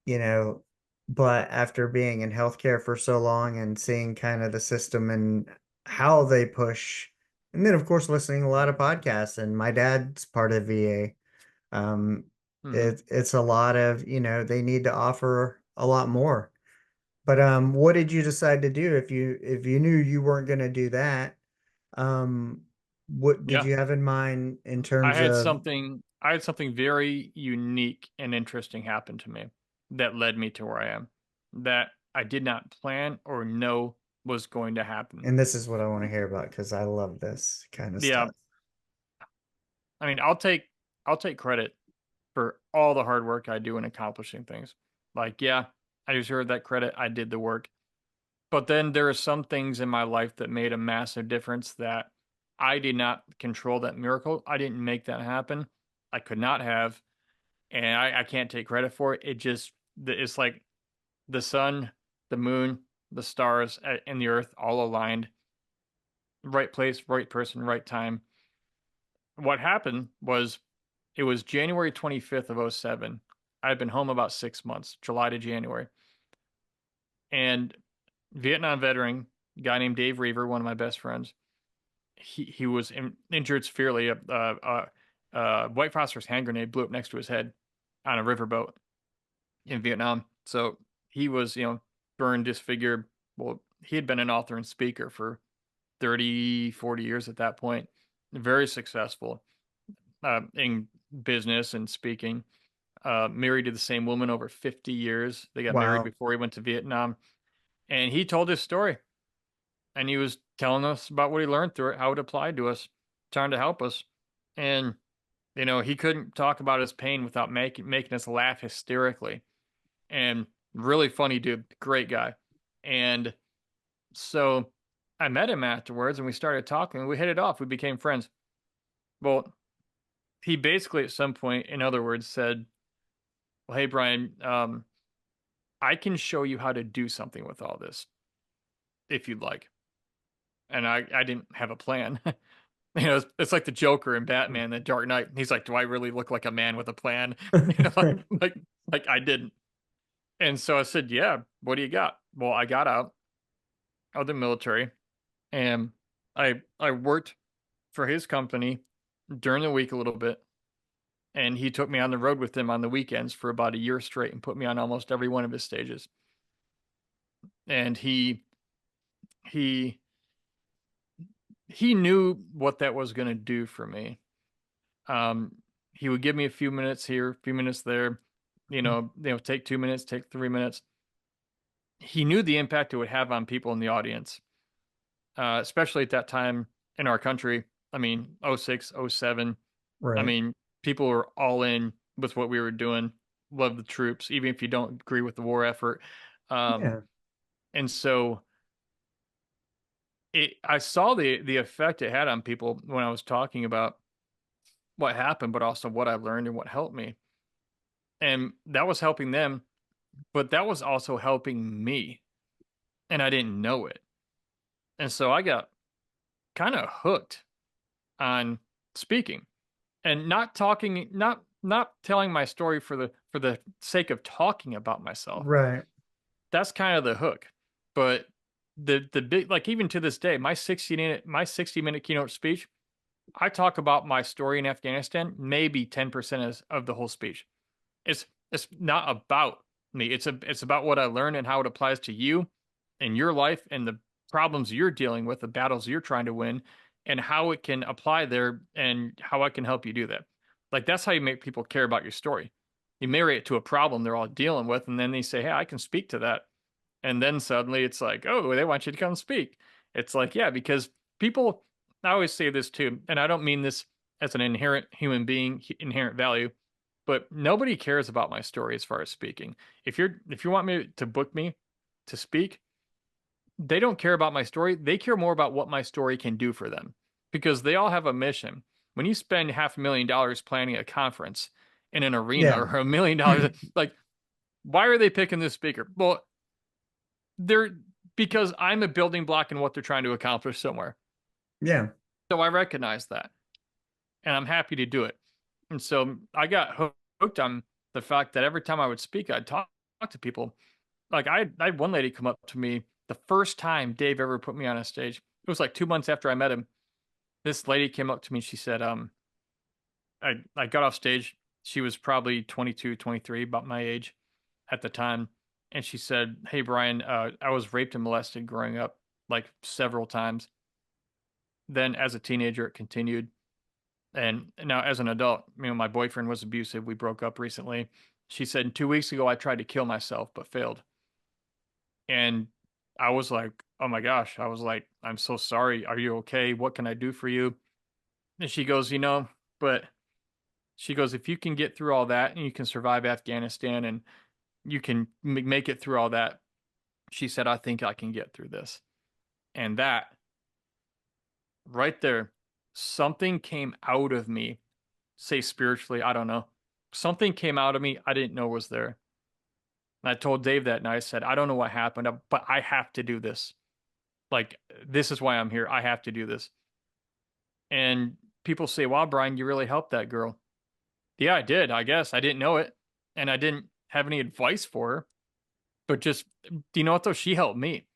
you know, but after being in healthcare for so long and seeing kind of the system and how they push, and then of course listening to a lot of podcasts, and my dad's part of VA. Um, Hmm. it's a lot of, they need to offer a lot more. But what did you decide to do if you knew you weren't going to do that? Um, what did Yeah, you have in mind in I terms had of, something I had something very unique and interesting happen to me that led me to where I am that I did not plan or know was going to happen. and this is what I want to hear about because I love this kind of Yeah, stuff. I mean, I'll take credit for all the hard work I do in accomplishing things. Like, yeah, I deserve that credit. I did the work. But then there are some things in my life that made a massive difference that I did not control that miracle. I didn't make that happen. I could not have, and I can't take credit for it. It's like the sun, the moon, the stars, and the earth all aligned. Right place, right person, right time. What happened was it was January 25th of '07. I had been home about 6 months, July to January. And Vietnam veteran, guy named Dave Reaver, one of my best friends, he was injured severely. White phosphorus hand grenade blew up next to his head on a riverboat in Vietnam. So he was, burned, disfigured. Well, he had been an author and speaker for 30, 40 years at that point. Very successful in business and speaking. Married to the same woman over 50 years. They got married Wow. before he went to Vietnam. And he told his story. And he was telling us about what he learned through it, how it applied to us, trying to help us. And he couldn't talk about his pain without making us laugh hysterically. And really funny dude, great guy. And so I met him afterwards and we started talking. We hit it off. We became friends. Well, he basically at some point, in other words, said, "Well, hey Brian, I can show you how to do something with all this if you'd like." And I didn't have a plan. It's like the Joker in Batman, the Dark Knight. He's like, "Do I really look like a man with a plan?" Like I didn't. And so I said, "Yeah, what do you got?" Well, I got out of the military and I worked for his company during the week a little bit, and he took me on the road with him on the weekends for about a year straight and put me on almost every one of his stages. And he he knew what that was going to do for me. Um, he would give me a few minutes here, a few minutes there, take 2 minutes, take 3 minutes. He knew the impact it would have on people in the audience, especially at that time in our country. I mean, '06, '07. I Right. mean, people were all in with what we were doing, love the troops, even if you don't agree with the war effort. Um, Yeah. and so I saw the effect it had on people when I was talking about what happened, but also what I learned and what helped me. And that was helping them. but that was also helping me, and I didn't know it. And so I got kind of hooked on speaking and not talking, not telling my story for the sake of talking about myself. Right. That's kind of the hook. But the big, like, even to this day, my 60-minute keynote speech, I talk about my story in Afghanistan maybe 10% of the whole speech. It's not about me. It's about what I learned and how it applies to you and your life and the problems you're dealing with, the battles you're trying to win, and how it can apply there and how I can help you do that. Like, that's how you make people care about your story. You marry it to a problem they're all dealing with, and then they say, "Hey, I can speak to that." And then suddenly it's like, "Oh, they want you to come speak." It's like, yeah, because people, I always say this too, and I don't mean this as an inherent human being, inherent value, but nobody cares about my story as far as speaking. If you want me to book me to speak, they don't care about my story. They care more about what my story can do for them, because they all have a mission. When you spend $500,000 planning a conference in an arena, Yeah. or $1 million, like, why are they picking this speaker? Well, because I'm a building block in what they're trying to accomplish somewhere. Yeah. So I recognize that, and I'm happy to do it. And so I got hooked on the fact that every time I would speak, I'd talk to people. Like, I had one lady come up to me the first time Dave ever put me on a stage. It was like 2 months after I met him. This lady came up to me. She said, I got off stage. She was probably 22, 23, about my age at the time. And she said, "Hey, Brian, I was raped and molested growing up, like, several times. Then as a teenager, it continued. And now as an adult, my boyfriend was abusive. We broke up recently." She said, "2 weeks ago, I tried to kill myself, but failed." And I was like, "Oh my gosh." I was like, "I'm so sorry. Are you okay? What can I do for you?" And she goes, but she goes, "If you can get through all that and you can survive Afghanistan and you can make it through all that," she said, "I think I can get through this." And that right there, something came out of me, say spiritually, I don't know. Something came out of me I didn't know was there. And I told Dave that night, I said, "I don't know what happened, but I have to do this. Like, this is why I'm here. I have to do this." And people say, "Wow, Brian, you really helped that girl." Yeah, I did, I guess. I didn't know it. And I didn't have any advice for her. But just, do you know what, though? She helped me.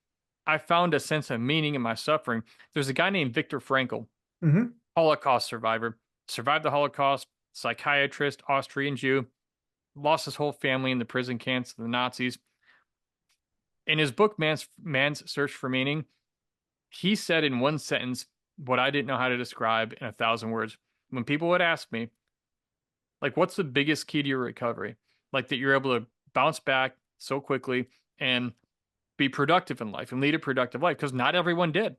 I found a sense of meaning in my suffering. There's a guy named Viktor Frankl, Mm-hmm. Holocaust survivor, survived the Holocaust, psychiatrist, Austrian Jew, lost his whole family in the prison camps of the Nazis. In his book, Man's Search for Meaning, he said in one sentence what I didn't know how to describe in 1,000 words. When people would ask me, like, "What's the biggest key to your recovery?" Like, that you're able to bounce back so quickly and be productive in life and lead a productive life, because not everyone did.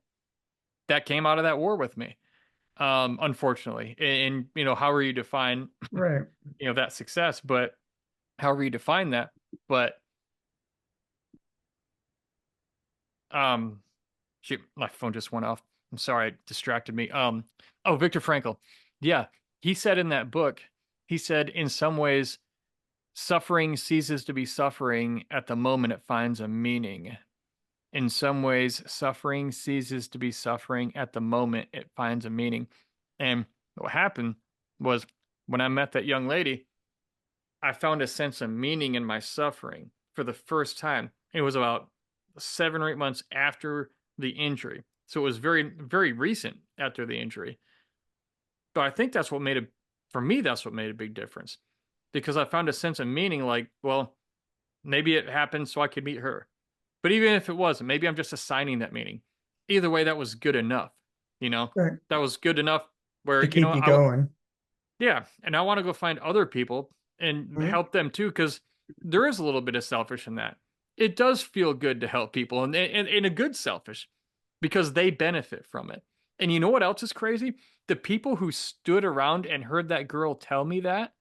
That came out of that war with me, unfortunately. And however you define, Right. that success, but however you define that, but shoot, my phone just went off. I'm sorry, it distracted me. Oh, Viktor Frankl. Yeah, he said in that book, he said, in some ways, suffering ceases to be suffering at the moment it finds a meaning. In some ways, suffering ceases to be suffering at the moment it finds a meaning. And what happened was, when I met that young lady, I found a sense of meaning in my suffering for the first time. It was about 7 or 8 months after the injury. So it was very, very recent after the injury. But I think that's what made it, for me, that's what made a big difference. Because I found a sense of meaning, like, well, maybe it happened so I could meet her. But even if it wasn't, maybe I'm just assigning that meaning. Either way, that was good enough. Right. That was good enough where, To keep you going. yeah. And I want to go find other people and Mhm. help them too, because there is a little bit of selfish in that. It does feel good to help people, and in a good selfish, because they benefit from it. And you know what else is crazy? The people who stood around and heard that girl tell me that,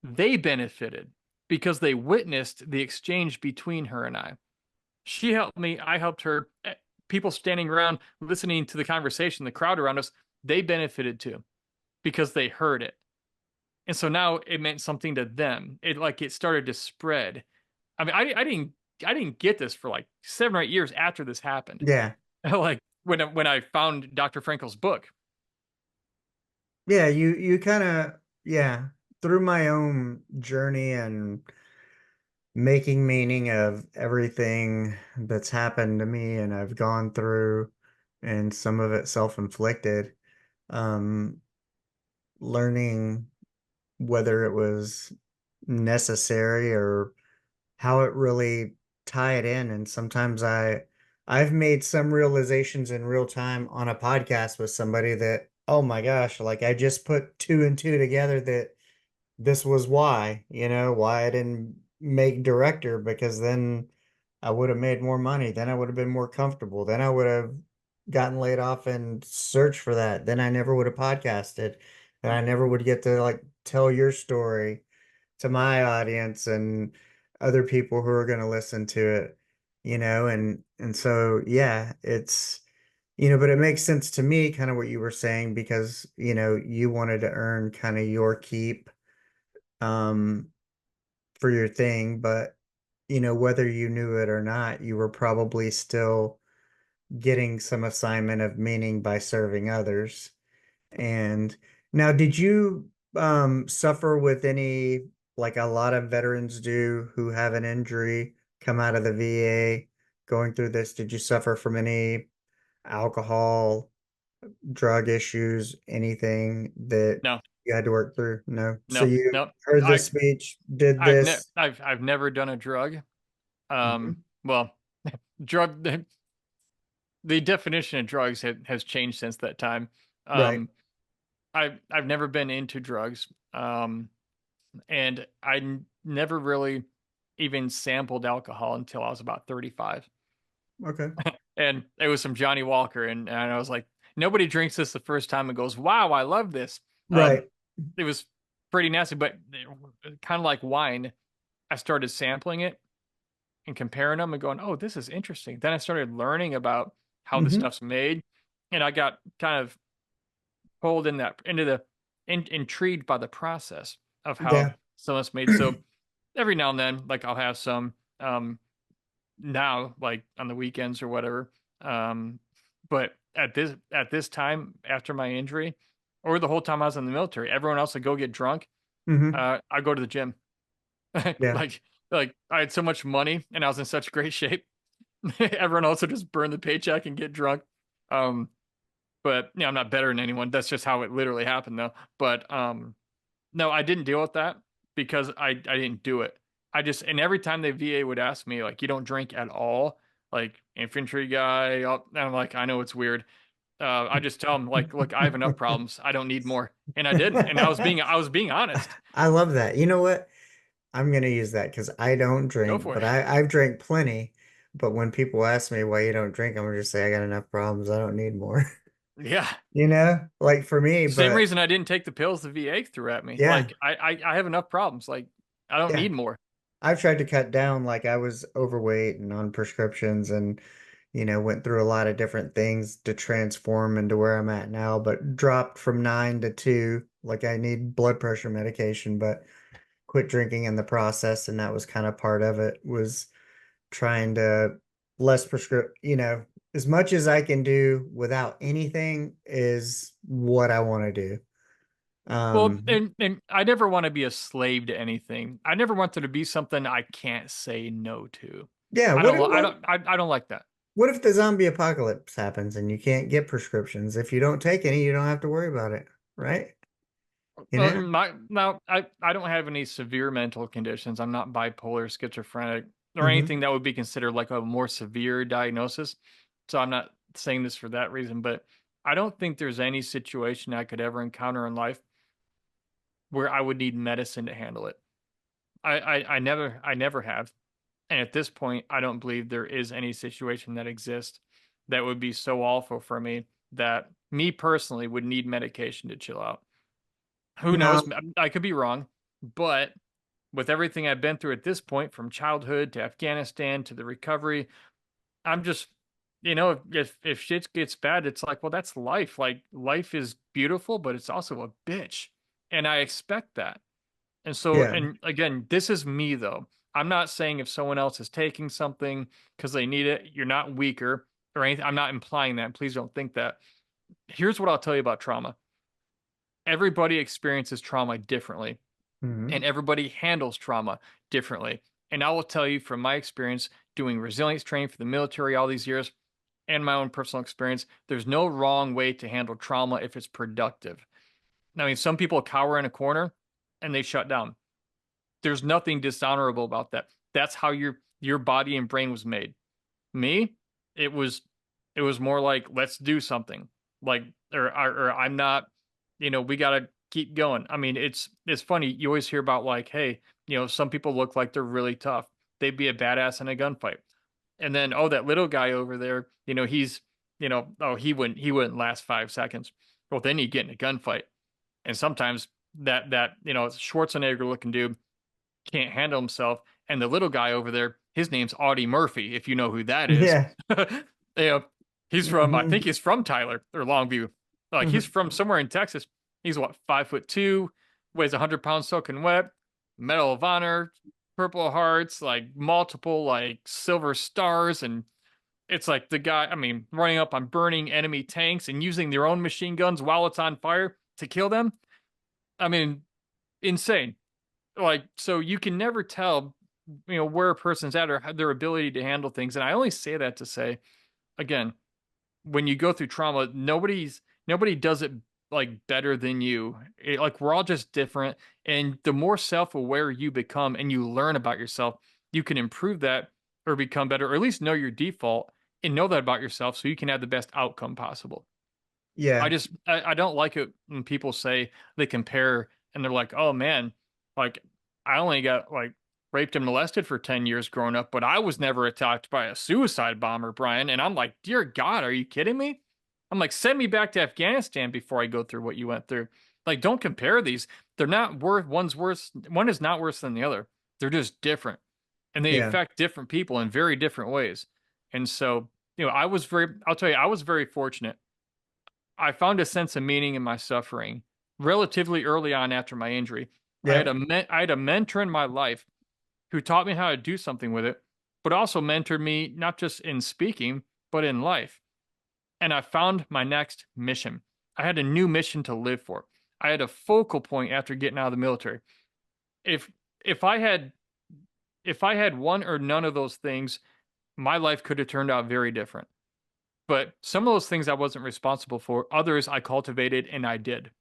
they benefited because they witnessed the exchange between her and I. She helped me, I helped her. People standing around listening to the conversation, the crowd around us, they benefited too because they heard it. And so now it meant something to them. It started to spread. I mean, I didn't get this for like 7 or 8 years after this happened. Yeah. Like when I found Dr. Frankel's book. Yeah, you kind of, yeah, through my own journey and making meaning of everything that's happened to me and I've gone through, and some of it self-inflicted, um, learning whether it was necessary or how it really tied in. And sometimes I've made some realizations in real time on a podcast with somebody that, oh my gosh, like I just put two and two together that this was why, why I didn't make director, because then I would have made more money. Then I would have been more comfortable. Then I would have gotten laid off and searched for that. Then I never would have podcasted. And I never would get to like tell your story to my audience and other people who are going to listen to it, and so yeah, it's but it makes sense to me kind of what you were saying, because you wanted to earn kind of your keep um for your thing, but whether you knew it or not, you were probably still getting some assignment of meaning by serving others. And now, did you suffer with any, like a lot of veterans do who have an injury, come out of the VA going through this? Did you suffer from any alcohol, drug issues, anything that No, you had to work through? No. So no, you no. heard I this speech, did this. I've never done a drug. Mhm. Well, drug the definition of drugs has changed since that time. Right. Um, I've never been into drugs. And never really even sampled alcohol until I was about 35. Okay. And it was some Johnny Walker, and I was like, nobody drinks this the first time and goes, wow, I love this. Right. It was pretty nasty, but kind of like wine. I started sampling it and comparing them and going, oh, this is interesting. Then I started learning about how the Hmm. stuff's made, and I got kind of pulled intrigued by the process of how Yeah. someone's made. So every now and then, like I'll have some now, like on the weekends or whatever. Um, but at this time after my injury, or the whole time I was in the military, everyone else would go get drunk. Hmm. I go to the gym. Yeah. like I had so much money and I was in such great shape. Everyone else would just burn the paycheck and get drunk. Um, but I'm not better than anyone. That's just how it literally happened, though. But no, I didn't deal with that because I didn't do it. And every time the VA would ask me, like, you don't drink at all, like infantry guy, and I'm like, I know it's weird. I just tell them, like, look, I have enough problems. I don't need more. And I didn't. And I was being honest. I love that. You know what? I'm gonna use that because I don't Go drink, for but it. I've drank plenty. But when people ask me why you don't drink, I'm gonna just say I got enough problems. I don't need more. Yeah. Like for me, Same but reason I didn't take the pills the VA threw at me. yeah, Like, I have enough problems. Like, I don't yeah. need more. I've tried to cut down. Like I was overweight and on prescriptions and went through a lot of different things to transform into where I'm at now, but dropped from 9 to 2. Like I need blood pressure medication, but quit drinking in the process, and that was kind of part of it, was trying to less prescript, as much as I can do without anything is what I want to do. Well, Um, and I never want to be a slave to anything. I never want there to be something I can't say no to. yeah, I don't like that. what if the zombie apocalypse happens and you can't get prescriptions? If you don't take any, you don't have to worry about it, right? You Well, know? now I don't have any severe mental conditions. I'm not bipolar, schizophrenic, or Hmm. anything that would be considered like a more severe diagnosis. So I'm not saying this for that reason, but I don't think there's any situation I could ever encounter in life where I would need medicine to handle it. I never have. And at this point, I don't believe there is any situation that exists that would be so awful for me that me personally would need medication to chill out. Who Now, knows? I could be wrong, but with everything I've been through at this point, from childhood to Afghanistan to the recovery, I'm just, if shit gets bad, it's like, well, that's life. Like life is beautiful, but it's also a bitch, and I expect that. And so, yeah. and again, this is me though. I'm not saying if someone else is taking something because they need it, you're not weaker or anything. I'm not implying that. Please don't think that. Here's what I'll tell you about trauma. Everybody experiences trauma differently, Mhm. and everybody handles trauma differently. And I will tell you from my experience doing resilience training for the military all these years and my own personal experience, there's no wrong way to handle trauma if it's productive. I mean, some people cower in a corner and they shut down. There's nothing dishonorable about that. That's how your body and brain was made. Me, it was it was more like let's do something. Like or I'm not, we got to keep going. I mean, it's funny. You always hear about like, hey, some people look like they're really tough. They'd be a badass in a gunfight. And then oh, that little guy over there, he's, oh, he wouldn't last 5 seconds. Well, then you get in a gunfight. And sometimes that Schwarzenegger looking dude can't handle himself. And the little guy over there, his name's Audie Murphy, if you know who that is. Yeah. you know, I think Mhm. he's from Tyler or Longview. Like he's Mhm. from somewhere in Texas. He's what, 5'2", weighs 100 pounds soaking wet, Medal of Honor, Purple Hearts, like multiple like silver stars. And it's like the guy, I mean, running up on burning enemy tanks and using their own machine guns while it's on fire to kill them. I mean, insane. Like, so you can never tell, where a person's at or their ability to handle things. And I only say that to say, again, when you go through trauma, nobody does it like better than you. Like we're all just different. And the more self-aware you become and you learn about yourself, you can improve that or become better, or at least know your default and know that about yourself so you can have the best outcome possible. Yeah. I don't like it when people say they compare and they're like, oh man, like I only got like raped and molested for 10 years growing up, but I was never attacked by a suicide bomber, Brian. And I'm like, dear God, are you kidding me? I'm like, send me back to Afghanistan before I go through what you went through. Like, don't compare these. They're not worth, one's worse, one is not worse than the other. They're just different. And they Yeah. affect different people in very different ways. And so, I'll tell you, I was very fortunate. I found a sense of meaning in my suffering relatively early on after my injury. Yep. I had a mentor in my life who taught me how to do something with it, but also mentored me not just in speaking, but in life. And I found my next mission. I had a new mission to live for. I had a focal point after getting out of the military. If if I had if I had one or none of those things, my life could have turned out very different. But some of those things I wasn't responsible for, others I cultivated and I did.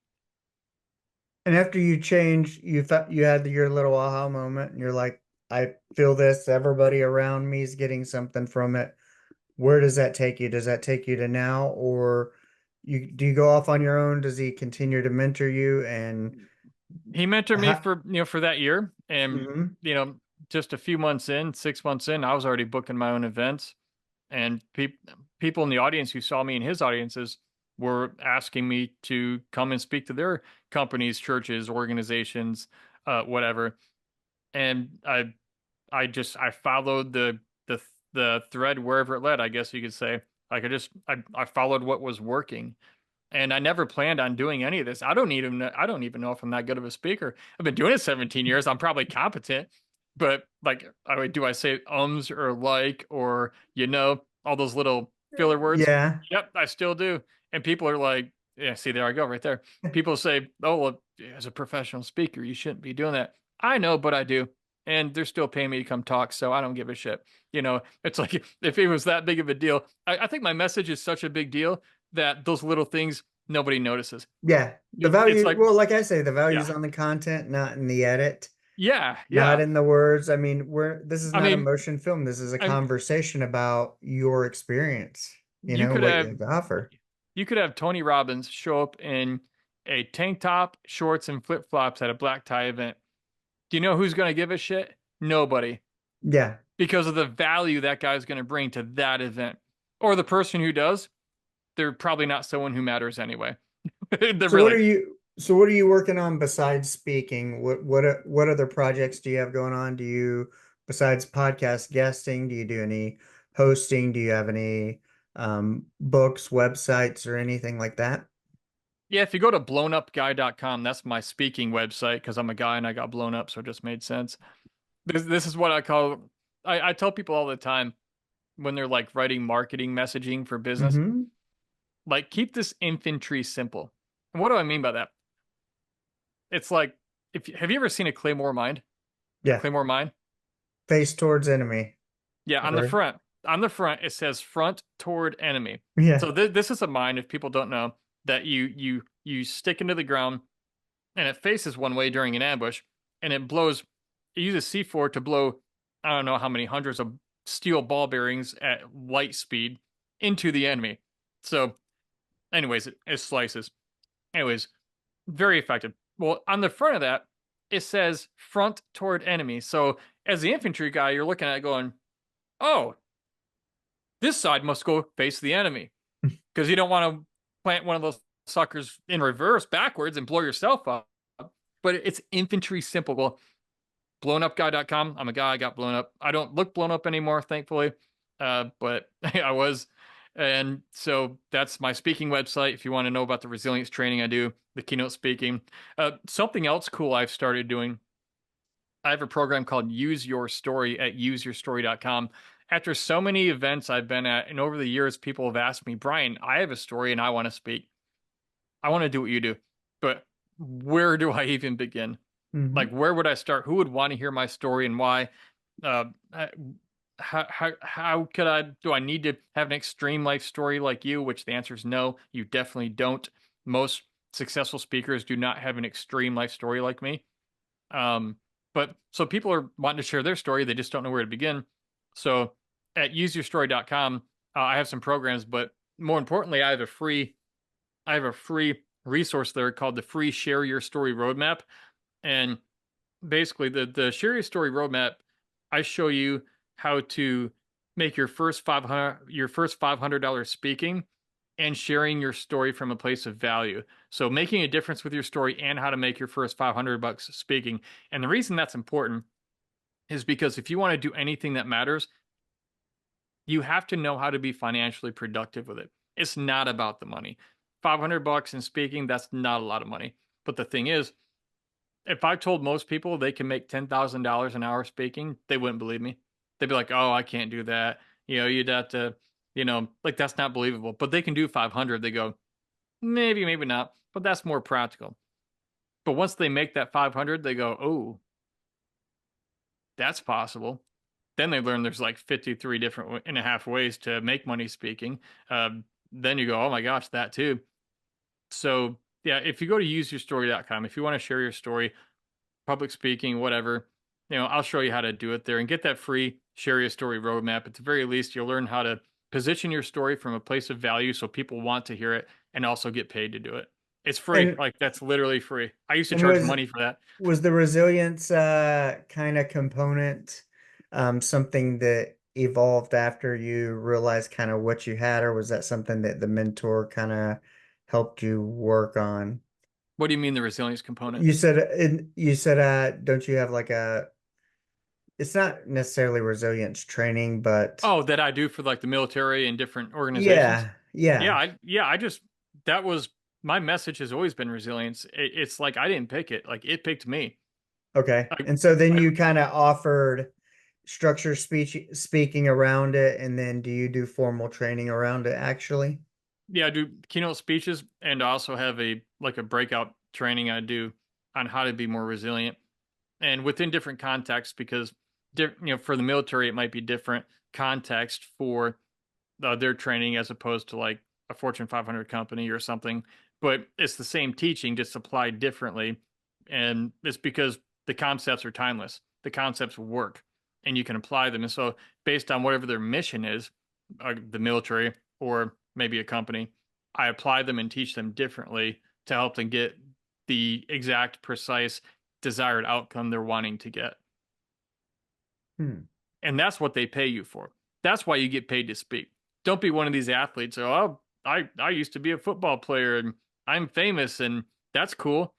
And after you changed, you thought you had your little aha moment, and you're like, I feel this, everybody around me is getting something from it. Where does that take you? Does that take you to now, or do you go off on your own? Does he continue to mentor you and He mentored me ha for that year, and mhm. you know just a few months in, 6 months in, I was already booking my own events, and people in the audience who saw me in his audiences were asking me to come and speak to their companies, churches, organizations, whatever. And I followed the thread wherever it led, I guess you could say. Like I followed what was working. And I never planned on doing any of this. I don't even know if I'm that good of a speaker. I've been doing it 17 years. I'm probably competent, but like, do I say ums or like, or, all those little filler words? Yeah. Yep, I still do. And people are like, yeah, see, there I go right there. People say, oh, well, as a professional speaker, you shouldn't be doing that. I know, but I do. And they're still paying me to come talk. So I don't give a shit. It's like if it was that big of a deal, I think my message is such a big deal that those little things nobody notices. Yeah. The It's value, like, well, like I say, the value is yeah, on the content, not in the edit, yeah, not yeah. in the words. I mean, this is I not a mean, motion film. This is a and conversation about your experience, you could what you have have to offer. Tony Robbins show up in a tank top, shorts, and flip flops at a black tie event. Do you know who's going to give a shit? Nobody, Yeah. because of the value that guy's going to bring to that event. Or the person who does, they're probably not someone who matters anyway. They're So what really, are you working on besides speaking? What other projects do you have going on? Besides podcast guesting, do you do any hosting? Do you have any books, websites, or anything like that? yeah, if you go to blownupguy.com, that's my speaking website because I'm a guy and I got blown up, so it just made sense. This is what I call. I tell people all the time when they're like writing marketing messaging for business, Mm-hmm. like keep this infantry simple. And what do I mean by that? It's like if have you ever seen a Claymore mine? A Yeah. Claymore mine? Face towards enemy. Yeah, Or on the front it says front toward enemy. yeah. So this is a mine, if people don't know, that you stick into the ground and it faces one way during an ambush, and it blows. It uses C4 to blow, I don't know how many hundreds of steel ball bearings at light speed into the enemy. So, anyways, it slices. Anyways, very effective. Well, on the front of that, it says front toward enemy. So, as the infantry guy, you're looking at it going, oh, this side must go face the enemy, because you don't want to plant one of those suckers in reverse backwards and blow yourself up. But it's infantry simple. Well, blownupguy.com. I'm a guy. I got blown up. I don't look blown up anymore, thankfully. But I was. And so that's my speaking website. If you want to know about the resilience training I do, the keynote speaking. Something else cool I've started doing. I have a program called Use Your Story at useyourstory.com. After so many events I've been at, and over the years, people have asked me, Brian, I have a story and I want to speak. I want to do what you do, but where do I even begin? Mm-hmm. Like, where would I start? Who would want to hear my story and why? Uh, how could I? Do I need to have an extreme life story like you? Which the answer is no. You definitely don't. Most successful speakers do not have an extreme life story like me. But so people are wanting to share their story, they just don't know where to begin. So at useyourstory.com, I have some programs, but more importantly, I have a free resource there called the free Share Your Story Roadmap. And basically the Share Your Story Roadmap, I show you how to make your first $500 speaking and sharing your story from a place of value. So making a difference with your story and how to make your first $500 speaking. And the reason that's important is because if you want to do anything that matters, you have to know how to be financially productive with it. It's not about the money. $500 in speaking, that's not a lot of money. But the thing is, if I told most people they can make $10,000 an hour speaking, they wouldn't believe me. They'd be like, "Oh, I can't do that. You know, you'd have to, like that's not believable." But they can do 500. They go, "Maybe, maybe not." But that's more practical. But once they make that 500, they go, "Oh, that's possible." Then they learn there's like 53 different and a half ways to make money speaking. Then you go, "Oh my gosh, that too." So, yeah, if you go to useyourstory.com, if you want to share your story, public speaking, whatever, I'll show you how to do it there and get that free Share Your Story roadmap. At the very least, you'll learn how to position your story from a place of value so people want to hear it and also get paid to do it. It's free. And Like that's literally free. I used to and charge was money for that. was the resilience kind of component something that evolved after you realized kind of what you had, or was that something that the mentor kind of helped you work on? What do you mean the resilience component? You said don't you have like a, it's not necessarily resilience training, but Oh, that I do for like the military and different organizations. yeah, yeah. I just that was my message has always been resilience. It's like I didn't pick it. Like it picked me. Okay. I, And so then I you kind of offered structure speaking around it, and then do you do formal training around it actually? yeah, I do keynote speeches and I also have a like a breakout training I do on how to be more resilient and within different contexts because for the military it might be different context for their training as opposed to like a Fortune 500 company or something, but it's the same teaching just applied differently, and it's because the concepts are timeless. The concepts work, and you can apply them. And so, based on whatever their mission is, the military or maybe a company, I apply them and teach them differently to help them get the exact, precise, desired outcome they're wanting to get. Hmm. And that's what they pay you for. That's why you get paid to speak. Don't be one of these athletes. Oh, I used to be a football player and I'm famous and that's cool.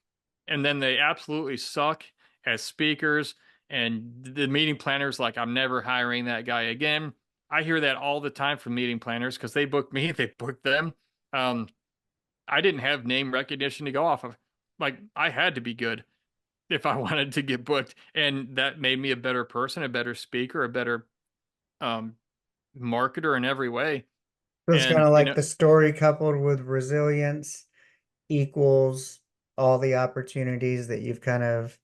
And then they absolutely suck as speakers. And the meeting planners, like, I'm never hiring that guy again. I hear that all the time from meeting planners because they book me, they book them. I didn't have name recognition to go off of. Like, I had to be good. if I wanted to get booked. And that made me a better person, a better speaker, a better um, marketer in every way. So it's kind And, of like the story coupled with resilience equals all the opportunities that you've kind of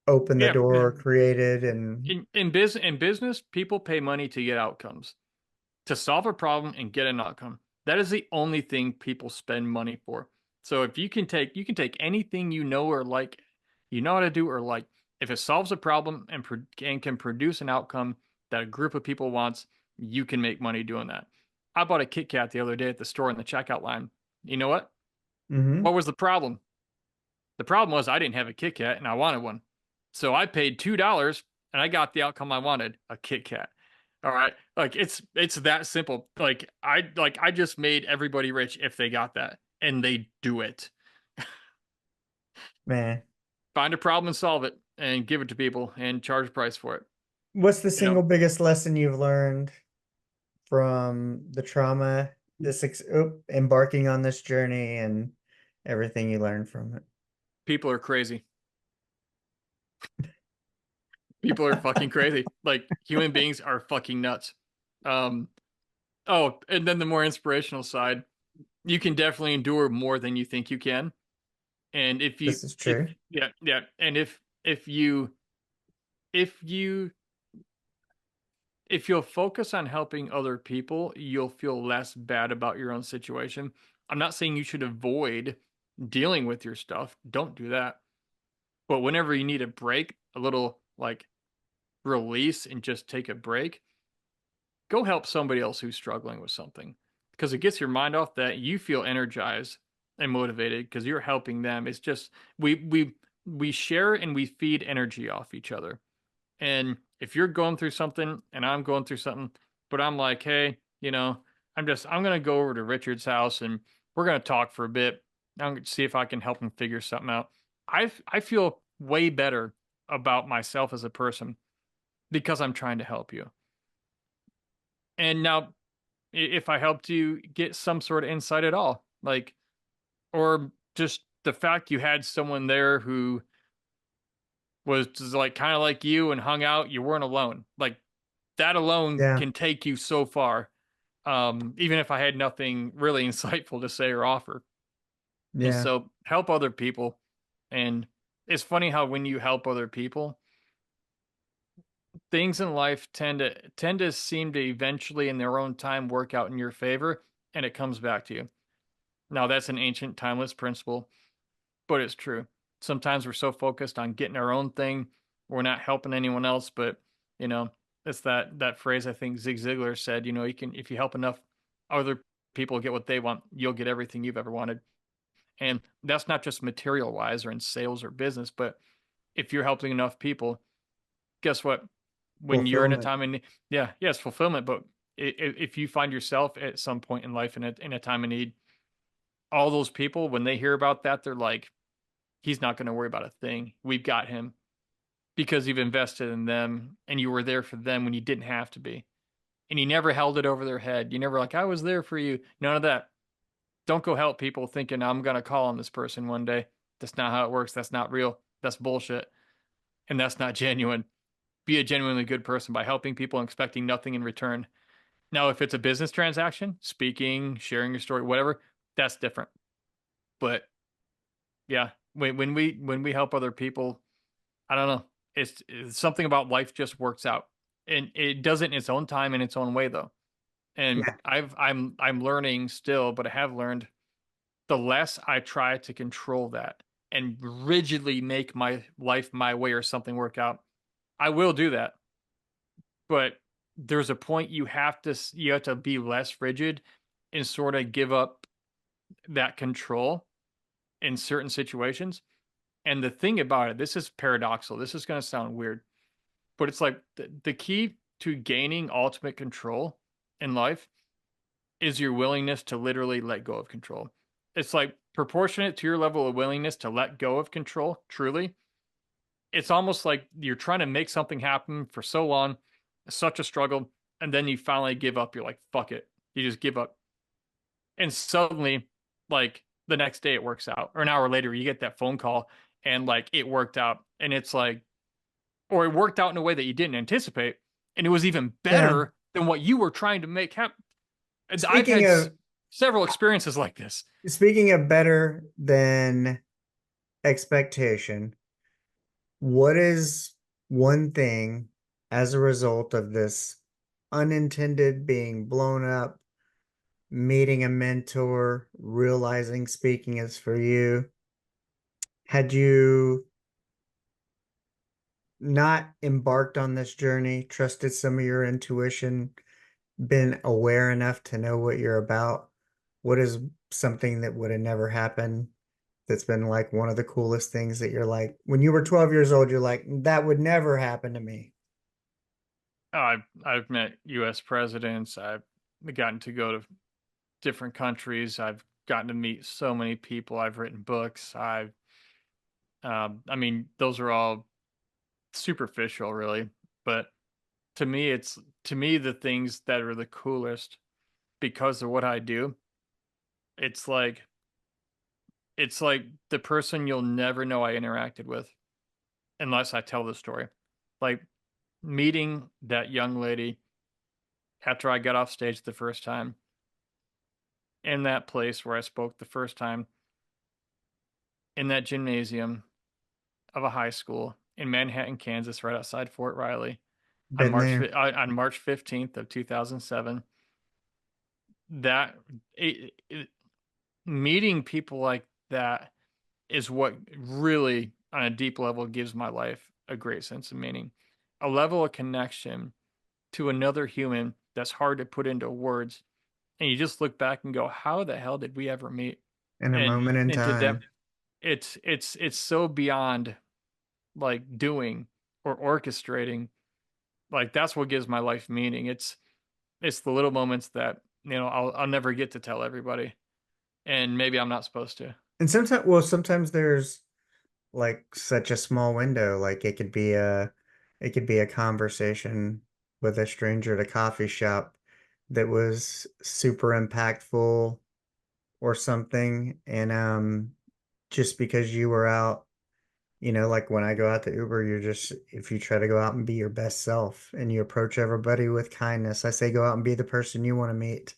opened the yeah, door, created, and in business, people pay money to get outcomes, to solve a problem and get an outcome. That is the only thing people spend money for. So if you can take anything you know or like, you know how to do or like, if it solves a problem and can produce an outcome that a group of people wants, you can make money doing that. I bought a Kit Kat the other day at the store in the checkout line. You know what? mm-hmm. What was the problem? The problem was I didn't have a Kit Kat and I wanted one. So I paid $2 and I got the outcome I wanted, a Kit Kat. All right. Like it's that simple. I just made everybody rich if they got that. And they do it. Man. Find a problem and solve it and give it to people and charge a price for it. What's the You know, single biggest lesson you've learned from the trauma, embarking on this journey and everything you learned from it? people are crazy. People are fucking crazy. Like human beings are fucking nuts. Um oh, and then the more inspirational side, you can definitely endure more than you think you can. And This is if true. yeah, and if you if you'll focus on helping other people, you'll feel less bad about your own situation. I'm not saying you should avoid dealing with your stuff. Don't do that. But whenever you need a break, a little like release and just take a break, go help somebody else who's struggling with something because it gets your mind off that. You feel energized and motivated because you're helping them. It's just we share and we feed energy off each other. And if you're going through something and I'm going through something, but I'm like, hey, I'm gonna go over to Richard's house and we're gonna talk for a bit. I'm gonna see if I can help him figure something out. I feel way better about myself as a person because I'm trying to help you. And now, if I helped you get some sort of insight at all, like, or just the fact you had someone there who was just like kind of like you and hung out, you weren't alone. Like that alone Yeah. can take you so far. Even if I had nothing really insightful to say or offer. And Yeah. so help other people. And it's funny how when you help other people, things in life tend to seem to eventually in their own time work out in your favor and it comes back to you. Now that's an ancient timeless principle, but it's true. Sometimes we're so focused on getting our own thing, we're not helping anyone else. But you know, it's that phrase I think Zig Ziglar said. You can if you help enough other people get what they want, you'll get everything you've ever wanted. And that's not just material wise or in sales or business, but if you're helping enough people, guess what? When you're in a Fulfillment. time in it's fulfillment. But if you find yourself at some point in life in a time of need, all those people when they hear about that, they're like, he's not going to worry about a thing. We've got him because you've invested in them and you were there for them when you didn't have to be. And you never held it over their head. You never like, I was there for you. None of that. Don't go help people thinking I'm going to call on this person one day. That's not how it works. That's not real. That's bullshit. And that's not genuine. Be a genuinely good person by helping people and expecting nothing in return. Now, if it's a business transaction, speaking, sharing your story, whatever, that's different. But yeah, when we help other people, I don't know. It's something about life just works out, and it does it in its own time in its own way though. And Yeah. I'm learning still, but I have learned the less I try to control that and rigidly make my life my way or something work out, I will do that. But there's a point you have to be less rigid and sort of give up that control in certain situations. And the thing about it, this is paradoxical. This is going to sound weird, but it's like the key to gaining ultimate control in life is your willingness to literally let go of control. It's like proportionate to your level of willingness to let go of control, truly. It's almost like you're trying to make something happen for so long, such a struggle, and then you finally give up. You're like, fuck it. You just give up. And suddenly, like the next day it works out, or an hour later, you get that phone call and like it worked out, and it's like, or it worked out in a way that you didn't anticipate, and it was even Yeah. better than what you were trying to make happen. I've Speaking had of several experiences like this. speaking of better than expectation, what is one thing as a result of this unintended being blown up, meeting a mentor, realizing speaking is for you? Had you not embarked on this journey, trusted some of your intuition, been aware enough to know what you're about, what is something that would have never happened that's been like one of the coolest things that you're like, when you were 12 years old, you're like, that would never happen to me? I've met U.S. presidents. I've gotten to go to different countries. I've gotten to meet so many people. I've written books. I mean, those are all superficial, really. But to me the things that are the coolest because of what I do. It's like it's like the person you'll never know I interacted with unless I tell the story. Like meeting that young lady after I got off stage the first time in that place where I spoke the first time in that gymnasium of a high school in Manhattan, Kansas, right outside Fort Riley on Been there. On March 15th of 2007. That meeting people like that is what really on a deep level gives my life a great sense of meaning, a level of connection to another human that's hard to put into words, and you just look back and go, how the hell did we ever meet? In a and moment in and to them, time. it's so beyond like doing or orchestrating. Like that's what gives my life meaning. It's the little moments that I'll never get to tell everybody, and maybe I'm not supposed to. And sometimes, well, sometimes there's like such a small window. Like it could be a conversation with a stranger at a coffee shop that was super impactful or something. And just because you were out, like when I go out to Uber, you're just, if you try to go out and be your best self and you approach everybody with kindness, I say go out and be the person you want to meet.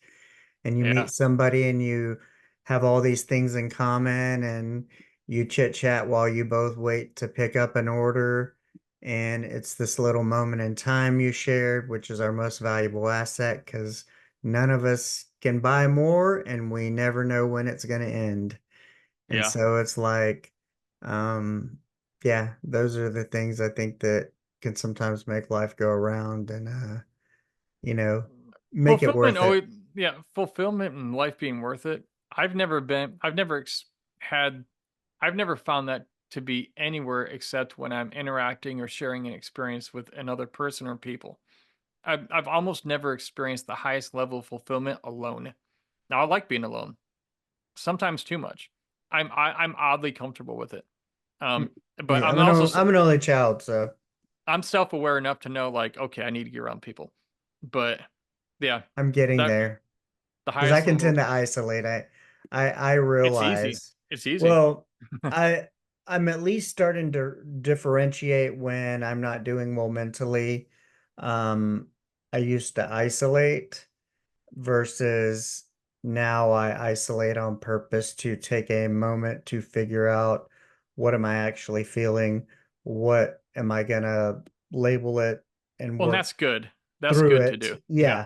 And you Yeah, meet somebody and you have all these things in common and you chit chat while you both wait to pick up an order. And it's this little moment in time you shared, which is our most valuable asset because none of us can buy more and we never know when it's going to end. And yeah. so it's like, um, yeah, those are the things I think that can sometimes make life go around and, you know, make it Fulfillment worth it. always, yeah, fulfillment and life being worth it. I've never had, I've never found that to be anywhere except when I'm interacting or sharing an experience with another person or people. I've almost never experienced the highest level of fulfillment alone. Now I like being alone, sometimes too much. I'm oddly comfortable with it. Mm, But yeah, I'm an only child, so I'm self aware enough to know like, okay, I need to get around people. But yeah, I'm getting that there the because I highest can level. tend to isolate. I It's easy. realize, It's easy. well, I I'm at least starting to differentiate when I'm not doing well mentally. Um, I used to isolate versus now I isolate on purpose to take a moment to figure out what am I actually feeling, what am I gonna label it and Well, and work that's good. That's through good to it. do. Yeah.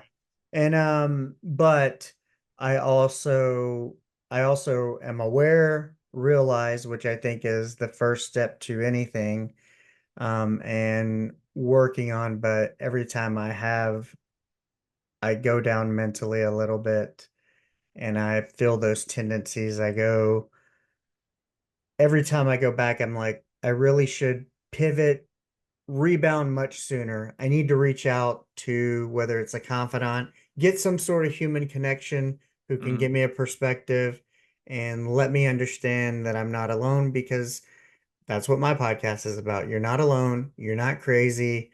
Yeah. And but I also I also am aware, realize, which I think is the first step to anything, and working on, but every time I go down mentally a little bit and I feel those tendencies, every time I go back, I'm like, I really should pivot, rebound much sooner. I need to reach out to whether it's a confidant, get some sort of human connection who can Mm. give me a perspective and let me understand that I'm not alone because that's what my podcast is about. You're not alone. You're not crazy.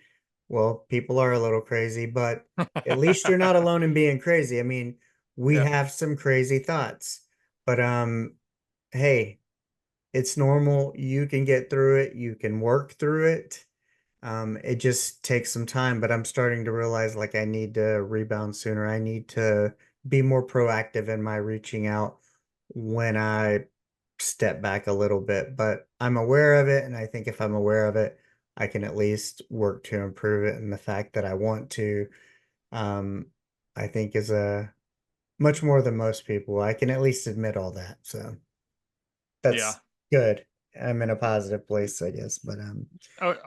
Well, people are a little crazy, but at least you're not alone in being crazy. I mean, we Yeah. have some crazy thoughts, but hey, it's normal. You can get through it. You can work through it. It just takes some time, but I'm starting to realize like I need to rebound sooner. I need to be more proactive in my reaching out when I step back a little bit, but I'm aware of it. And I think if I'm aware of it, I can at least work to improve it. And the fact that I want to, um, I think is a much more than most people. I can at least admit all that. So Yeah. that's good. I'm in a positive place, I guess, but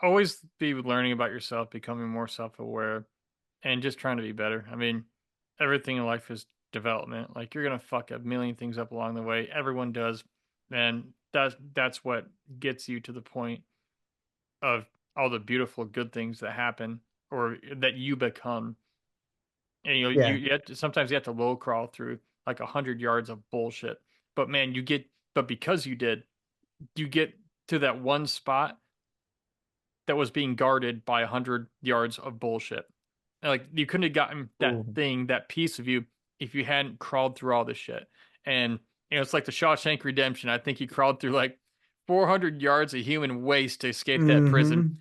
Always be learning about yourself, becoming more self-aware, and just trying to be better. I mean, everything in life is development. Like you're gonna fuck a million things up along the way. Everyone does, and that's what gets you to the point of all the beautiful good things that happen or that you become. And yeah. you have to, sometimes you have to low crawl through like 100 yards of bullshit. But man, but because you get to that one spot that was being guarded by 100 yards of bullshit. And, like you couldn't have gotten that Ooh. thing, that piece of you, if you hadn't crawled through all this shit. And it's like the Shawshank Redemption. I think he crawled through like 400 yards of human waste to escape that prison. Mm-hmm.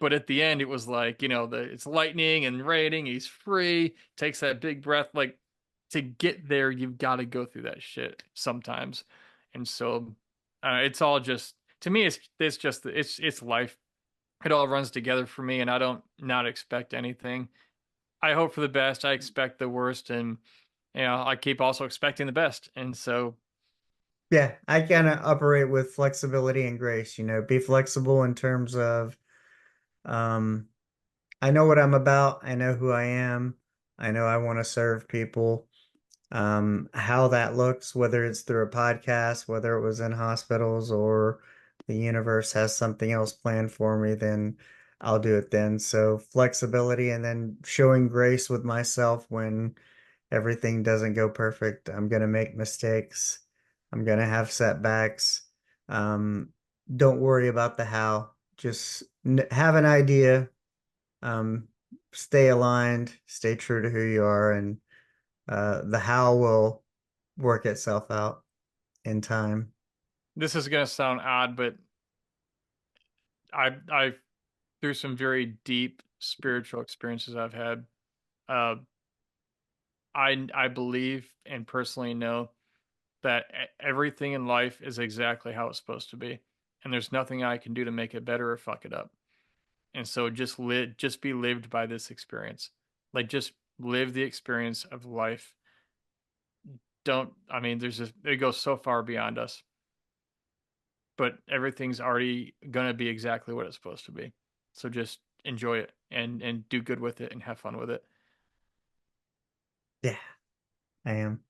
But at the end, it was like it's lightning and raining. He's free. Takes that big breath. Like to get there, you've got to go through that shit sometimes. And so, it's all just to me. It's life. It all runs together for me, and I don't not expect anything. I hope for the best. I expect the worst, and I keep also expecting the best. And so, Yeah, I kind of operate with flexibility and grace, be flexible in terms of um I know what I'm about, I know who I am, I know I want to serve people. How that looks, whether it's through a podcast, whether it was in hospitals or the universe has something else planned for me, then I'll do it then. So flexibility and then showing grace with myself when everything doesn't go perfect. I'm going to make mistakes. I'm going to have setbacks. Um, don't worry about the how. Just have an idea. Um, stay aligned, stay true to who you are, and the how will work itself out in time. this is gonna sound odd, but I through some very deep spiritual experiences I've had, uh, I believe and personally know that everything in life is exactly how it's supposed to be, and there's nothing I can do to make it better or fuck it up. And so just be lived by this experience. Like just live the experience of life. Don't I mean there's just it goes so far beyond us. But everything's already gonna be exactly what it's supposed to be. So just enjoy it and do good with it and have fun with it. Yeah, I am.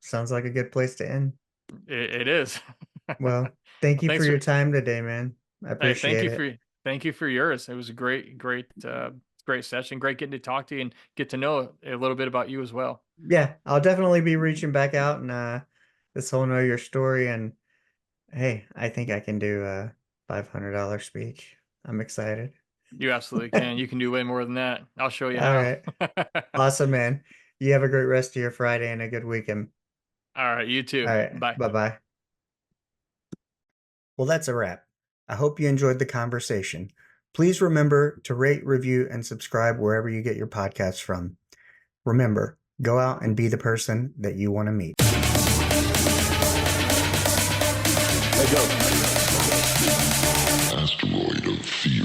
Sounds like a good place to end. It is. Well, thank Well, you for thanks your for time today, man. I hey, appreciate it. thank you for yours. It was a great session. Great getting to talk to you and get to know a little bit about you as well. Yeah, I'll definitely be reaching back out and this whole know your story, and hey, I think I can do a $500 speech. I'm excited. You absolutely can. You can do way more than that. I'll show you All how. right. Awesome, man. You have a great rest of your Friday and a good weekend. All right, you too. All right. Bye. Bye-bye. Well, that's a wrap. I hope you enjoyed the conversation. Please remember to rate, review, and subscribe wherever you get your podcasts from. Remember, go out and be the person that you want to meet. Asteroid of fear.